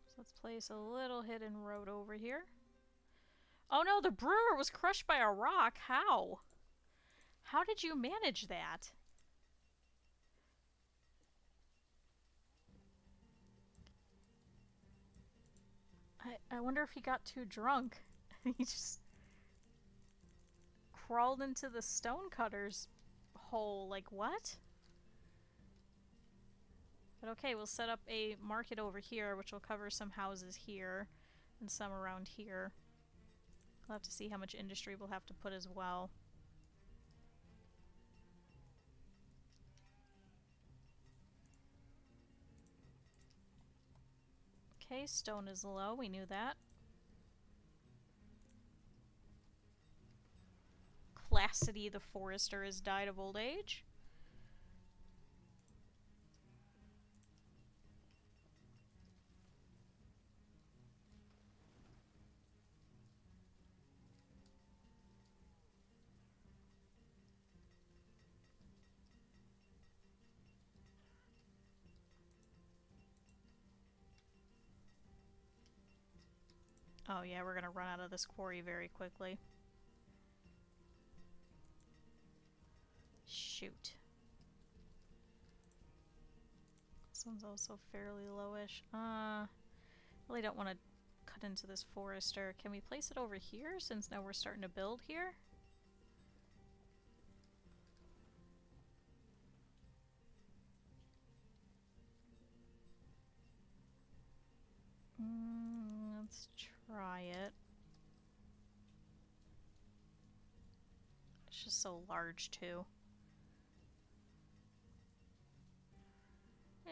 So let's place a little hidden road over here. Oh no, the brewer was crushed by a rock. How? How did you manage that? I wonder if he got too drunk. He just crawled into the stone-cutter's hole. Like, what? But okay, we'll set up a market over here, which will cover some houses here and some around here. We'll have to see how much industry we'll have to put as well. Okay, stone is low, we knew that. Classity the forester has died of old age. Oh yeah, we're gonna run out of this quarry very quickly. Shoot. This one's also fairly lowish. Really don't want to cut into this forester. Can we place it over here since now we're starting to build here? Let's try it. It's just so large too.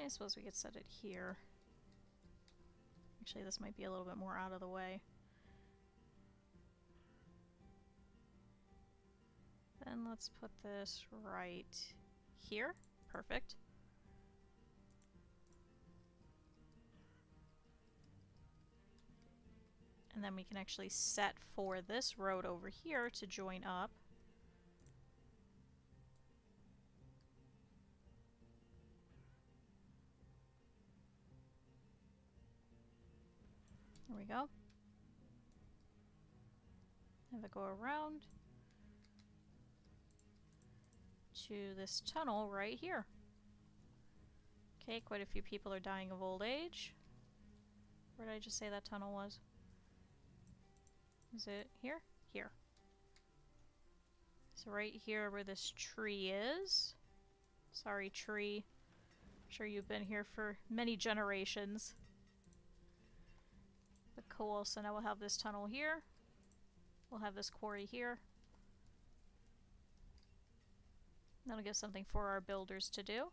I suppose we could set it here. Actually, this might be a little bit more out of the way. Then let's put this right here. Perfect. And then we can actually set for this road over here to join up. There we go. Have it go around to this tunnel right here. Okay, quite a few people are dying of old age. Where did I just say that tunnel was? Is it here? Here. So right here where this tree is. Sorry, tree. I'm sure you've been here for many generations. But cool, so now we'll have this tunnel here. We'll have this quarry here. That'll give something for our builders to do.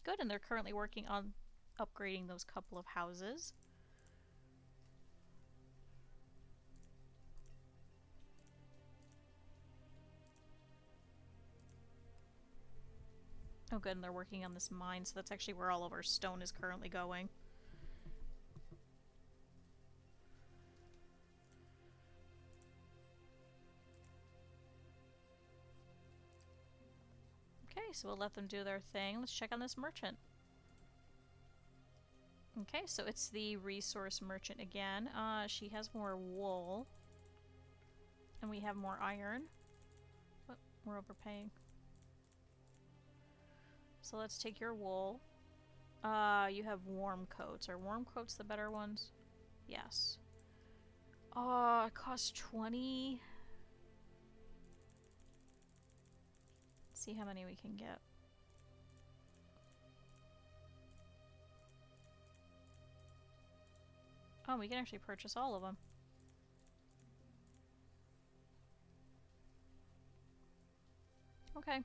Good, and they're currently working on upgrading those couple of houses. Oh good, and they're working on this mine, so that's actually where all of our stone is currently going. Okay, so we'll let them do their thing. Let's check on this merchant. Okay, so it's the resource merchant again. She has more wool. And we have more iron. But we're overpaying. So let's take your wool. You have warm coats. Are warm coats the better ones? Yes. It costs 20. Let's see how many we can get. Oh, we can actually purchase all of them. Okay.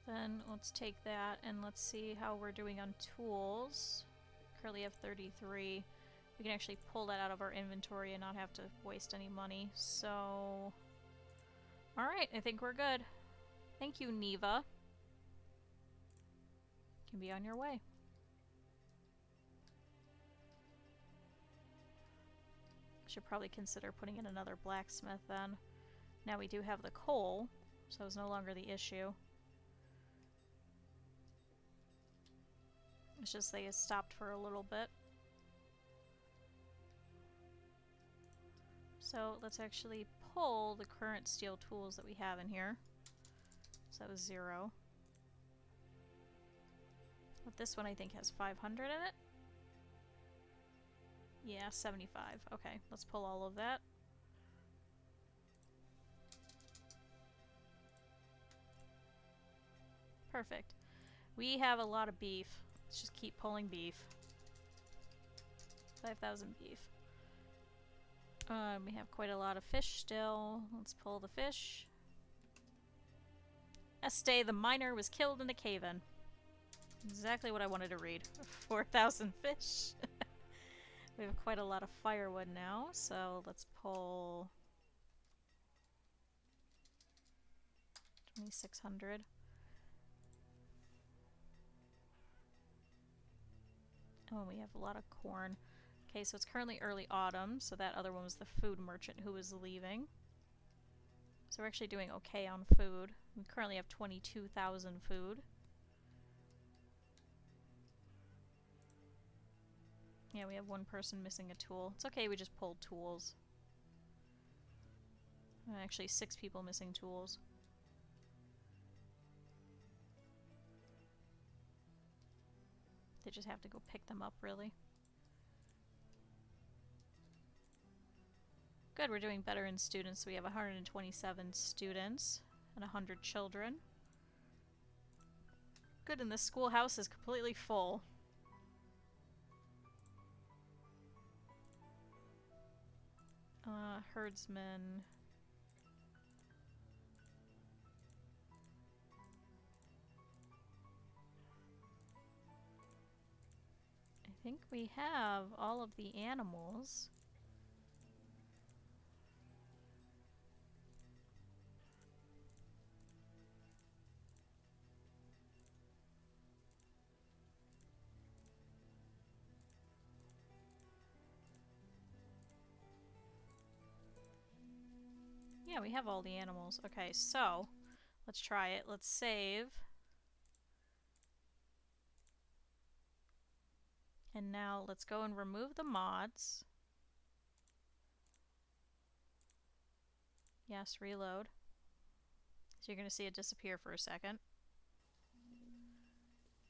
Then let's take that and let's see how we're doing on tools. Currently have 33. We can actually pull that out of our inventory and not have to waste any money. So, alright, I think we're good. Thank you, Neva. You can be on your way. Should probably consider putting in another blacksmith then. Now we do have the coal, so it's no longer the issue. It's just they stopped for a little bit. So let's actually pull the current steel tools that we have in here. So that was 0. But this one I think has 500 in it. Yeah, 75. Okay, let's pull all of that. Perfect. We have a lot of beef. Let's just keep pulling beef. 5,000 beef. We have quite a lot of fish still. Let's pull the fish. Este, the miner, was killed in a cave-in. Exactly what I wanted to read. 4,000 fish. We have quite a lot of firewood now, so let's pull 2,600. Oh, and we have a lot of corn. Okay, so it's currently early autumn, so that other one was the food merchant who was leaving. So we're actually doing okay on food. We currently have 22,000 food. Yeah, we have one person missing a tool. It's okay, we just pulled tools. Actually, 6 people missing tools. They just have to go pick them up, really. Good, we're doing better in students. So we have 127 students and 100 children. Good, and the schoolhouse is completely full. Herdsman. I think we have all of the animals. Yeah, we have all the animals. Okay, so let's try it. Let's save. And now let's go and remove the mods. Yes, reload. So you're going to see it disappear for a second.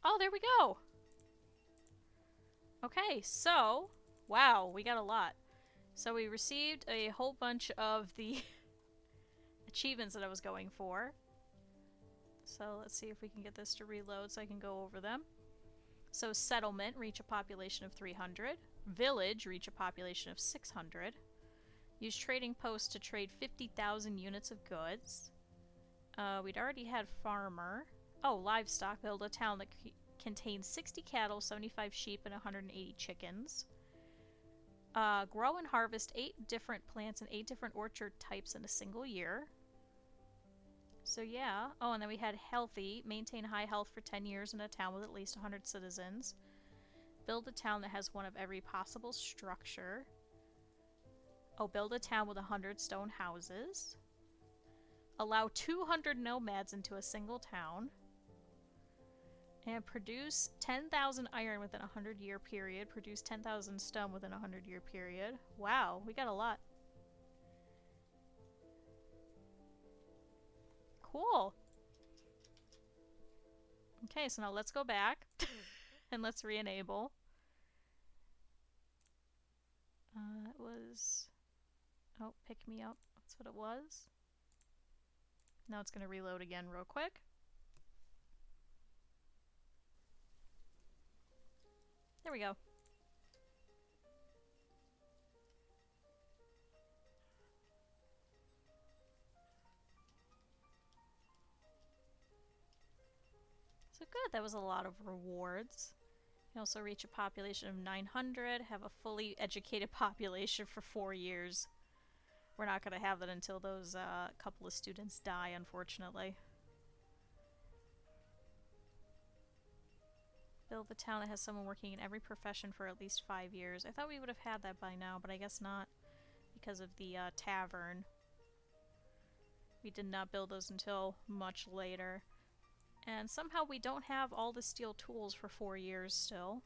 Oh, there we go! Okay, so, wow, we got a lot. So we received a whole bunch of the achievements that I was going for. So let's see if we can get this to reload so I can go over them. So settlement, reach a population of 300. Village, reach a population of 600. Use trading posts to trade 50,000 units of goods. We'd already had farmer. Oh, livestock, build a town that contains 60 cattle, 75 sheep, and 180 chickens. Grow and harvest 8 different plants and 8 different orchard types in a single year. So yeah. Oh, and then we had healthy. Maintain high health for 10 years in a town with at least 100 citizens. Build a town that has one of every possible structure. Oh, build a town with 100 stone houses. Allow 200 nomads into a single town. And produce 10,000 iron within a 100-year period. Produce 10,000 stone within a 100-year period. Wow, we got a lot. Cool. Okay, so now let's go back and let's re-enable. It was... Oh, pick me up. That's what it was. Now it's going to reload again real quick. There we go. So good, that was a lot of rewards. You also reach a population of 900, have a fully educated population for 4 years. We're not going to have that until those couple of students die, unfortunately. Build the town that has someone working in every profession for at least 5 years. I thought we would have had that by now, but I guess not because of the tavern. We did not build those until much later. And somehow we don't have all the steel tools for 4 years still.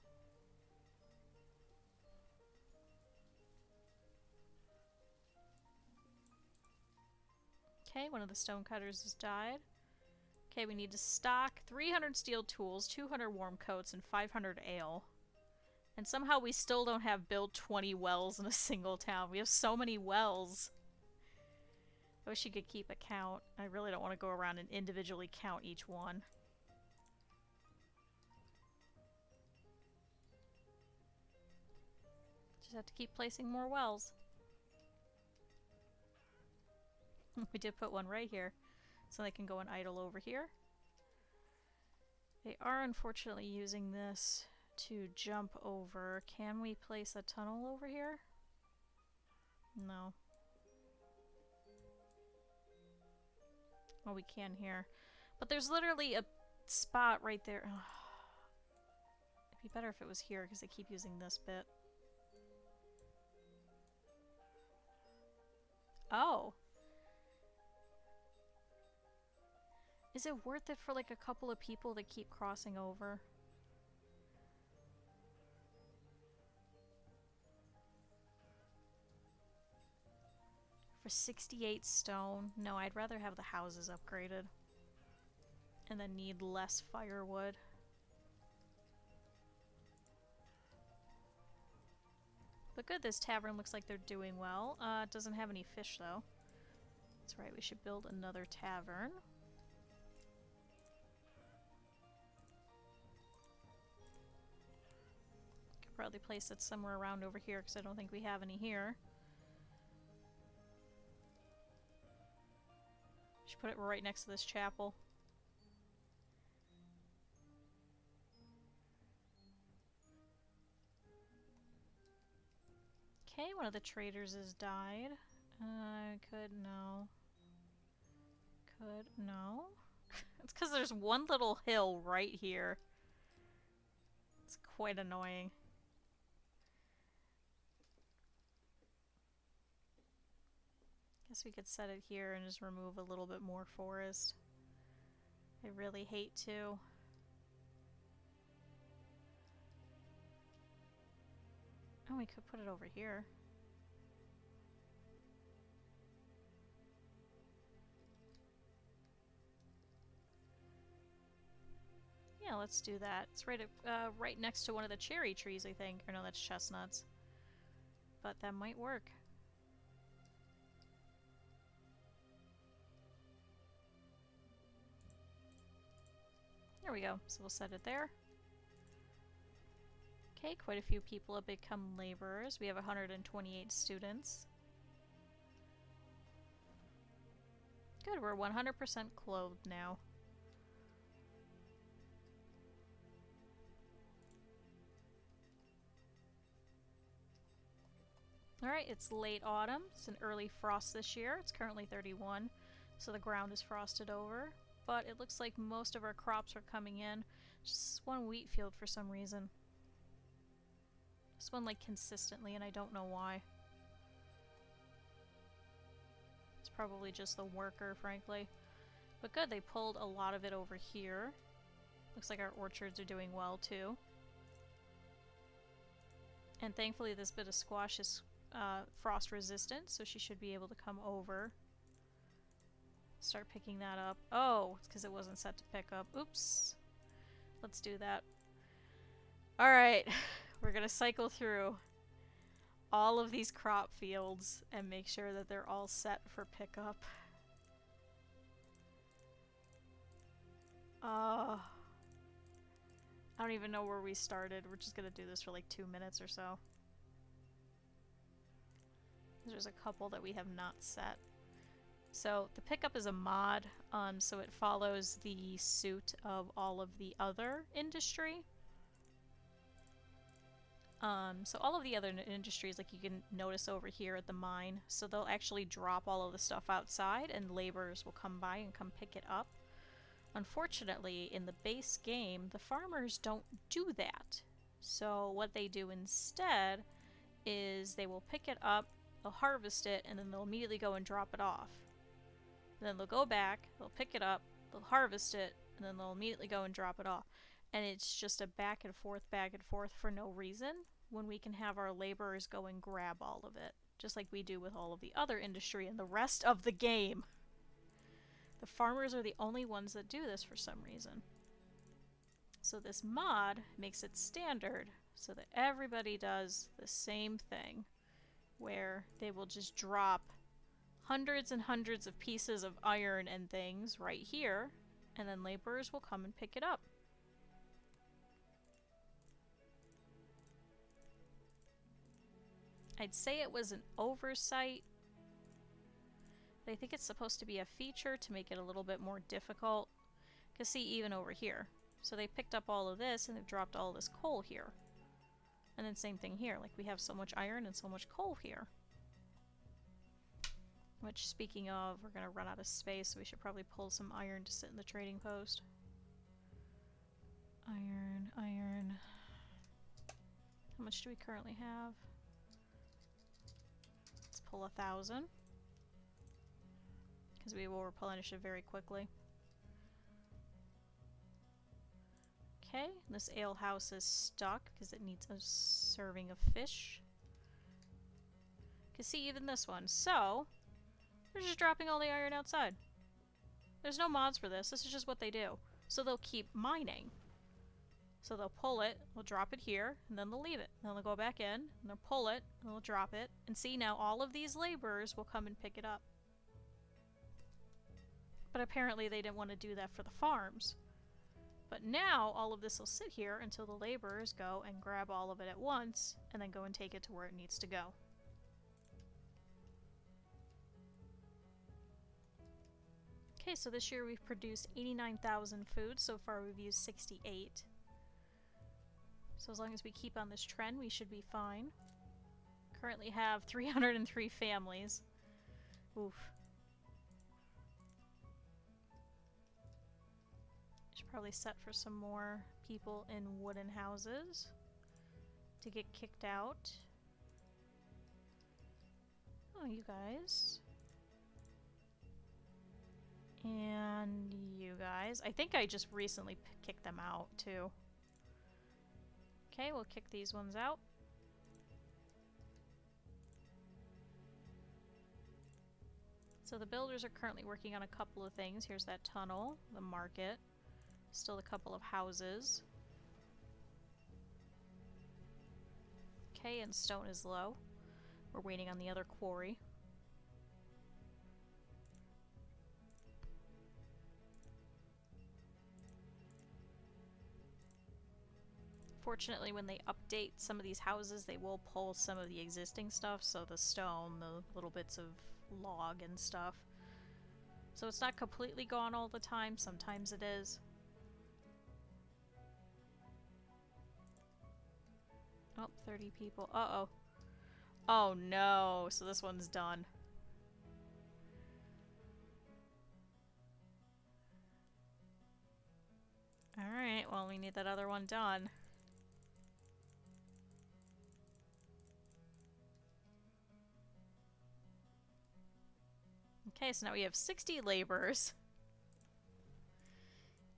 Okay, one of the stonecutters has died. Okay, we need to stock 300 steel tools, 200 warm coats, and 500 ale. And somehow we still don't have built 20 wells in a single town. We have so many wells. I wish you could keep a count. I really don't want to go around and individually count each one. Just have to keep placing more wells. We did put one right here, so they can go and idle over here. They are unfortunately using this to jump over. Can we place a tunnel over here? No. Oh, we can here. But there's literally a spot right there. Ugh. It'd be better if it was here because they keep using this bit. Oh. Is it worth it for like a couple of people that keep crossing over? For 68 stone? No, I'd rather have the houses upgraded. And then need less firewood. But good, this tavern looks like they're doing well. It doesn't have any fish though. That's right, we should build another tavern. Could probably place it somewhere around over here because I don't think we have any here. Should put it right next to this chapel. Okay, one of the traders has died. No. It's because there's one little hill right here. It's quite annoying. Guess we could set it here and just remove a little bit more forest. I really hate to. Oh, we could put it over here. Yeah, let's do that. It's right next to one of the cherry trees, I think. Or no, that's chestnuts. But that might work. There we go. So we'll set it there. Okay, quite a few people have become laborers. We have 128 students. Good, we're 100% clothed now. Alright, it's late autumn. It's an early frost this year. It's currently 31, so the ground is frosted over. But it looks like most of our crops are coming in. Just one wheat field for some reason. This one like consistently, and I don't know why. It's probably just the worker, frankly. But good, they pulled a lot of it over here. Looks like our orchards are doing well too. And thankfully this bit of squash is frost resistant, so she should be able to come over. Start picking that up. Oh, it's because it wasn't set to pick up. Oops. Let's do that. Alright, we're gonna cycle through all of these crop fields and make sure that they're all set for pickup. I don't even know where we started. We're just gonna do this for like 2 minutes or so. There's a couple that we have not set. So the pickup is a mod, so it follows the suit of all of the other industry. So all of the other industries, like you can notice over here at the mine, so they'll actually drop all of the stuff outside and laborers will come by and come pick it up. Unfortunately, in the base game, the farmers don't do that. So what they do instead is they will pick it up, they'll harvest it, and then they'll immediately go and drop it off. And then they'll go back, they'll pick it up, they'll harvest it, and then they'll immediately go and drop it off. And it's just a back and forth for no reason, when we can have our laborers go and grab all of it, just like we do with all of the other industry in the rest of the game. The farmers are the only ones that do this for some reason. So this mod makes it standard so that everybody does the same thing, where they will just drop hundreds and hundreds of pieces of iron and things right here, and then laborers will come and pick it up. I'd say it was an oversight. I think it's supposed to be a feature to make it a little bit more difficult. Because see, even over here. So they picked up all of this and they've dropped all this coal here. And then same thing here. Like we have so much iron and so much coal here. Which, speaking of, we're going to run out of space, so we should probably pull some iron to sit in the trading post. Iron, iron. How much do we currently have? Let's pull 1,000. Because we will replenish it very quickly. Okay, this ale house is stuck because it needs a serving of fish. Because see, even this one. So, they're just dropping all the iron outside. There's no mods for this. This is just what they do. So they'll keep mining. So they'll pull it, they'll drop it here, and then they'll leave it. And then they'll go back in, and they'll pull it, and they'll drop it. And see, now all of these laborers will come and pick it up. But apparently they didn't want to do that for the farms. But now all of this will sit here until the laborers go and grab all of it at once, and then go and take it to where it needs to go. Okay, so this year we've produced 89,000 food. So far we've used 68. So as long as we keep on this trend, we should be fine. Currently have 303 families. Oof. Should probably set for some more people in wooden houses to get kicked out. Oh, you guys. And you guys. I think I just recently kicked them out, too. Okay, we'll kick these ones out. So the builders are currently working on a couple of things. Here's that tunnel, the market, still a couple of houses. Okay, and stone is low. We're waiting on the other quarry. Fortunately, when they update some of these houses, they will pull some of the existing stuff, so the stone, the little bits of log and stuff. So it's not completely gone all the time, sometimes it is. Oh, 30 people. Uh-oh. Oh no, so this one's done. Alright, well we need that other one done. Okay, so now we have 60 laborers.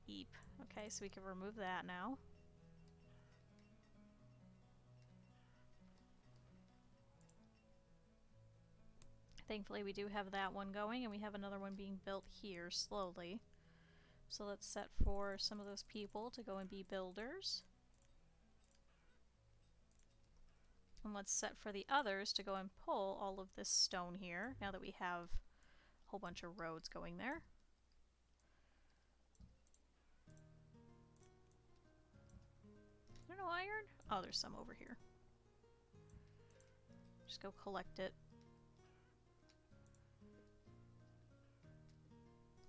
Eep. Okay, so we can remove that now. Thankfully we do have that one going, and we have another one being built here slowly. So let's set for some of those people to go and be builders. And let's set for the others to go and pull all of this stone here, now that we have a whole bunch of roads going there. Is there no iron? Oh, there's some over here. Just go collect it.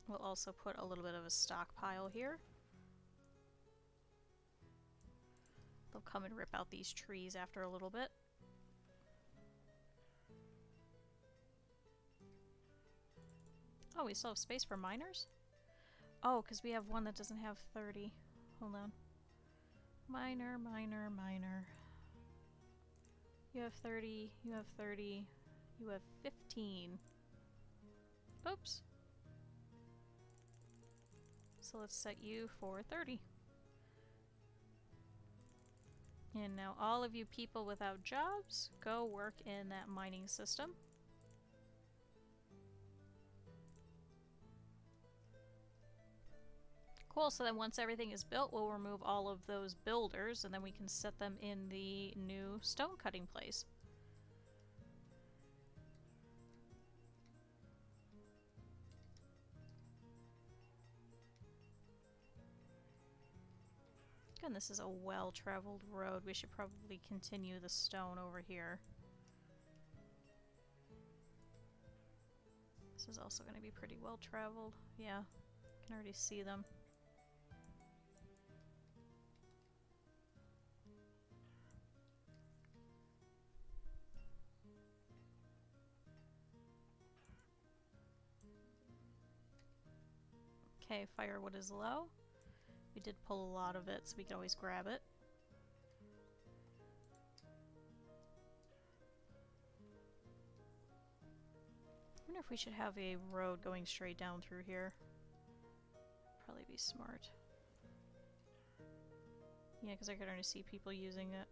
We'll also put a little bit of a stockpile here. They'll come and rip out these trees after a little bit. Oh, we still have space for miners? Oh, because we have one that doesn't have 30. Hold on. Miner, miner, miner. You have 30, you have 30, you have 15. Oops. So let's set you for 30. And now all of you people without jobs, go work in that mining system. Cool, so then once everything is built, we'll remove all of those builders, and then we can set them in the new stone cutting place. And this is a well-traveled road. We should probably continue the stone over here. This is also going to be pretty well-traveled. Yeah, I can already see them. Okay, firewood is low. We did pull a lot of it, so we can always grab it. I wonder if we should have a road going straight down through here. Probably be smart. Yeah, because I could already see people using it.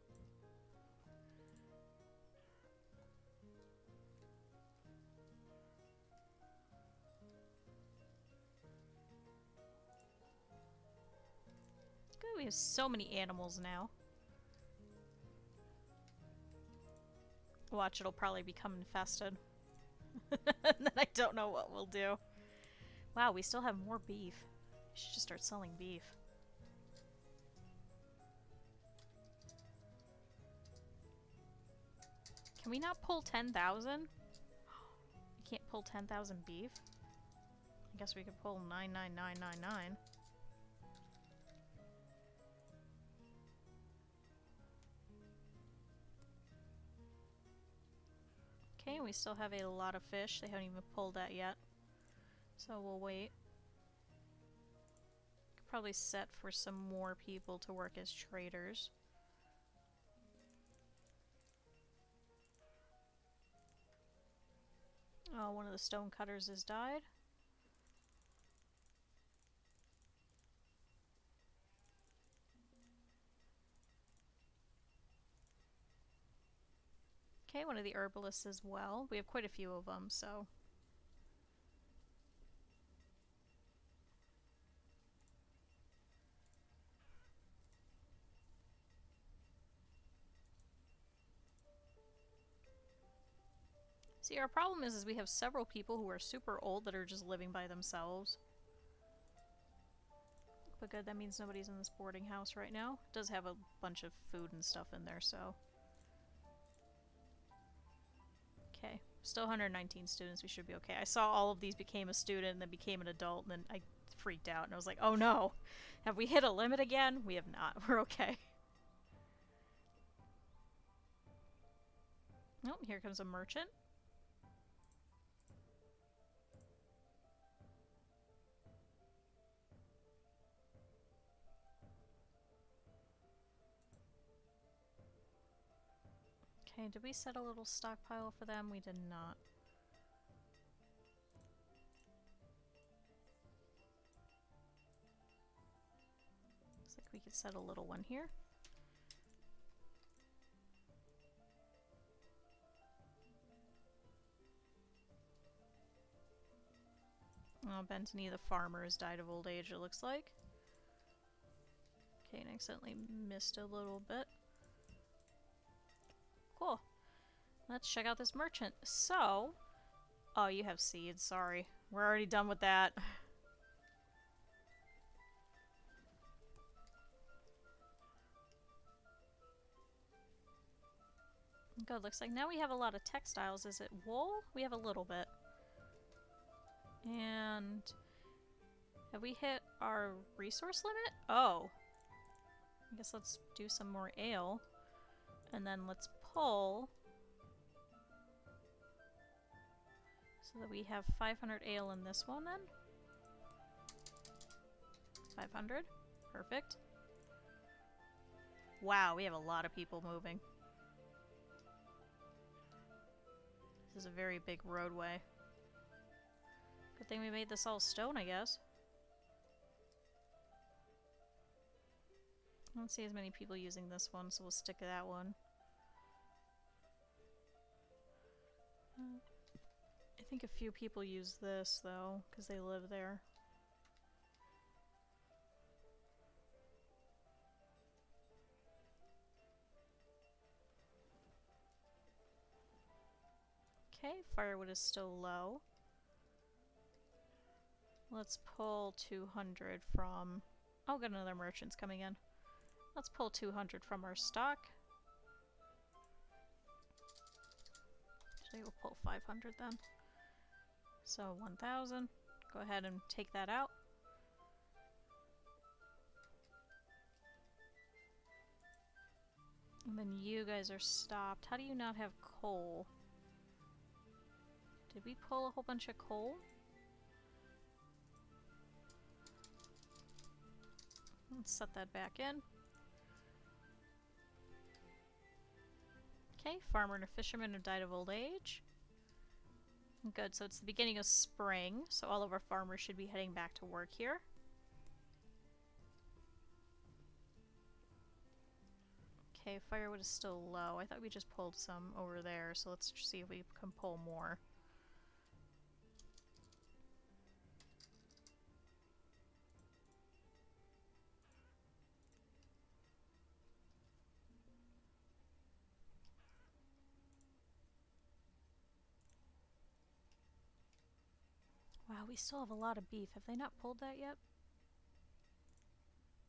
We have so many animals now. Watch, it'll probably become infested. And then I don't know what we'll do. Wow, we still have more beef. We should just start selling beef. Can we not pull 10,000? We can't pull 10,000 beef? I guess we could pull 99999. Okay, we still have a lot of fish. They haven't even pulled that yet. So we'll wait. Could probably set for some more people to work as traders. Oh, one of the stone cutters has died. Okay, one of the herbalists as well. We have quite a few of them, so... See, our problem is we have several people who are super old that are just living by themselves. But good, that means nobody's in this boarding house right now. It does have a bunch of food and stuff in there, so... Okay, still 119 students, we should be okay. I saw all of these became a student and then became an adult, and then I freaked out and I was like, oh no! Have we hit a limit again? We have not. We're okay. Oh, here comes a merchant. Okay, did we set a little stockpile for them? We did not. Looks like we could set a little one here. Oh, Bentony the farmer has died of old age, it looks like. Okay, and I accidentally missed a little bit. Cool. Let's check out this merchant. So... Oh, you have seeds, sorry. We're already done with that. Good, looks like now we have a lot of textiles. Is it wool? We have a little bit. And... Have we hit our resource limit? Oh. I guess let's do some more ale. And then let's pull so that we have 500 ale in this one then. 500. Perfect. Wow, we have a lot of people moving. This is a very big roadway. Good thing we made this all stone, I guess. I don't see as many people using this one, so we'll stick to that one. I think a few people use this, though, because they live there. Okay, firewood is still low. Let's pull 200 from... Oh, got another merchant's coming in. Let's pull 200 from our stock. Actually, we'll pull 500 then. So 1,000. Go ahead and take that out. And then you guys are stopped. How do you not have coal? Did we pull a whole bunch of coal? Let's set that back in. Okay, farmer and a fisherman who died of old age. Good, so it's the beginning of spring, so all of our farmers should be heading back to work here. Okay, firewood is still low. I thought we just pulled some over there, so let's see if we can pull more. Wow, we still have a lot of beef. Have they not pulled that yet?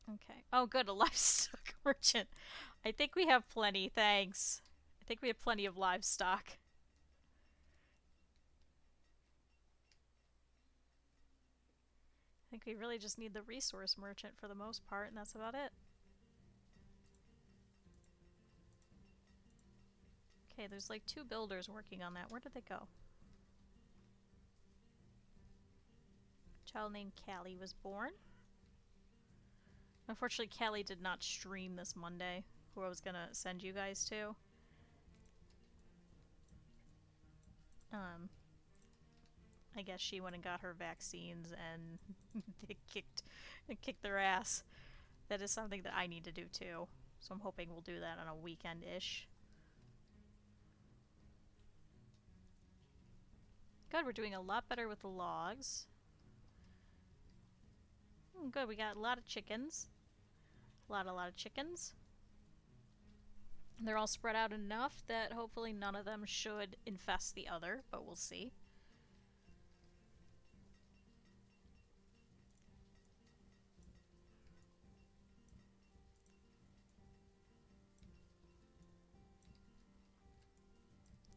Okay. Oh, good, a livestock merchant. I think we have plenty, thanks. I think we have plenty of livestock. I think we really just need the resource merchant for the most part, and that's about it. Okay, there's like 2 builders working on that. Where did they go? A child named Callie was born. Unfortunately, Callie did not stream this Monday, who I was gonna send you guys to. I guess she went and got her vaccines and they kicked their ass. That is something that I need to do too. So I'm hoping we'll do that on a weekend-ish. Good, we're doing a lot better with the logs. Good, we got a lot of chickens. A lot of chickens. They're all spread out enough that hopefully none of them should infest the other, but we'll see.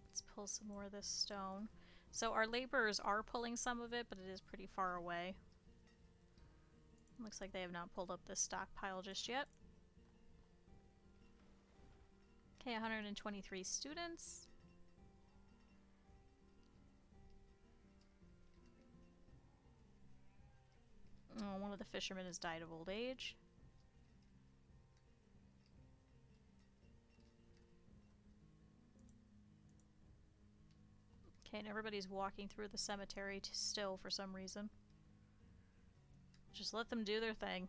Let's pull some more of this stone. So our laborers are pulling some of it, but it is pretty far away. Looks like they have not pulled up this stockpile just yet. Okay, 123 students. Oh, one of the fishermen has died of old age. Okay, and everybody's walking through the cemetery still for some reason. Just let them do their thing.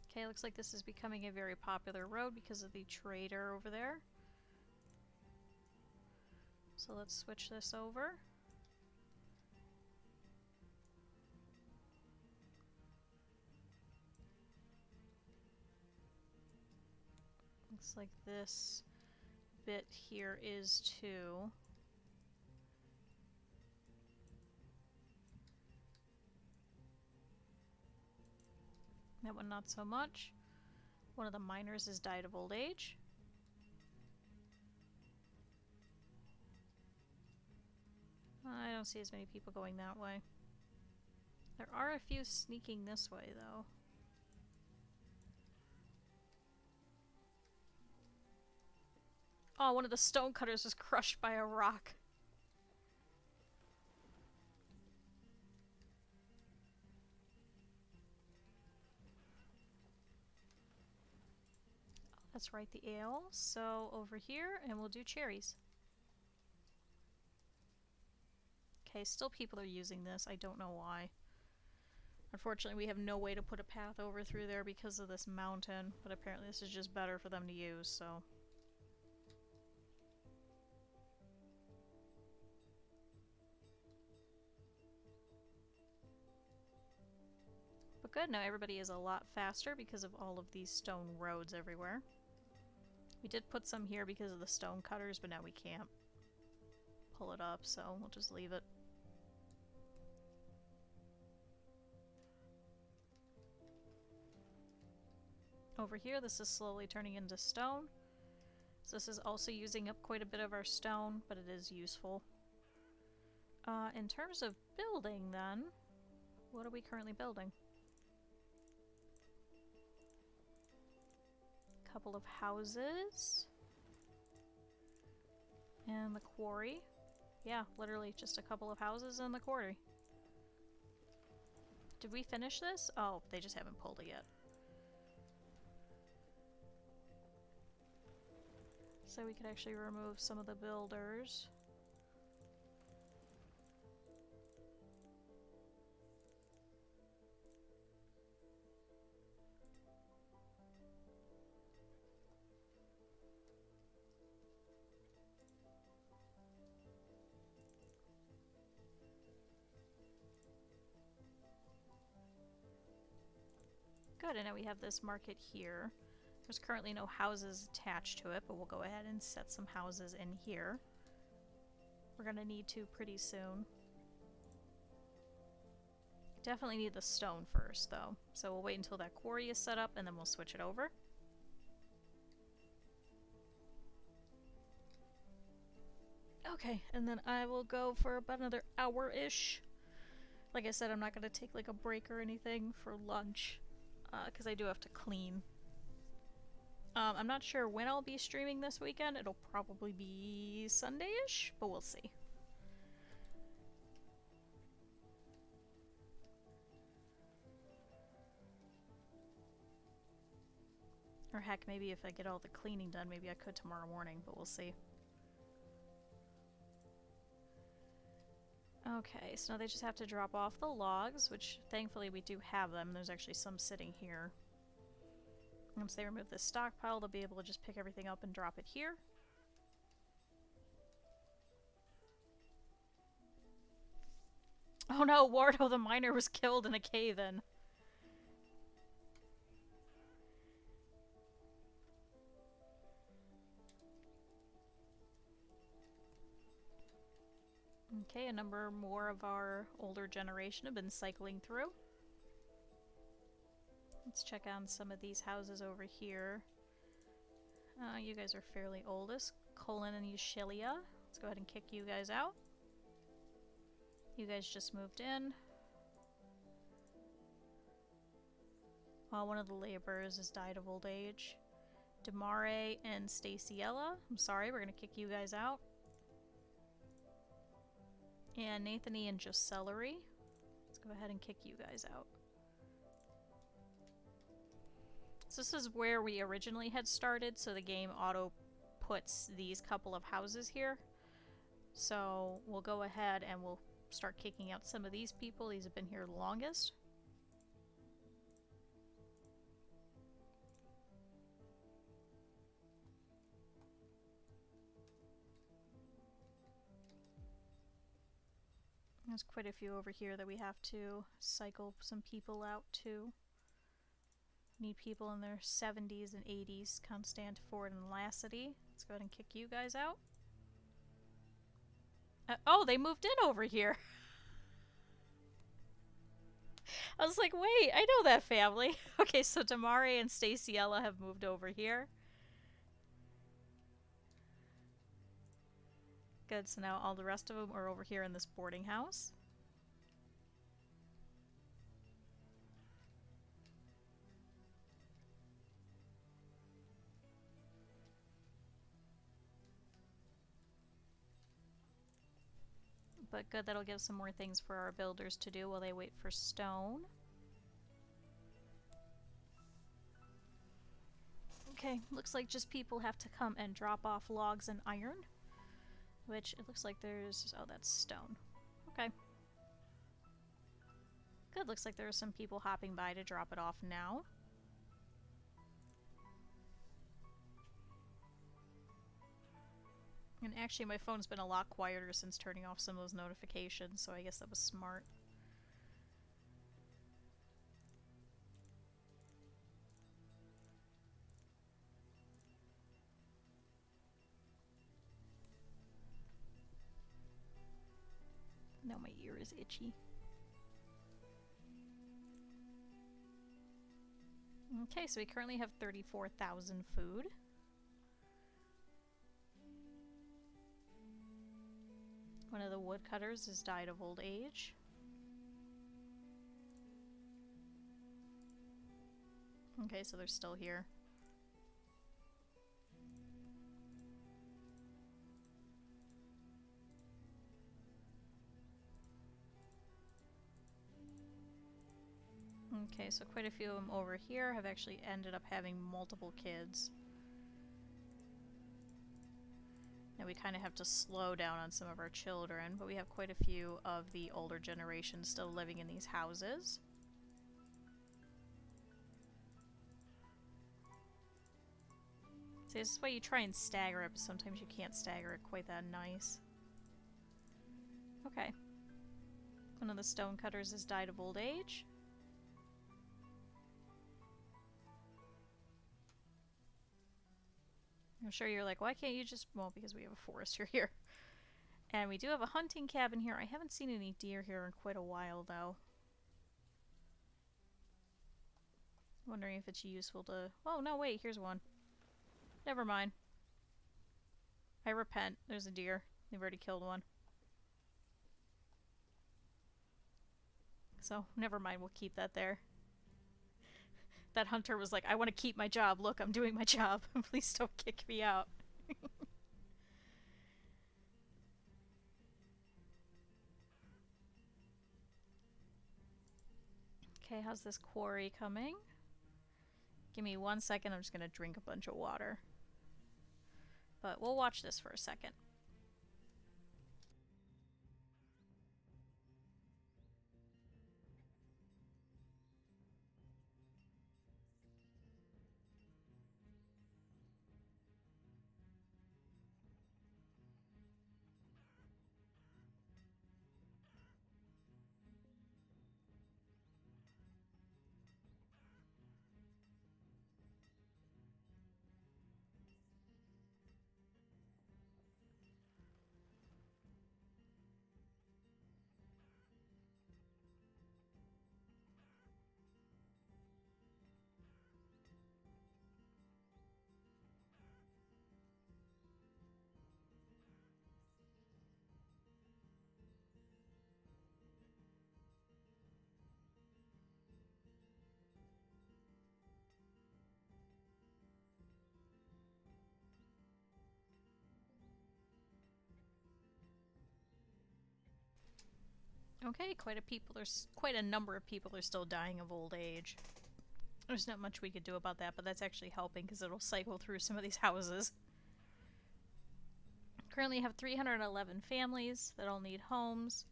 Okay, looks like this is becoming a very popular road because of the trader over there. So let's switch this over. Looks like this bit here is too. That one not so much. One of the miners has died of old age. I don't see as many people going that way. There are a few sneaking this way, though. Oh, one of the stonecutters was crushed by a rock. That's right, the ale. So over here, and we'll do cherries. Okay, still people are using this. I don't know why. Unfortunately, we have no way to put a path over through there because of this mountain, but apparently this is just better for them to use, so... But good, now everybody is a lot faster because of all of these stone roads everywhere. We did put some here because of the stone cutters, but now we can't pull it up, so we'll just leave it. Over here, this is slowly turning into stone. So this is also using up quite a bit of our stone, but it is useful. In terms of building, then, what are we currently building? A couple of houses. And the quarry. Yeah, literally just a couple of houses and the quarry. Did we finish this? Oh, they just haven't pulled it yet. So we could actually remove some of the builders. Good, and now we have this market here. There's currently no houses attached to it, but we'll go ahead and set some houses in here. We're gonna need to pretty soon. Definitely need the stone first, though. So we'll wait until that quarry is set up, and then we'll switch it over. Okay, and then I will go for about another hour-ish. Like I said, I'm not gonna take like a break or anything for lunch, because I do have to clean. I'm not sure when I'll be streaming this weekend. It'll probably be Sunday-ish, but we'll see. Or heck, maybe if I get all the cleaning done, maybe I could tomorrow morning, but we'll see. Okay, so now they just have to drop off the logs, which thankfully we do have them. There's actually some sitting here. Once they remove this stockpile, they'll be able to just pick everything up and drop it here. Oh no, Wardo the miner was killed in a cave-in. Okay, a number more of our older generation have been cycling through. Let's check on some of these houses over here. You guys are fairly oldest. Colin and Eushelia. Let's go ahead and kick you guys out. You guys just moved in. One of the laborers has died of old age. Demare and Staciella. I'm sorry, we're gonna kick you guys out. And Nathany and Jocellery. Let's go ahead and kick you guys out. So this is where we originally had started, so the game auto puts these couple of houses here. So we'll go ahead and we'll start kicking out some of these people. These have been here the longest. There's quite a few over here that we have to cycle some people out to. Need people in their 70s and 80s. Constant, Ford, and Lassity. Let's go ahead and kick you guys out. Oh, they moved in over here. I was like, wait, I know that family. Okay, so Damari and Staciella have moved over here. Good, so now all the rest of them are over here in this boarding house. But good, that'll give some more things for our builders to do while they wait for stone. Okay, looks like just people have to come and drop off logs and iron. Which, it looks like there's... oh, that's stone. Okay. Good, looks like there are some people hopping by to drop it off now. And actually my phone's been a lot quieter since turning off some of those notifications, so I guess that was smart. Now my ear is itchy. Okay, so we currently have 34,000 food. One of the woodcutters has died of old age. Okay, so they're still here. Okay, so quite a few of them over here have actually ended up having multiple kids. Now we kind of have to slow down on some of our children, but we have quite a few of the older generation still living in these houses. See, this is why you try and stagger it, but sometimes you can't stagger it quite that nice. Okay. One of the stonecutters has died of old age. I'm sure you're like, why can't you just... well, because we have a forester here. And we do have a hunting cabin here. I haven't seen any deer here in quite a while, though. Wondering if it's useful to... oh, no, wait, here's one. Never mind. I repent. There's a deer. They've already killed one. So, never mind. We'll keep that there. That hunter was like, I want to keep my job. Look, I'm doing my job. Please don't kick me out. Okay, how's this quarry coming? Give me 1 second. I'm just going to drink a bunch of water. But we'll watch this for a second. Okay, there's quite a number of people are still dying of old age. There's not much we could do about that, but that's actually helping because it'll cycle through some of these houses. Currently have 311 families that all need homes.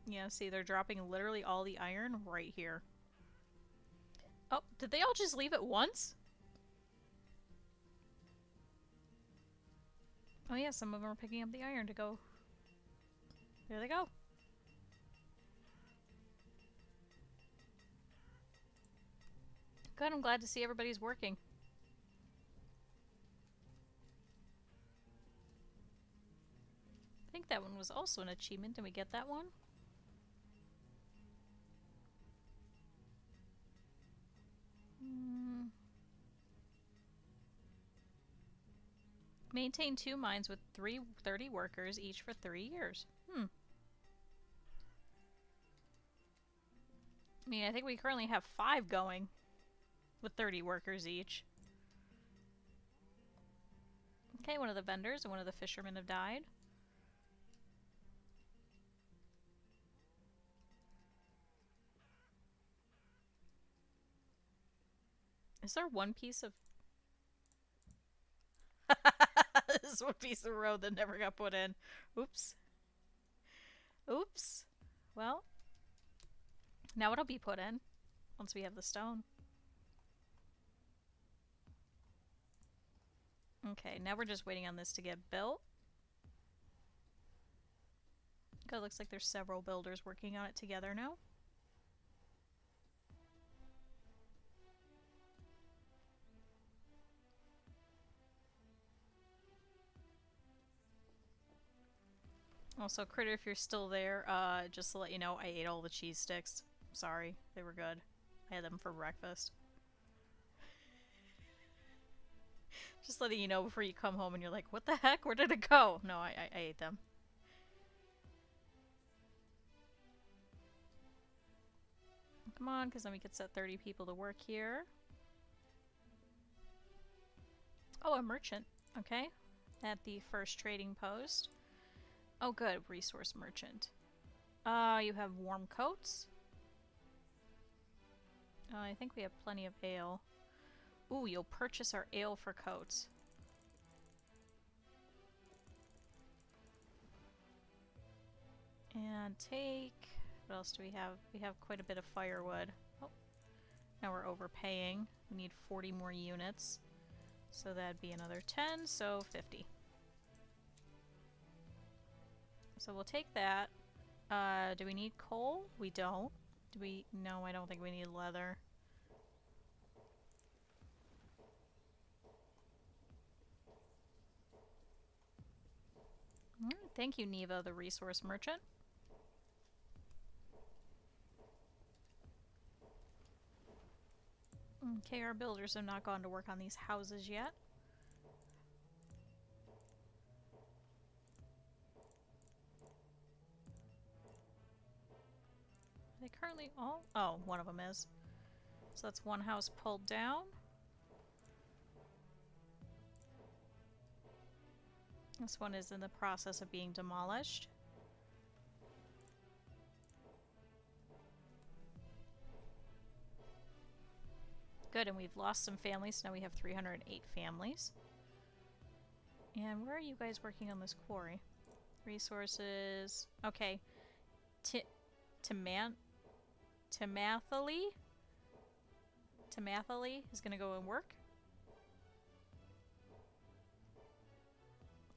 Yeah, see, they're dropping literally all the iron right here. Oh, did they all just leave at once? Oh yeah, some of them are picking up the iron to go. There they go. Good, I'm glad to see everybody's working. I think that one was also an achievement. Did we get that one? Maintain 2 mines with 30 workers, each for 3 years. I mean, I think we currently have 5 going. with 30 workers each. Okay, one of the vendors and one of the fishermen have died. Is there one piece of... This is one piece of road that never got put in. Oops. Oops. Well, now it'll be put in once we have the stone. Okay, now we're just waiting on this to get built. Okay, looks like there's several builders working on it together now. Also, Critter, if you're still there, just to let you know, I ate all the cheese sticks. Sorry, they were good. I had them for breakfast. Just letting you know before you come home and you're like, what the heck? Where did it go? No, I ate them. Come on, because then we could set 30 people to work here. Oh, a merchant. Okay. At the first trading post. Oh, good. Resource merchant. You have warm coats. I think we have plenty of ale. Ooh, you'll purchase our ale for coats. And take... What else do we have? We have quite a bit of firewood. Oh, now we're overpaying. We need 40 more units. So that'd be another 10, so 50. So we'll take that. Do we need coal? We don't. Do we? No, I don't think we need leather. Thank you, Neva, the resource merchant. Okay, our builders have not gone to work on these houses yet. Are they currently all? Oh, one of them is. So that's one house pulled down. This one is in the process of being demolished. Good, and we've lost some families, so now we have 308 families. And where are you guys working on this quarry? Resources... Okay. Tamathali is gonna go and work.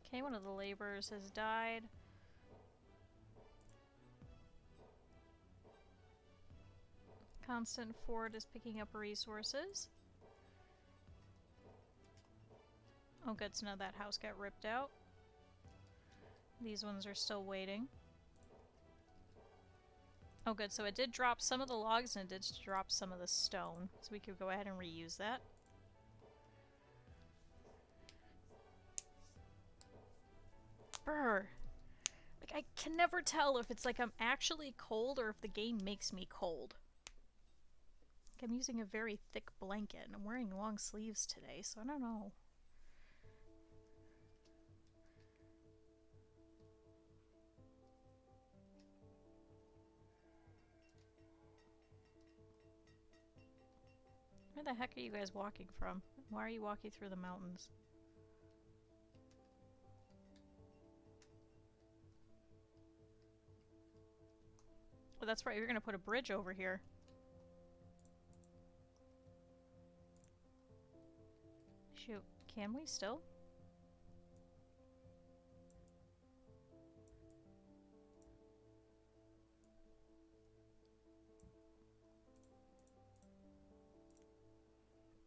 Okay, one of the laborers has died. Constant Ford is picking up resources. Oh good, so now that house got ripped out. These ones are still waiting. Oh good, so it did drop some of the logs and it did drop some of the stone. So we could go ahead and reuse that. Brr. Like, I can never tell if it's like I'm actually cold or if the game makes me cold. Like, I'm using a very thick blanket and I'm wearing long sleeves today, so I don't know. Where the heck are you guys walking from? Why are you walking through the mountains? Oh, that's right, you're gonna put a bridge over here. Shoot, can we still?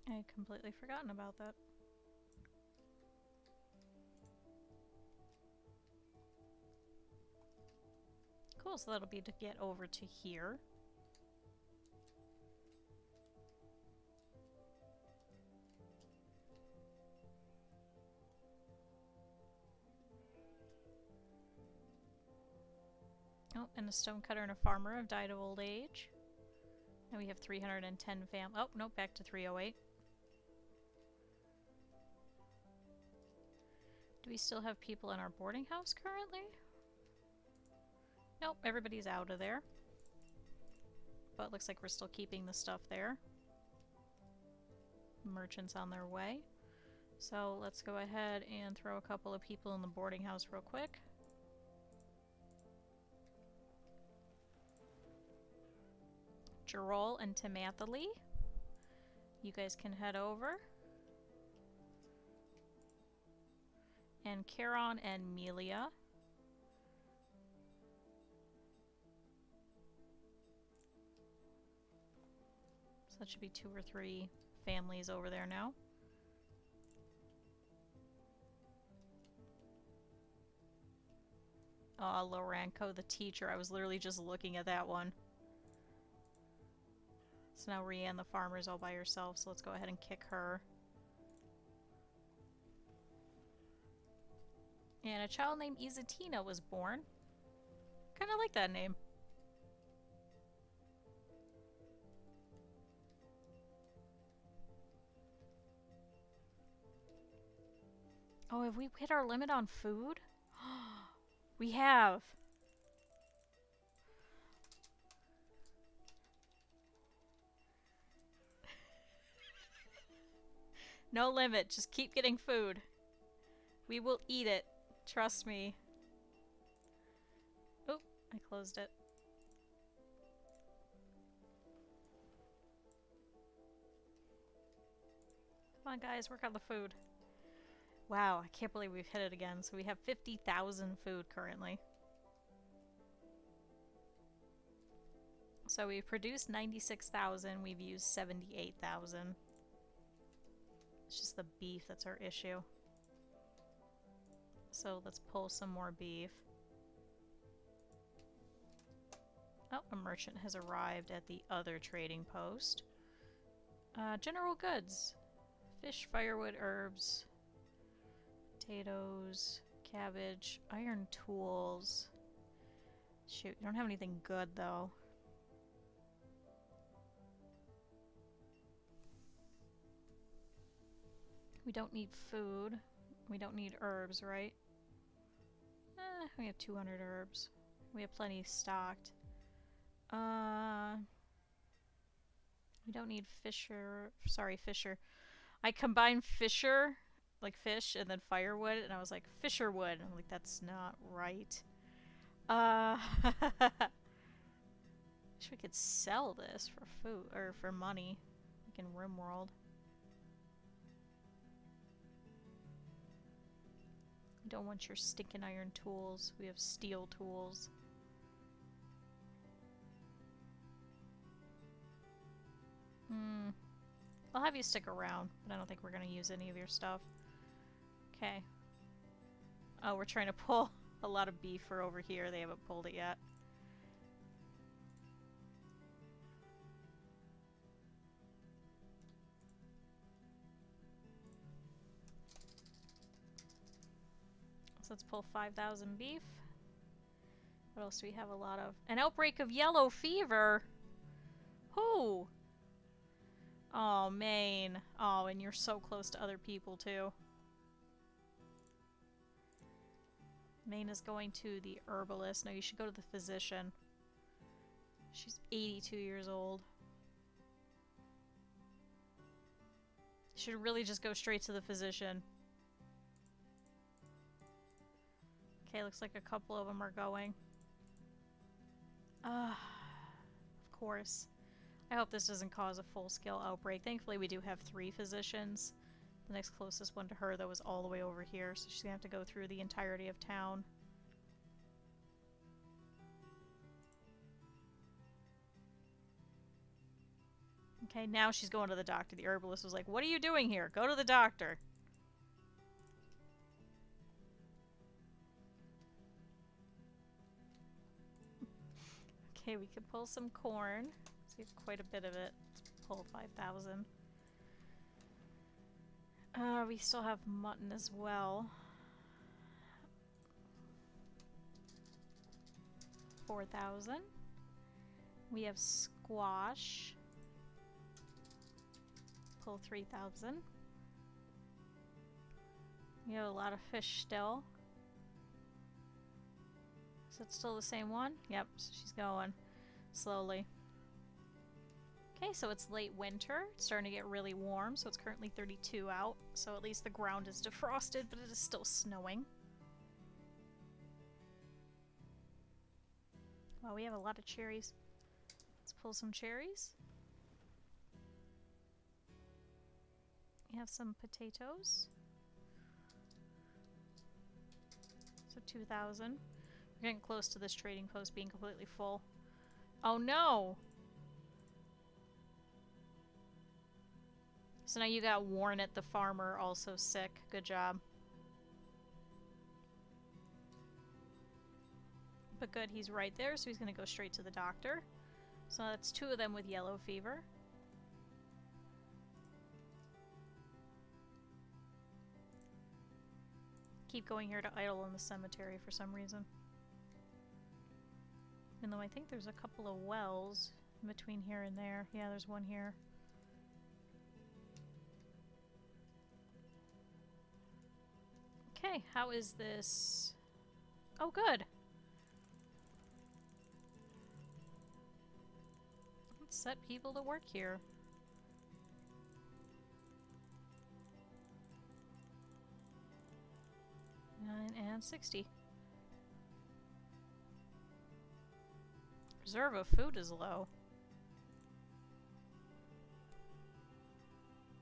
I had completely forgotten about that. Cool, so that'll be to get over to here. Oh, and a stonecutter and a farmer have died of old age. Now we have 310 Oh, no, back to 308. Do we still have people in our boarding house currently? Nope, everybody's out of there. But it looks like we're still keeping the stuff there. Merchants on their way. So let's go ahead and throw a couple of people in the boarding house real quick. Gerol and Timothée, you guys can head over. And Charon and Melia. So that should be 2 or 3 families over there now. Oh, Loranko, the teacher. I was literally just looking at that one. So now Rianne the farmer's all by herself, so let's go ahead and kick her. And a child named Izatina was born. Kind of like that name. Oh, have we hit our limit on food? We have. No limit, just keep getting food. We will eat it. Trust me. Oh, I closed it. Come on, guys, work on the food. Wow, I can't believe we've hit it again. So we have 50,000 food currently. So we've produced 96,000, we've used 78,000. It's just the beef that's our issue. So let's pull some more beef. Oh, a merchant has arrived at the other trading post. General goods. Fish, firewood, herbs, potatoes, cabbage, iron tools. Shoot, you don't have anything good though. We don't need food. We don't need herbs, right? We have 200 herbs. We have plenty stocked. We don't need fisher. Sorry, fisher. I combined fisher, like fish, and then firewood, and I was like, fisherwood. I'm like, that's not right. Wish we could sell this for food, or for money. Like in RimWorld. We don't want your stinking iron tools. We have steel tools. I'll have you stick around, but I don't think we're going to use any of your stuff. Okay. Oh, we're trying to pull a lot of beef for over here. They haven't pulled it yet. So let's pull 5,000 beef. What else do we have a lot of? An outbreak of yellow fever? Who? Oh, Maine. Oh, and you're so close to other people, too. Maine is going to the herbalist. No, you should go to the physician. She's 82 years old. You should really just go straight to the physician. Okay, looks like a couple of them are going. Of course. I hope this doesn't cause a full-scale outbreak. Thankfully, we do have 3 physicians. The next closest one to her, though, is all the way over here, so she's gonna have to go through the entirety of town. Okay, now she's going to the doctor. The herbalist was like, "What are you doing here? Go to the doctor." Okay, we could pull some corn. So we have quite a bit of it. Let's pull 5,000. We still have mutton as well. 4,000. We have squash. Medical 3,000. You have a lot of fish still. Is it still the same one? Yep, so she's going slowly. Okay, so it's late winter. It's starting to get really warm, so it's currently 32 out. So at least the ground is defrosted, but it is still snowing. Wow, we have a lot of cherries. Let's pull some cherries. We have some potatoes. So 2,000. We're getting close to this trading post being completely full. Oh no! So now you got Warren the farmer also sick. Good job. But good, he's right there, so he's gonna go straight to the doctor. So that's 2 of them with yellow fever. Keep going here to idle in the cemetery for some reason. Even though I think there's a couple of wells in between here and there. Yeah, there's one here. Okay, how is this? Oh, good. Let's set people to work here. And 60. Reserve of food is low.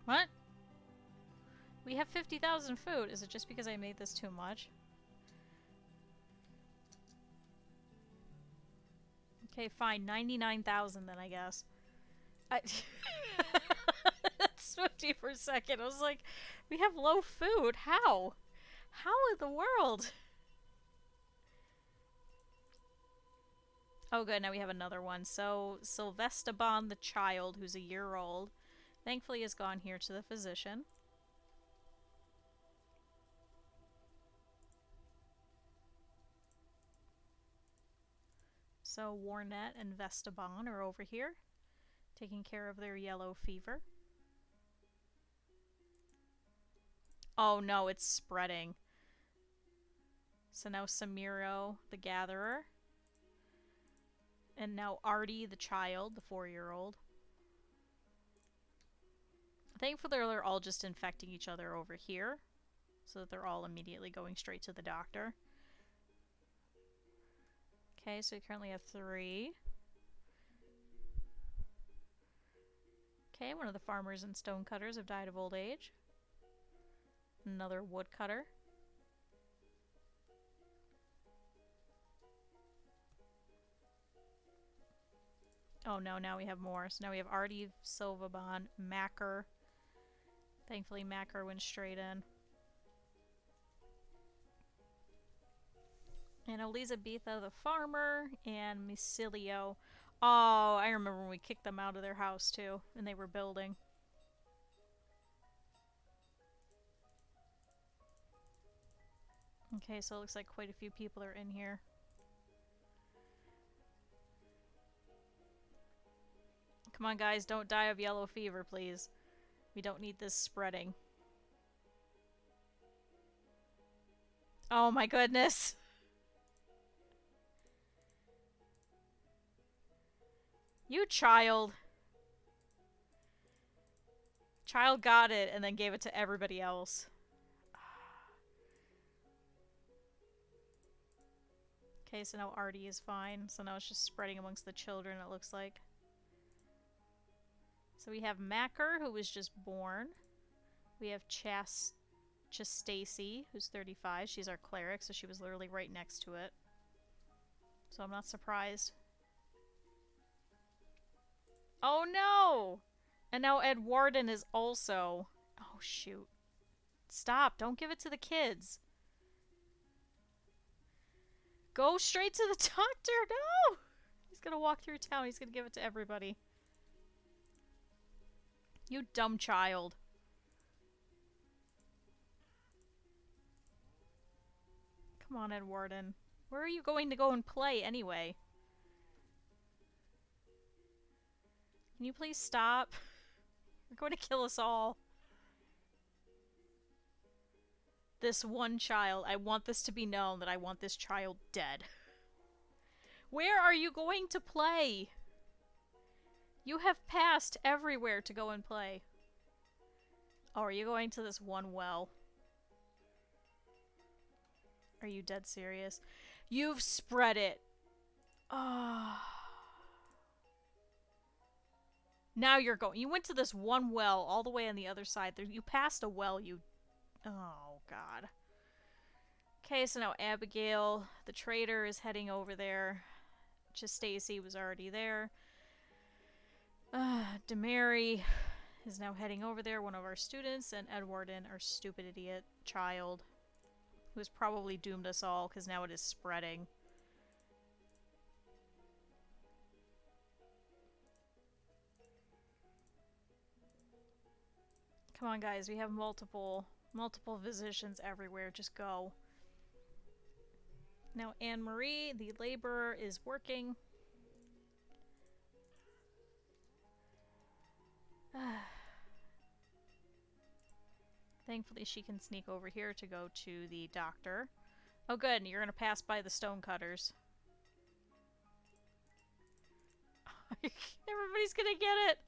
What? We have 50,000 food. Is it just because I made this too much? Okay, fine. 99,000 then, I guess. That's 50 per second. I was like, we have low food. How? How in the world? Oh good, now we have another one. So, Sylvesteban the child, who's a year old, thankfully has gone here to the physician. So Warnet and Vestaban are over here, taking care of their yellow fever. Oh no, it's spreading. So now Samiro, the gatherer. And now Artie, the child, the 4-year-old. Thankfully, they're all just infecting each other over here, so that they're all immediately going straight to the doctor. Okay, so we currently have 3. Okay, one of the farmers and stonecutters have died of old age. Another woodcutter. Oh no, now we have more. So now we have Artie, Silvaban, Macker. Thankfully Macker went straight in. And Elizabetha the farmer, and Misilio. Oh, I remember when we kicked them out of their house too, and they were building. Okay, so it looks like quite a few people are in here. Come on guys, don't die of yellow fever, please. We don't need this spreading. Oh my goodness! You child! Child got it and then gave it to everybody else. Okay, so now Artie is fine. So now it's just spreading amongst the children, it looks like. So we have Macker, who was just born. We have Chastacy, who's 35. She's our cleric, so she was literally right next to it. So I'm not surprised. Oh no! And now Ed Warden is also... Oh shoot. Stop, don't give it to the kids. Go straight to the doctor, no! He's gonna walk through town, he's gonna give it to everybody. You dumb child. Come on, Ed Warden. Where are you going to go and play anyway? Can you please stop? They're going to kill us all. This one child. I want this to be known that I want this child dead. Where are you going to play? You have passed everywhere to go and play. Oh, are you going to this one well? Are you dead serious? You've spread it. Oh. Now you're going. You went to this one well all the way on the other side. You passed a well, you... Oh, God. Okay, so now Abigail, the traitor, is heading over there. Just Stacy was already there. Demary is now heading over there, one of our students, and Edwarden, our stupid idiot child, who has probably doomed us all because now it is spreading. Come on, guys, we have multiple physicians everywhere. Just go. Now Anne-Marie, the laborer, is working. Thankfully, she can sneak over here to go to the doctor. Oh, good. You're going to pass by the stonecutters. Everybody's going to get it.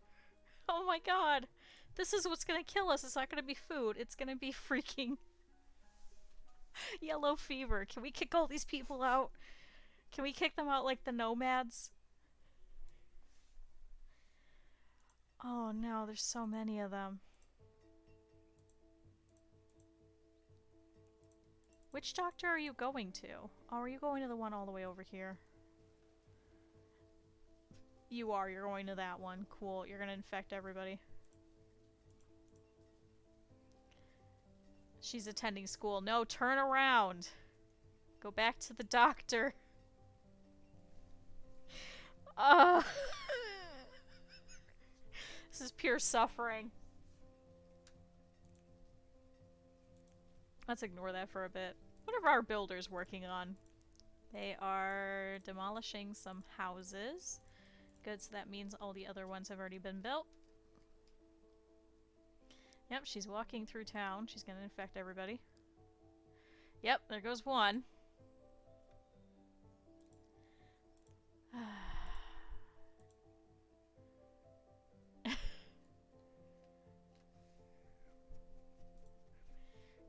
Oh, my God. This is what's going to kill us. It's not going to be food. It's going to be freaking yellow fever. Can we kick all these people out? Can we kick them out like the nomads? Oh, no. There's so many of them. Which doctor are you going to? Oh, are you going to the one all the way over here? You are. You're going to that one. Cool. You're going to infect everybody. She's attending school. No, turn around. Go back to the doctor. This is pure suffering. Let's ignore that for a bit. What are our builders working on? They are demolishing some houses. Good, so that means all the other ones have already been built. Yep, she's walking through town. She's gonna infect everybody. Yep, there goes one.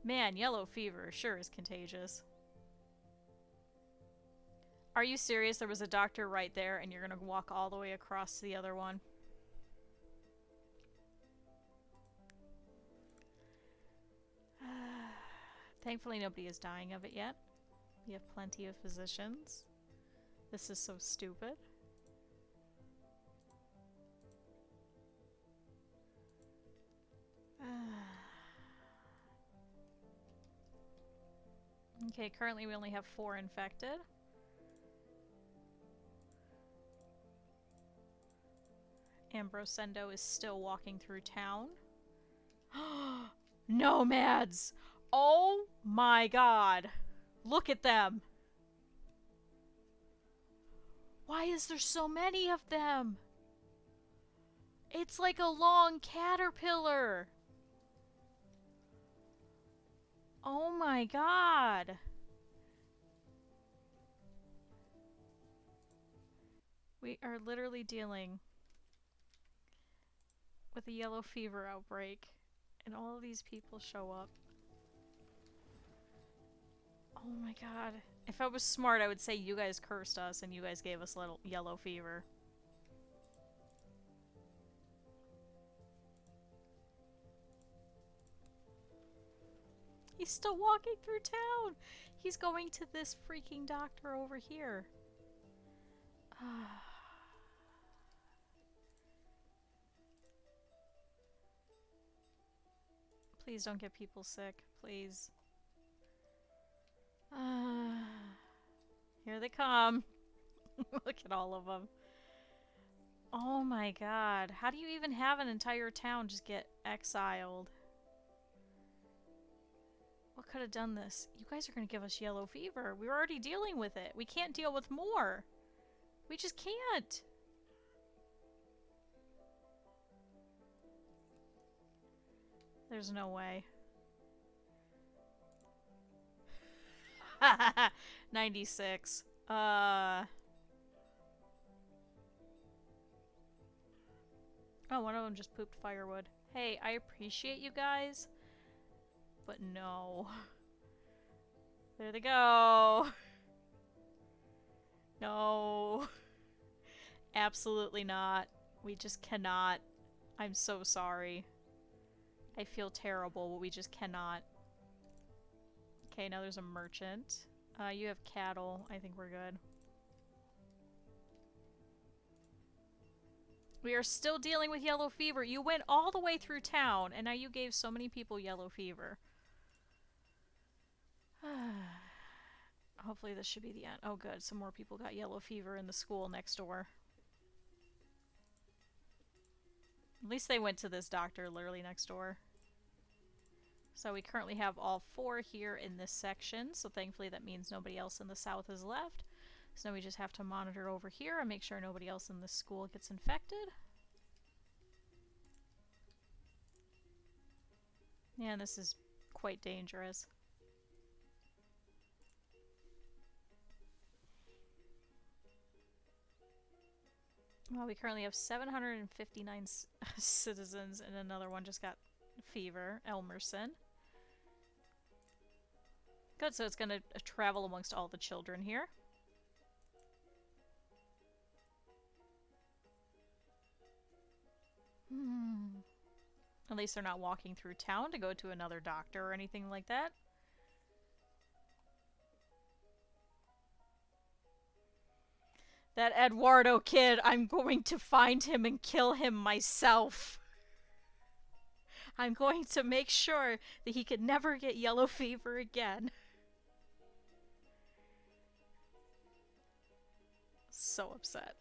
Man, yellow fever sure is contagious. Are you serious? There was a doctor right there and you're gonna walk all the way across to the other one? Thankfully nobody is dying of it yet. We have plenty of physicians. This is so stupid. Okay, currently we only have 4 infected. Ambrosendo is still walking through town. Nomads! Oh my god! Look at them! Why is there so many of them? It's like a long caterpillar! Oh my god! We are literally dealing with a yellow fever outbreak, and all of these people show up. Oh my god. If I was smart, I would say you guys cursed us and you guys gave us little yellow fever. He's still walking through town! He's going to this freaking doctor over here. Please don't get people sick. Please. Here they come. Look at all of them. Oh my god. How do you even have an entire town just get exiled? What could have done this? You guys are going to give us yellow fever. We were already dealing with it. We can't deal with more. We just can't. There's no way. 96. Oh, one of them just pooped firewood. Hey, I appreciate you guys, but no. There they go. No. Absolutely not. We just cannot. I'm so sorry. I feel terrible, but we just cannot. Okay, now there's a merchant. You have cattle. I think we're good. We are still dealing with yellow fever. You went all the way through town, and now you gave so many people yellow fever. Hopefully this should be the end. Oh good, some more people got yellow fever in the school next door. At least they went to this doctor literally next door. So we currently have all 4 here in this section, so thankfully that means nobody else in the south is left. So now we just have to monitor over here and make sure nobody else in this school gets infected. Yeah, this is quite dangerous. Well, we currently have 759 citizens, and another one just got fever, Elmerson. Good, so it's going to travel amongst all the children here. At least they're not walking through town to go to another doctor or anything like that. That Eduardo kid, I'm going to find him and kill him myself. I'm going to make sure that he could never get yellow fever again. So upset.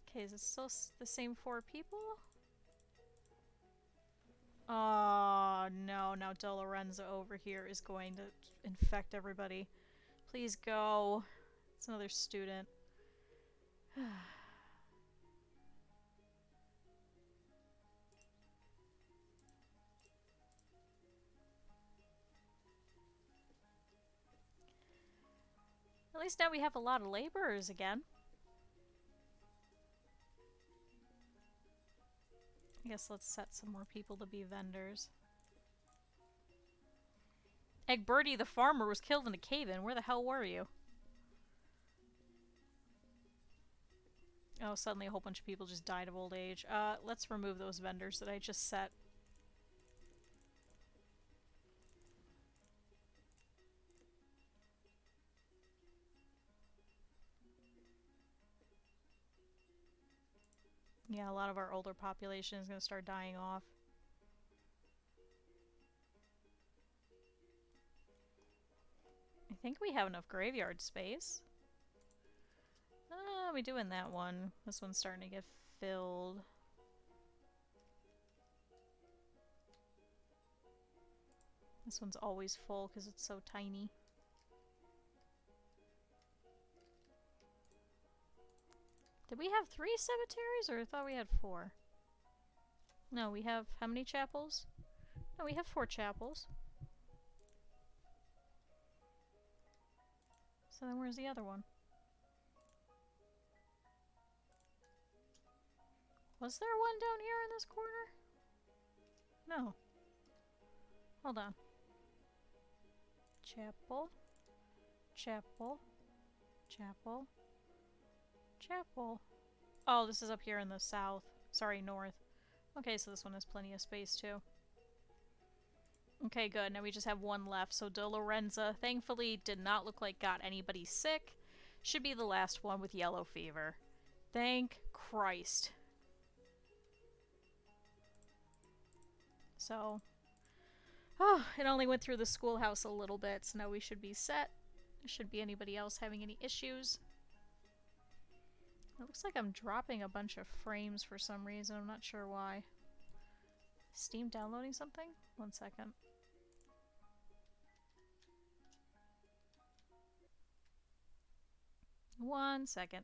Okay, is it still the same 4 people? Oh no, now De Lorenzo over here is going to infect everybody. Please go. It's another student. At least now we have a lot of laborers again. I guess let's set some more people to be vendors. Egbertie the farmer was killed in a cave-in. Where the hell were you? Oh, suddenly a whole bunch of people just died of old age. Let's remove those vendors that I just set. Yeah, a lot of our older population is going to start dying off. I think we have enough graveyard space. We do in that one. This one's starting to get filled. This one's always full because it's so tiny. Did we have 3 cemeteries, or I thought we had 4? No, we have how many chapels? No, we have 4 chapels. So then where's the other one? Was there one down here in this corner? No. Hold on. Chapel. Chapel. Chapel. Chapel. Oh, this is up here in the south. Sorry, north. Okay, so this one has plenty of space too. Okay, good. Now we just have 1 left. So De Lorenzo, thankfully, did not look like got anybody sick. Should be the last one with yellow fever. Thank Christ. So, oh, it only went through the schoolhouse a little bit, so now we should be set. There shouldn't be anybody else having any issues. It looks like I'm dropping a bunch of frames for some reason. I'm not sure why. Steam downloading something? 1 second. 1 second.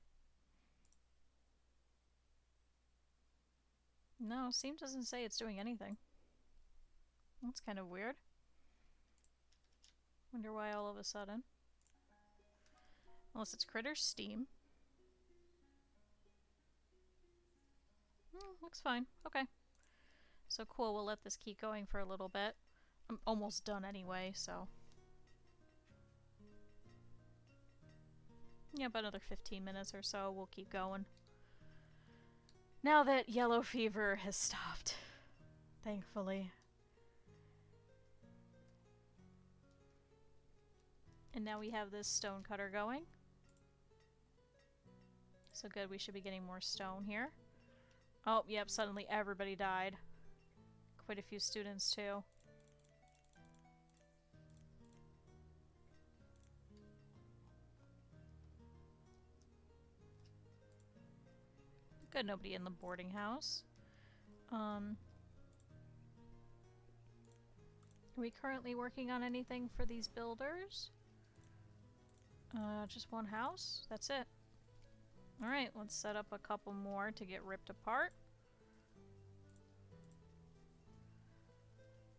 No, Steam doesn't say it's doing anything. That's kind of weird. Wonder why all of a sudden. Unless it's Critter's Steam. Looks fine. Okay. So cool, we'll let this keep going for a little bit. I'm almost done anyway, so... yeah, about another 15 minutes or so, we'll keep going. Now that yellow fever has stopped. Thankfully. And now we have this stone cutter going. So good, we should be getting more stone here. Oh, yep, suddenly everybody died. Quite a few students, too. Good, nobody in the boarding house. Are we currently working on anything for these builders? Just one house? That's it. Alright, let's set up a couple more to get ripped apart.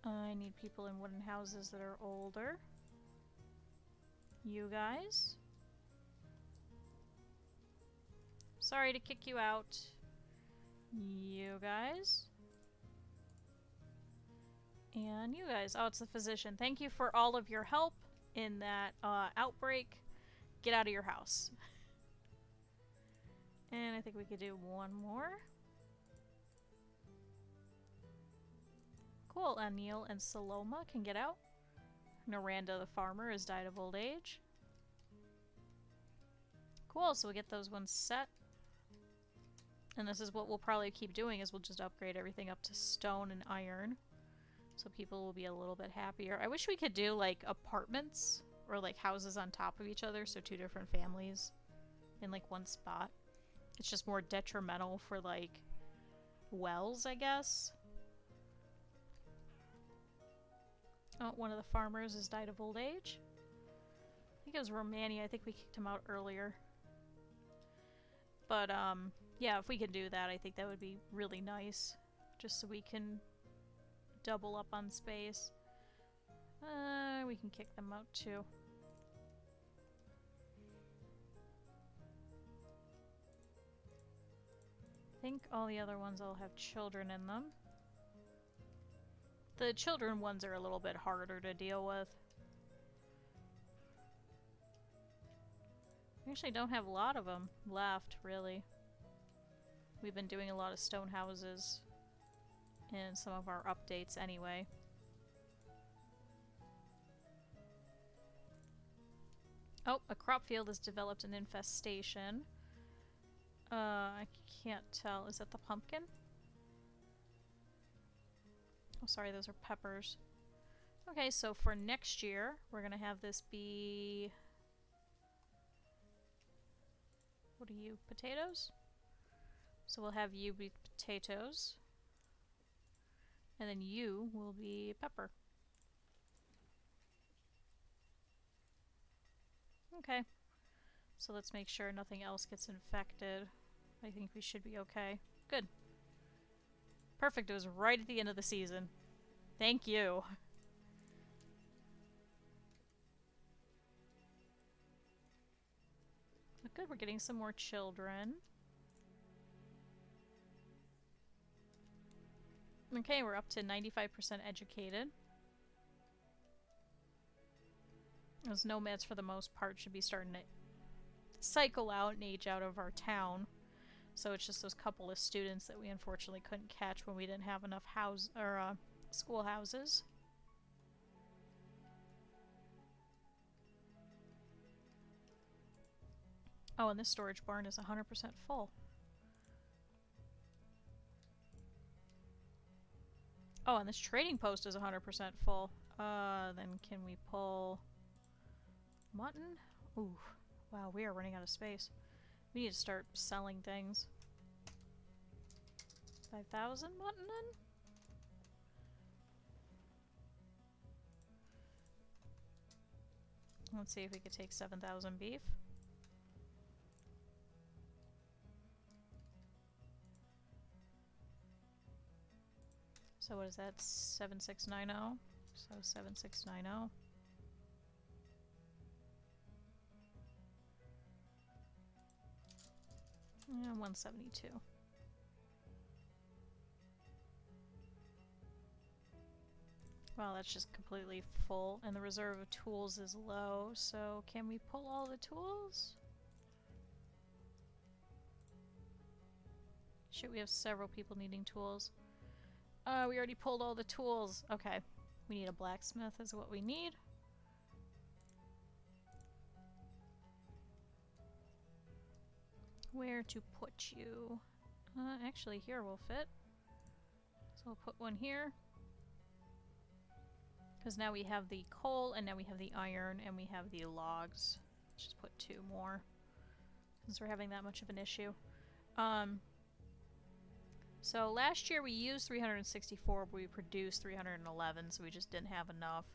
I need people in wooden houses that are older. You guys. Sorry to kick you out. You guys. And you guys. Oh, it's the physician. Thank you for all of your help in that outbreak. Get out of your house. And I think we could do one more. Cool. Anil and Saloma can get out. Naranda the farmer has died of old age. Cool, so we get those ones set. And this is what we'll probably keep doing, is we'll just upgrade everything up to stone and iron. So people will be a little bit happier. I wish we could do, like, apartments or, like, houses on top of each other, so 2 different families in, like, one spot. It's just more detrimental for, like, wells, I guess. Oh, one of the farmers has died of old age. I think it was Romania. I think we kicked him out earlier. But, yeah, if we could do that, I think that would be really nice. Just so we can double up on space. We can kick them out, too. I think all the other ones all have children in them. The children ones are a little bit harder to deal with. We actually don't have a lot of them left, really. We've been doing a lot of stone houses in some of our updates anyway. Oh, a crop field has developed an infestation. I can't tell. Is that the pumpkin? Oh, sorry, those are peppers. Okay, so for next year, we're gonna have this be... what are you? Potatoes? So we'll have you be potatoes. And then you will be pepper. Okay. So let's make sure nothing else gets infected. I think we should be okay. Good. Perfect. It was right at the end of the season. Thank you. But good, we're getting some more children. Okay, we're up to 95% educated. Those nomads, for the most part, should be starting to cycle out and age out of our town. So it's just those couple of students that we unfortunately couldn't catch when we didn't have enough schoolhouses. Oh, and this storage barn is 100% full. Oh, and this trading post is 100% full. Then can we pull mutton? Ooh, wow, we are running out of space. We need to start selling things. 5,000 mutton in? Let's see if we could take 7,000 beef. So what is that? 7690? So 7690. Yeah, 172. Well, that's just completely full, and the reserve of tools is low, so can we pull all the tools? Shit, we have several people needing tools. We already pulled all the tools. Okay. We need a blacksmith is what we need. Where to put you? Actually, here will fit. So we'll put one here. Because now we have the coal, and now we have the iron, and we have the logs. Let's just put 2 more. Since we're having that much of an issue. So last year we used 364, but we produced 311, so we just didn't have enough.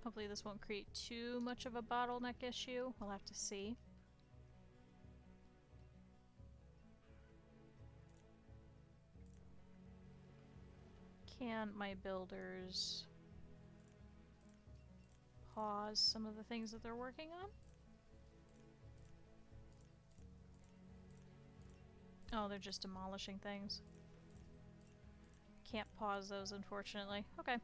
Hopefully this won't create too much of a bottleneck issue. We'll have to see. Can my builders pause some of the things that they're working on? Oh, they're just demolishing things. Can't pause those, unfortunately. Okay.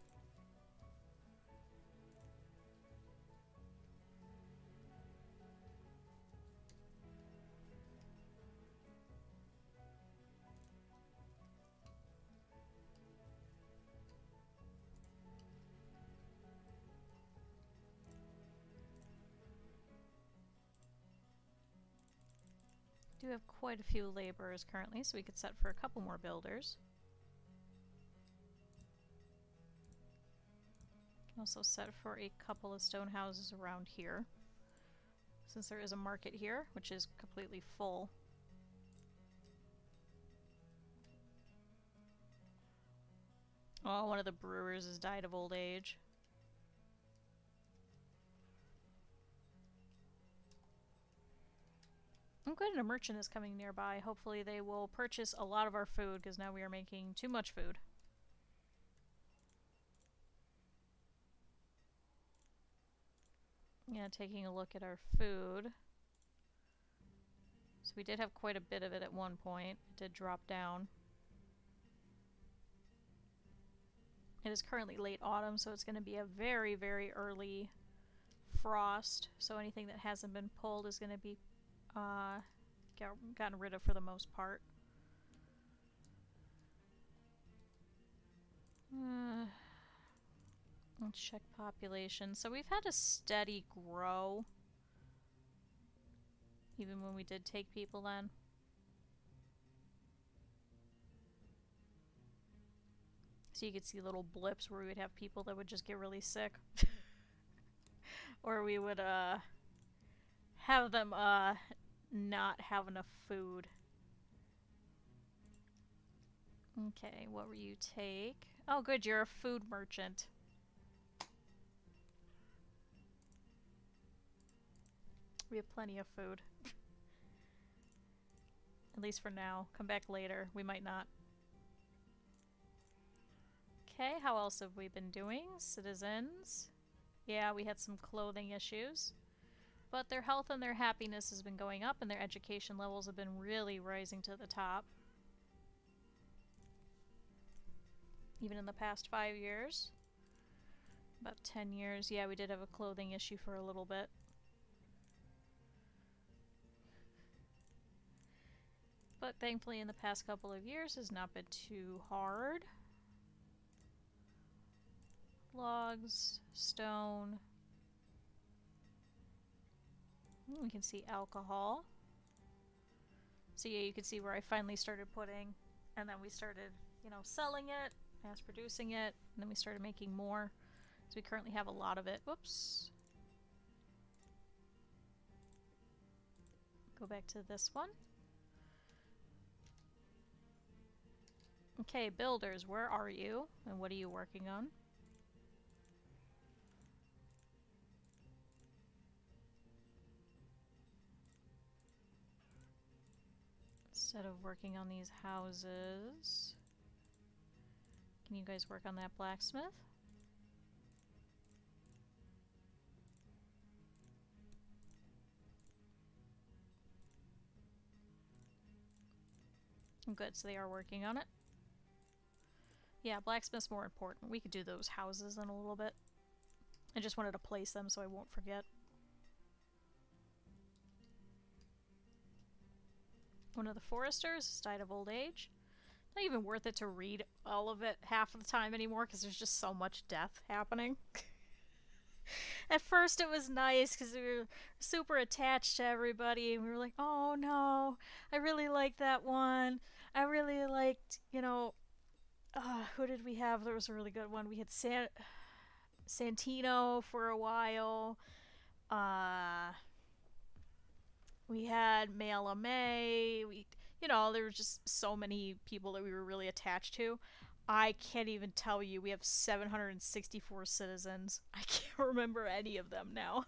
Do have quite a few laborers currently, so we could set for a couple more builders. Can also set for a couple of stone houses around here, since there is a market here, which is completely full. Oh, one of the brewers has died of old age. I'm good, and a merchant is coming nearby. Hopefully they will purchase a lot of our food, because now we are making too much food. Yeah, taking a look at our food. So we did have quite a bit of it at one point. It did drop down. It is currently late autumn, so it's going to be a very, very early frost. So anything that hasn't been pulled is going to be gotten rid of for the most part. Let's check population. So we've had a steady grow, even when we did take people in. So you could see little blips where we would have people that would just get really sick. Or we would have them not have enough food. Okay, what will you take? Oh good, you're a food merchant. We have plenty of food. At least for now. Come back later. We might not. Okay, how else have we been doing? Citizens. Yeah, we had some clothing issues. But their health and their happiness has been going up, and their education levels have been really rising to the top. Even in the past 5 years. About 10 years. Yeah, we did have a clothing issue for a little bit. But thankfully in the past couple of years has not been too hard. Logs, stone. We can see alcohol. So yeah, you can see where I finally started putting, and then we started, you know, selling it, mass producing it, and then we started making more. So we currently have a lot of it. Whoops. Go back to this one. Okay, builders, where are you? And what are you working on? Instead of working on these houses, can you guys work on that blacksmith? Good, so they are working on it. Yeah, blacksmith's more important. We could do those houses in a little bit. I just wanted to place them so I won't forget. One of the foresters has died of old age. Not even worth it to read all of it half of the time anymore because there's just so much death happening. At first it was nice because we were super attached to everybody and we were like, oh no, I really liked that one. I really liked, you know, who did we have? There was a really good one. We had Santino for a while. We had Mayla May. You know, there were just so many people that we were really attached to. I can't even tell you. We have 764 citizens. I can't remember any of them now.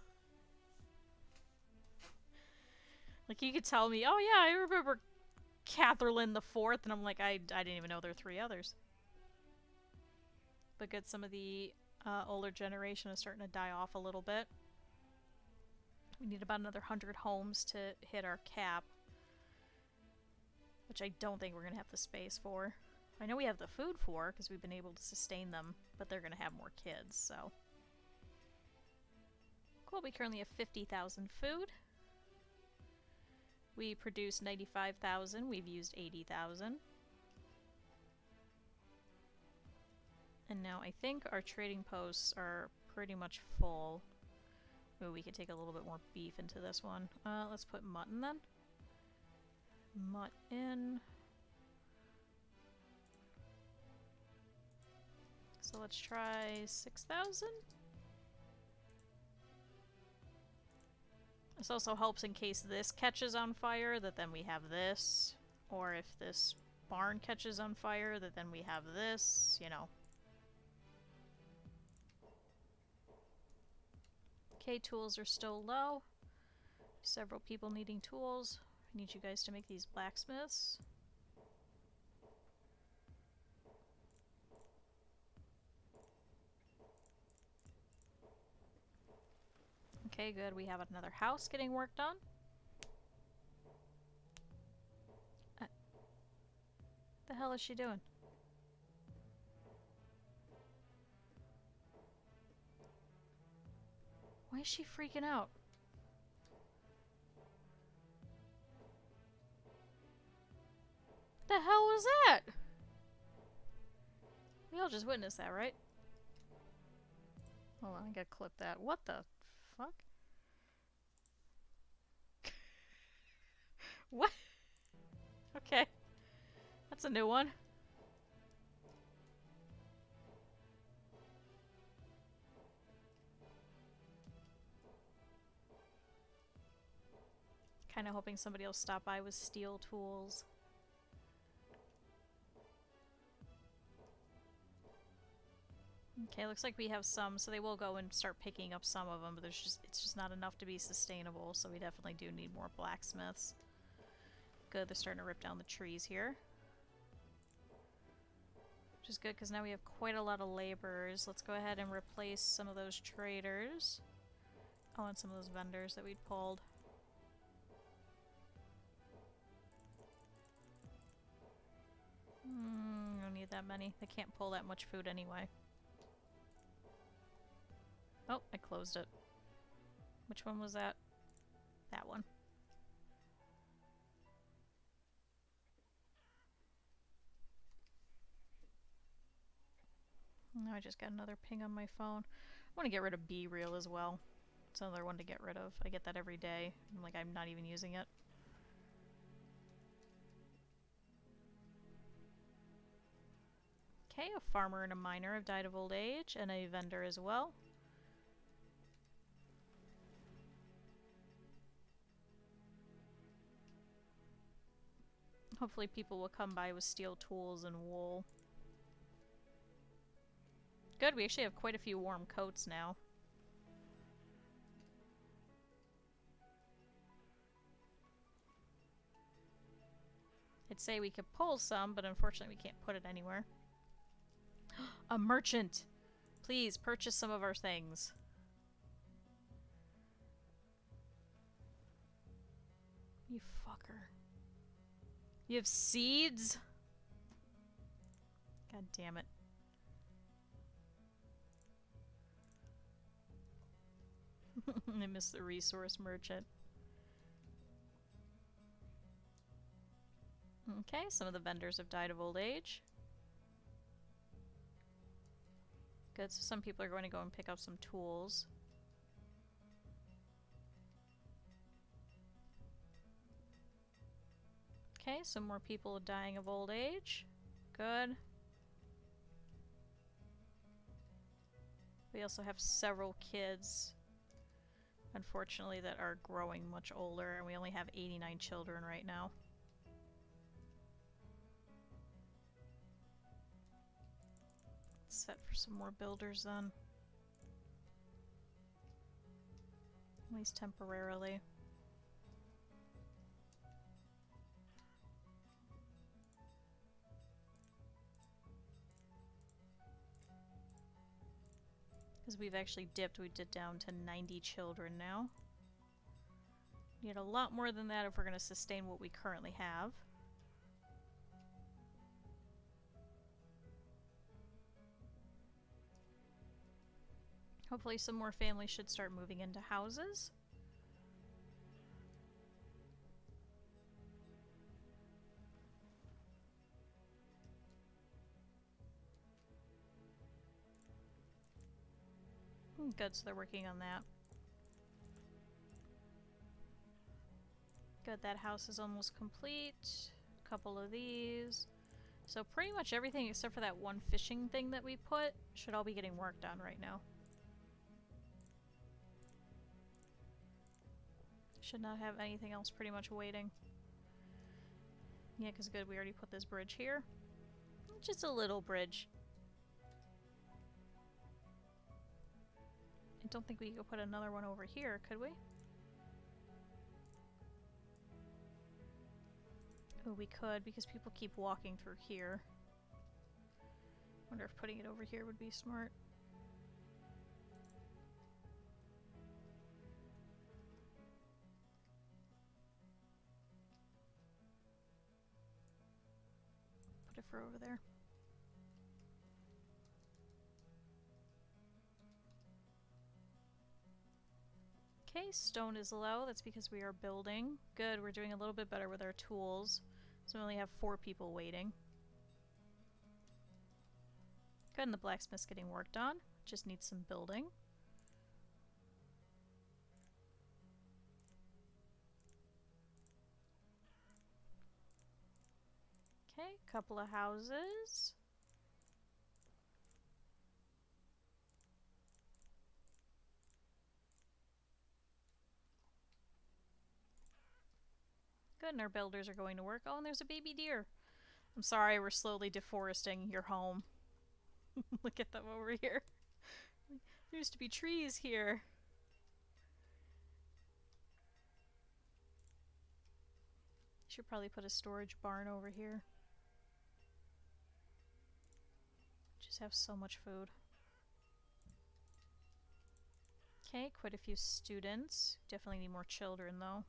Like, you could tell me, oh yeah, I remember Catherine the Fourth, and I'm like, I didn't even know there were 3 others. But good, some of the older generation is starting to die off a little bit. We need about another 100 homes to hit our cap. Which I don't think we're going to have the space for. I know we have the food for, because we've been able to sustain them, but they're going to have more kids, so. Cool, we currently have 50,000 food. We produced 95,000, we've used 80,000. And now I think our trading posts are pretty much full. Ooh, we could take a little bit more beef into this one. Let's put mutton then. Mutton. So let's try 6,000. This also helps in case this catches on fire, that then we have this. Or if this barn catches on fire, that then we have this, you know. Okay, tools are still low. Several people needing tools. I need you guys to make these blacksmiths. Okay, good. We have another house getting worked on. The hell is she doing? Why is she freaking out? The hell was that? We all just witnessed that, right? Hold on, I gotta clip that. What the fuck? What? Okay. That's a new one. Kinda hoping somebody else stop by with steel tools. Okay, looks like we have some, so they will go and start picking up some of them, but it's just not enough to be sustainable, so we definitely do need more blacksmiths. Good, they're starting to rip down the trees here. Which is good, because now we have quite a lot of laborers. Let's go ahead and replace some of those traders. Oh, and some of those vendors that we'd pulled. Don't need that many. They can't pull that much food anyway. Oh, I closed it. Which one was that? That one. Now I just got another ping on my phone. I want to get rid of B-Reel as well. It's another one to get rid of. I get that every day. I'm not even using it. Okay, a farmer and a miner have died of old age, and a vendor as well. Hopefully people will come by with steel tools and wool. Good, we actually have quite a few warm coats now. I'd say we could pull some, but unfortunately we can't put it anywhere. A merchant! Please, purchase some of our things. You fucker. You have seeds? God damn it. I missed the resource merchant. Okay, some of the vendors have died of old age. Good, so some people are going to go and pick up some tools. Okay, some more people dying of old age. Good. We also have several kids, unfortunately, that are growing much older, and we only have 89 children right now. Let's set for some more builders then. At least temporarily. Because we've actually dipped, we did down to 90 children now. Need a lot more than that if we're going to sustain what we currently have. Hopefully some more families should start moving into houses. Good, so they're working on that. Good, that house is almost complete. A couple of these. So pretty much everything except for that one fishing thing that we put should all be getting worked on right now. Should not have anything else pretty much waiting. Yeah, because good, we already put this bridge here. Just a little bridge. I don't think we could put another one over here, could we? Oh, we could, because people keep walking through here. Wonder if putting it over here would be smart. Put it for over there. Okay, stone is low. That's because we are building. Good, we're doing a little bit better with our tools. So we only have 4 people waiting. Good, and the blacksmith's getting worked on. Just needs some building. Okay, couple of houses. Good, and our builders are going to work. Oh, and there's a baby deer. I'm sorry, we're slowly deforesting your home. Look at them over here. There used to be trees here. Should probably put a storage barn over here. Just have so much food. Okay, quite a few students. Definitely need more children though.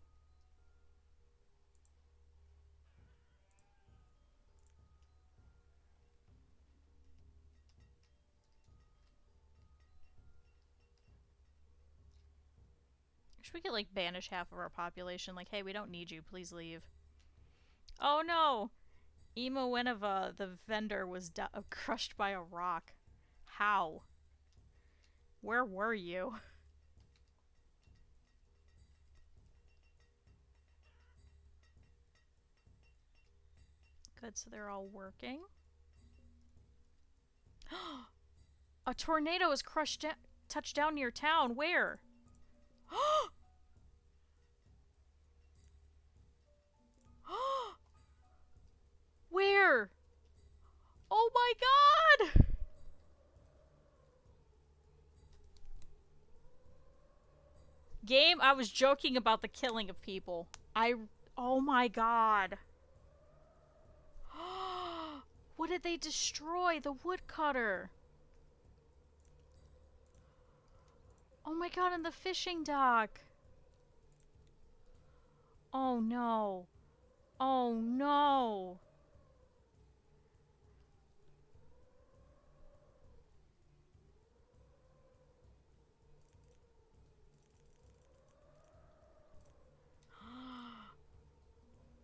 Should we could like banish half of our population? Like, hey, we don't need you. Please leave. Oh no! Imowenova, the vendor, was crushed by a rock. How? Where were you? Good, so they're all working. A tornado has touched down near town. Where? Where? Oh my god! Game, I was joking about the killing of people. Oh my god. What did they destroy? The woodcutter. Oh my god, and the fishing dock. Oh no. Oh no.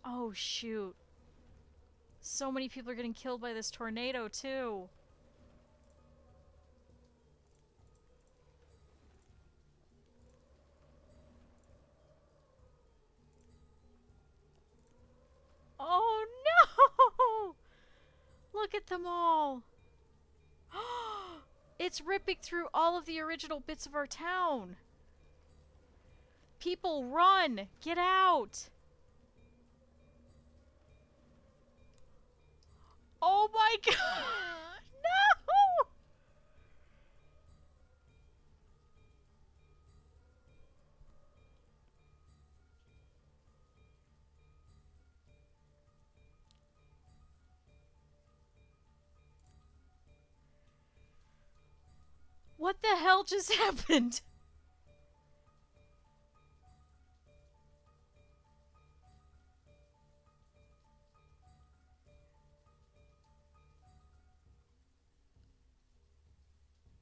Oh shoot. So many people are getting killed by this tornado too. Oh no! Look at them all. It's ripping through all of the original bits of our town. People, run! Get out! Oh my god! No! What the hell just happened?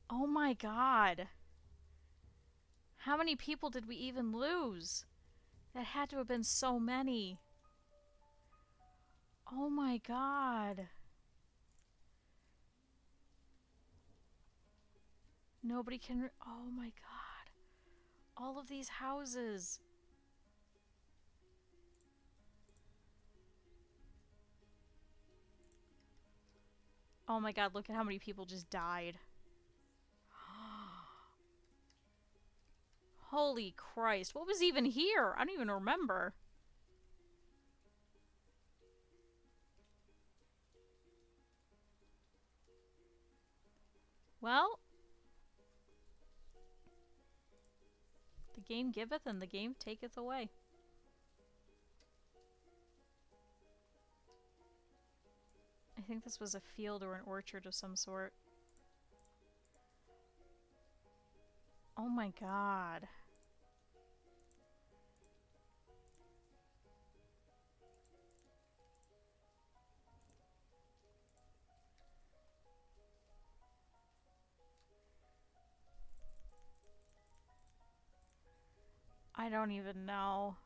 Oh my god. How many people did we even lose? That had to have been so many. Oh my god. Nobody can... Oh my god. All of these houses. Oh my god, look at how many people just died. Holy Christ. What was even here? I don't even remember. Well, the game giveth and the game taketh away. I think this was a field or an orchard of some sort. Oh my god. I don't even know.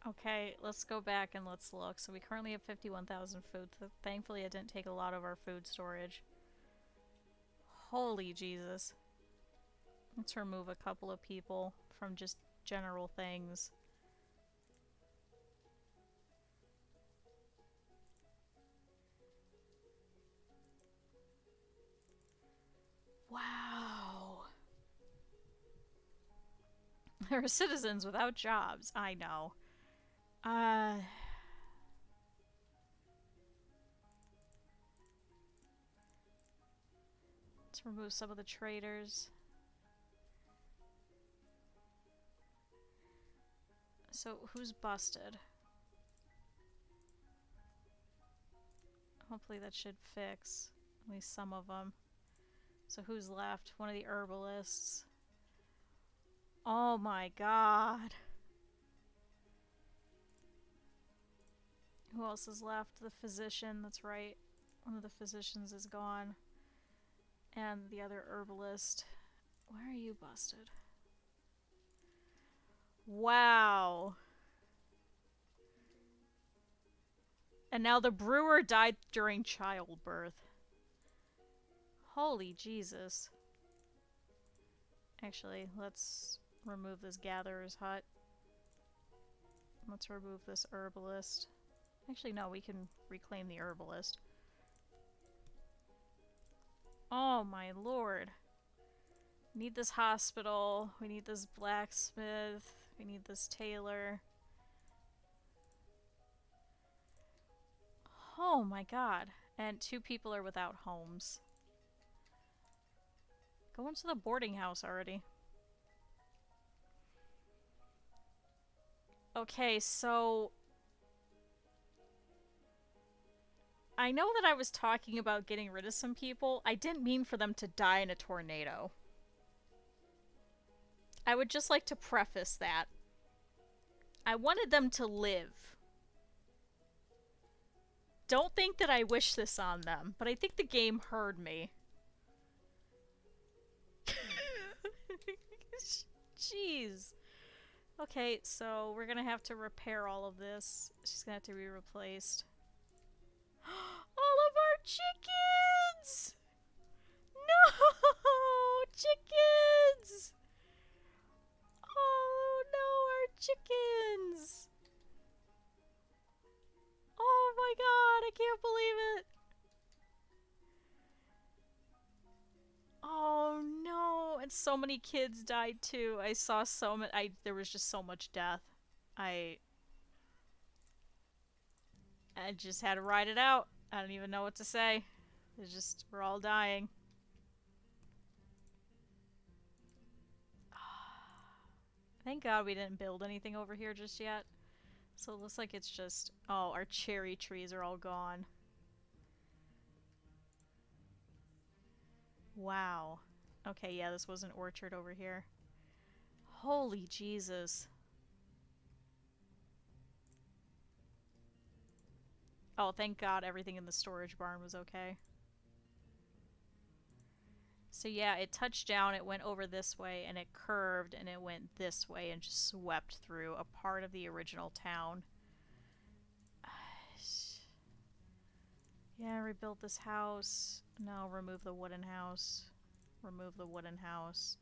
Okay, let's go back and let's look. So we currently have 51,000 food. Thankfully, it didn't take a lot of our food storage. Holy Jesus. Let's remove a couple of people from just general things. Wow. There are citizens without jobs. I know. Let's remove some of the traders. So, who's busted? Hopefully that should fix at least some of them. So who's left? One of the herbalists. Oh my god. Who else is left? The physician, that's right. One of the physicians is gone. And the other herbalist. Why are you busted? Wow. And now the brewer died during childbirth. Holy Jesus. Actually, let's remove this gatherer's hut. Let's remove this herbalist. Actually, no, we can reclaim the herbalist. Oh my lord. We need this hospital. We need this blacksmith. We need this tailor. Oh my god. And 2 people are without homes. Go into the boarding house already. Okay, so I know that I was talking about getting rid of some people. I didn't mean for them to die in a tornado. I would just like to preface that. I wanted them to live. Don't think that I wish this on them, but I think the game heard me. Jeez. Okay, so we're gonna have to repair all of this. She's gonna have to be replaced. All of our chickens! No! Chickens! Oh no, our chickens! Oh my god, I can't believe it! Oh no, and so many kids died too. I saw so many. There was just so much death. I I just had to ride it out. I don't even know what to say. It's just we're all dying. Thank God we didn't build anything over here just yet. So it looks like it's just... Oh, our cherry trees are all gone. Wow. Okay, yeah, this was an orchard over here. Holy Jesus. Oh, thank God everything in the storage barn was okay. So yeah, it touched down, it went over this way, and it curved, and it went this way and just swept through a part of the original town. Yeah, rebuild this house. No, remove the wooden house. Remove the wooden house.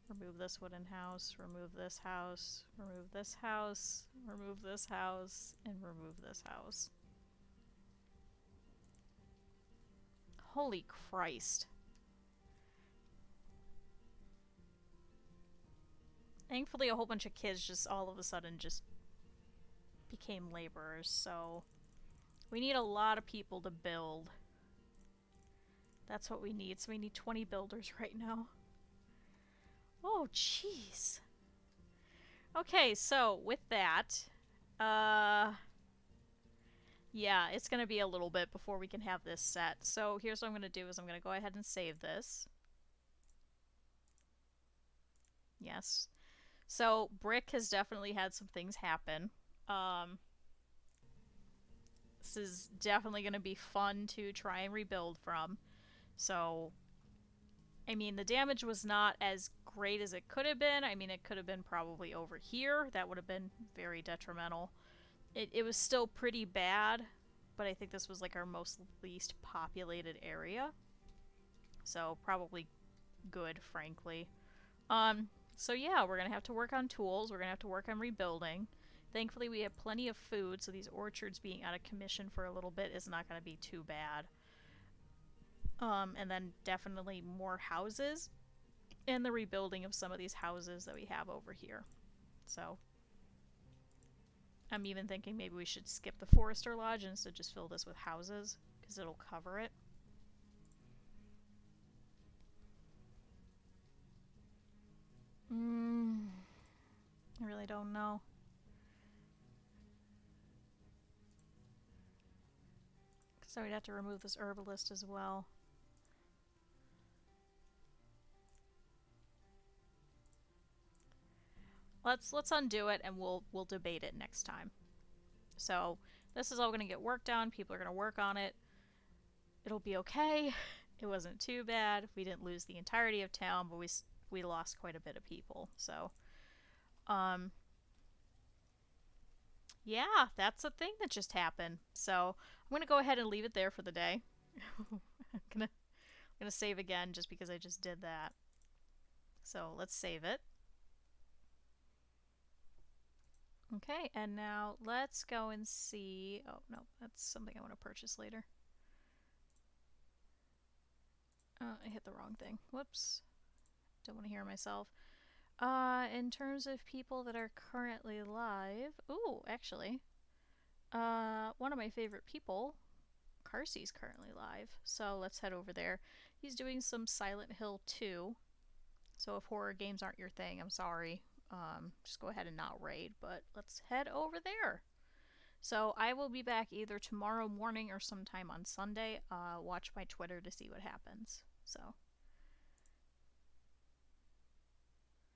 Remove this wooden house. Remove this house. Remove this house. Remove this house. And remove this house. Holy Christ. Thankfully, a whole bunch of kids just all of a sudden just became laborers, so we need a lot of people to build. That's what we need. So we need 20 builders right now. Oh, jeez. Okay, so with that, yeah, it's gonna be a little bit before we can have this set. So here's what I'm gonna do is I'm gonna go ahead and save this. Yes. So Brick has definitely had some things happen. This is definitely gonna be fun to try and rebuild from. So, I mean, the damage was not as great as it could have been. I mean, it could have been probably over here. That would have been very detrimental. It was still pretty bad, but I think this was like our most least populated area. So probably good, frankly. So yeah, we're gonna have to work on tools. We're gonna have to work on rebuilding. Thankfully, we have plenty of food, so these orchards being out of commission for a little bit is not gonna be too bad. And then definitely more houses and the rebuilding of some of these houses that we have over here. So I'm even thinking maybe we should skip the Forester Lodge and instead just fill this with houses because it'll cover it. I really don't know. So we'd have to remove this herbalist as well. Let's undo it and we'll debate it next time. So this is all gonna get worked on. People are gonna work on it. It'll be okay. It wasn't too bad. We didn't lose the entirety of town, but we lost quite a bit of people. So, yeah, that's a thing that just happened. So I'm gonna go ahead and leave it there for the day. I'm gonna save again just because I just did that. So let's save it. Okay, and now let's go and see. Oh no, that's something I want to purchase later. I hit the wrong thing. Whoops. Don't want to hear myself. In terms of people that are currently live, ooh, actually, one of my favorite people, Carsey's currently live, so let's head over there. He's doing some Silent Hill 2, so if horror games aren't your thing, I'm sorry. just go ahead and not raid, but let's head over there. So I will be back either tomorrow morning or sometime on Sunday. Watch my Twitter to see what happens. So